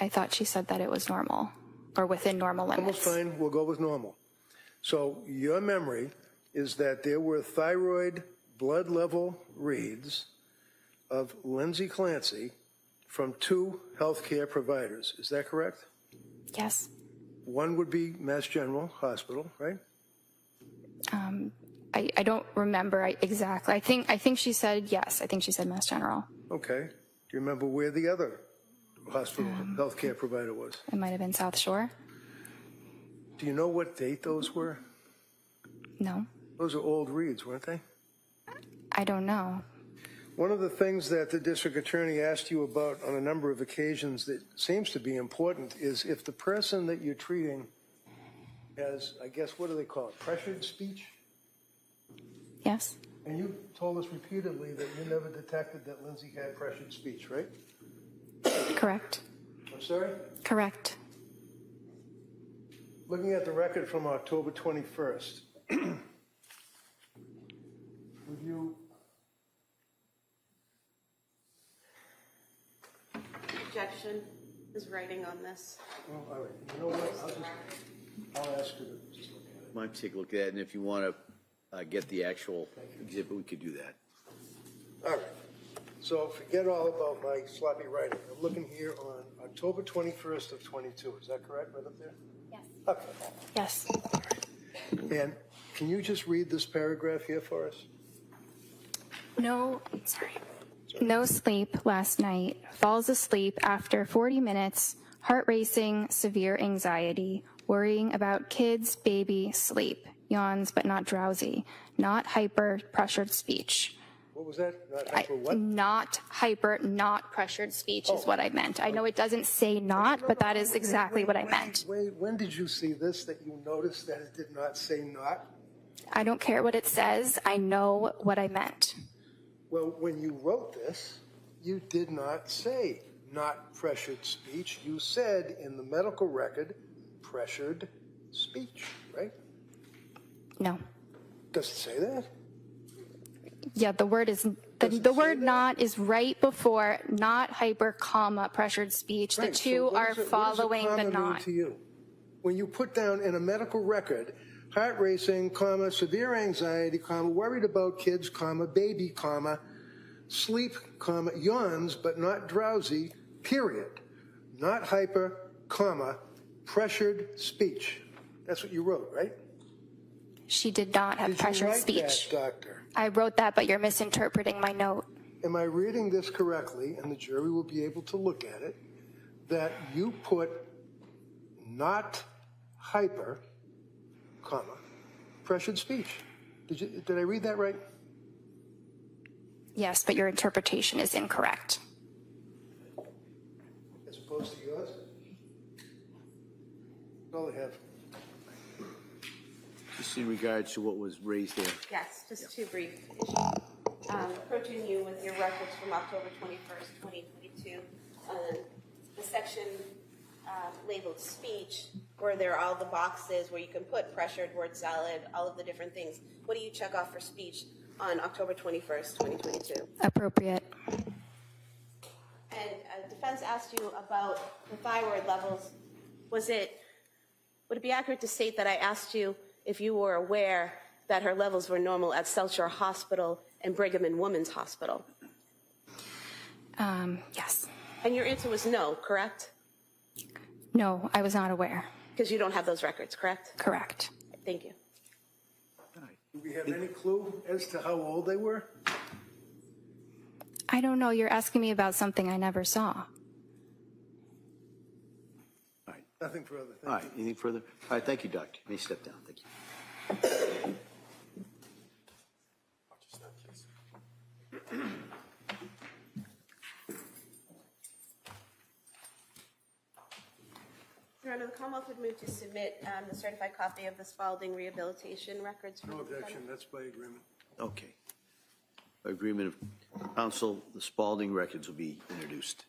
I thought she said that it was normal, or within normal limits. Almost fine. We'll go with normal. So your memory is that there were thyroid blood level reads of Lindsay Clancy from 2 healthcare providers. Is that correct? Yes. One would be Mass General Hospital, right? I don't remember exactly. I think she said yes. I think she said Mass General. Okay. Do you remember where the other hospital healthcare provider was? It might have been South Shore. Do you know what date those were? No. Those are old reads, weren't they? I don't know. One of the things that the district attorney asked you about on a number of occasions that seems to be important is if the person that you're treating has, I guess, what do they call it, pressured speech? Yes. And you told us repeatedly that you never detected that Lindsay had pressured speech, right? Correct. I'm sorry? Correct. Looking at the record from October 21st, would you... Objection is writing on this. Oh, all right. You know what? I'll ask her to just look at it. Might take a look at it, and if you want to get the actual exhibit, we could do that. All right. So forget all about my sloppy writing. I'm looking here on October 21st of 22. Is that correct, right up there? Yes. Okay. Yes. And can you just read this paragraph here for us? No sleep last night. Falls asleep after 40 minutes. Heart racing, severe anxiety. Worrying about kids, baby, sleep. Yawns but not drowsy. Not hyper, pressured speech. What was that? Not hyper what? Not hyper, not pressured speech is what I meant. I know it doesn't say not, but that is exactly what I meant. Wait, when did you see this that you noticed that it did not say not? I don't care what it says. I know what I meant. Well, when you wrote this, you did not say not pressured speech. You said in the medical record, pressured speech, right? No. Does it say that? Yeah, the word is the word not is right before not hyper, comma, pressured speech. Right. The two are following the what does a comma mean not. to you? When you put down in a medical record, heart racing, comma, severe anxiety, comma, worried about kids, comma, baby, comma, sleep, comma, yawns but not drowsy, period. Not hyper, comma, pressured speech. That's what you wrote, right? She did not have pressured Did you write speech. that, doctor? I wrote that, but you're misinterpreting my note. Am I reading this correctly, and the jury will be able to look at it, that you put not hyper, comma, pressured speech? Did I read that right? Yes, but your interpretation is incorrect. As opposed to yours? That's all I have. Just in regards to what was raised there. Yes, just two brief issues. Approaching you with your records from October 21st, 2022, the section labeled speech, where there are all the boxes where you can put pressured, word salad, all of the different things. What do you check off for speech on October 21st, 2022? Appropriate. And defense asked you about the thyroid levels. Would it be accurate to state that I asked you if you were aware that her levels were normal at South Shore Hospital and Brigham and Women's Hospital? Yes. And your answer was no, correct? No, I was not aware. Because you don't have those records, correct? Correct. Thank you. Do we have any clue as to how old they were? I don't know. You're asking me about something I never saw. All right. Nothing further. All right. Anything further? All right. Thank you, doctor. You may step down. Thank you. Your Honor, the Commonwealth would move to submit the certified copy of the Spalding rehabilitation records. No objection, that's by agreement. Okay. By agreement of counsel, the Spalding records will be introduced.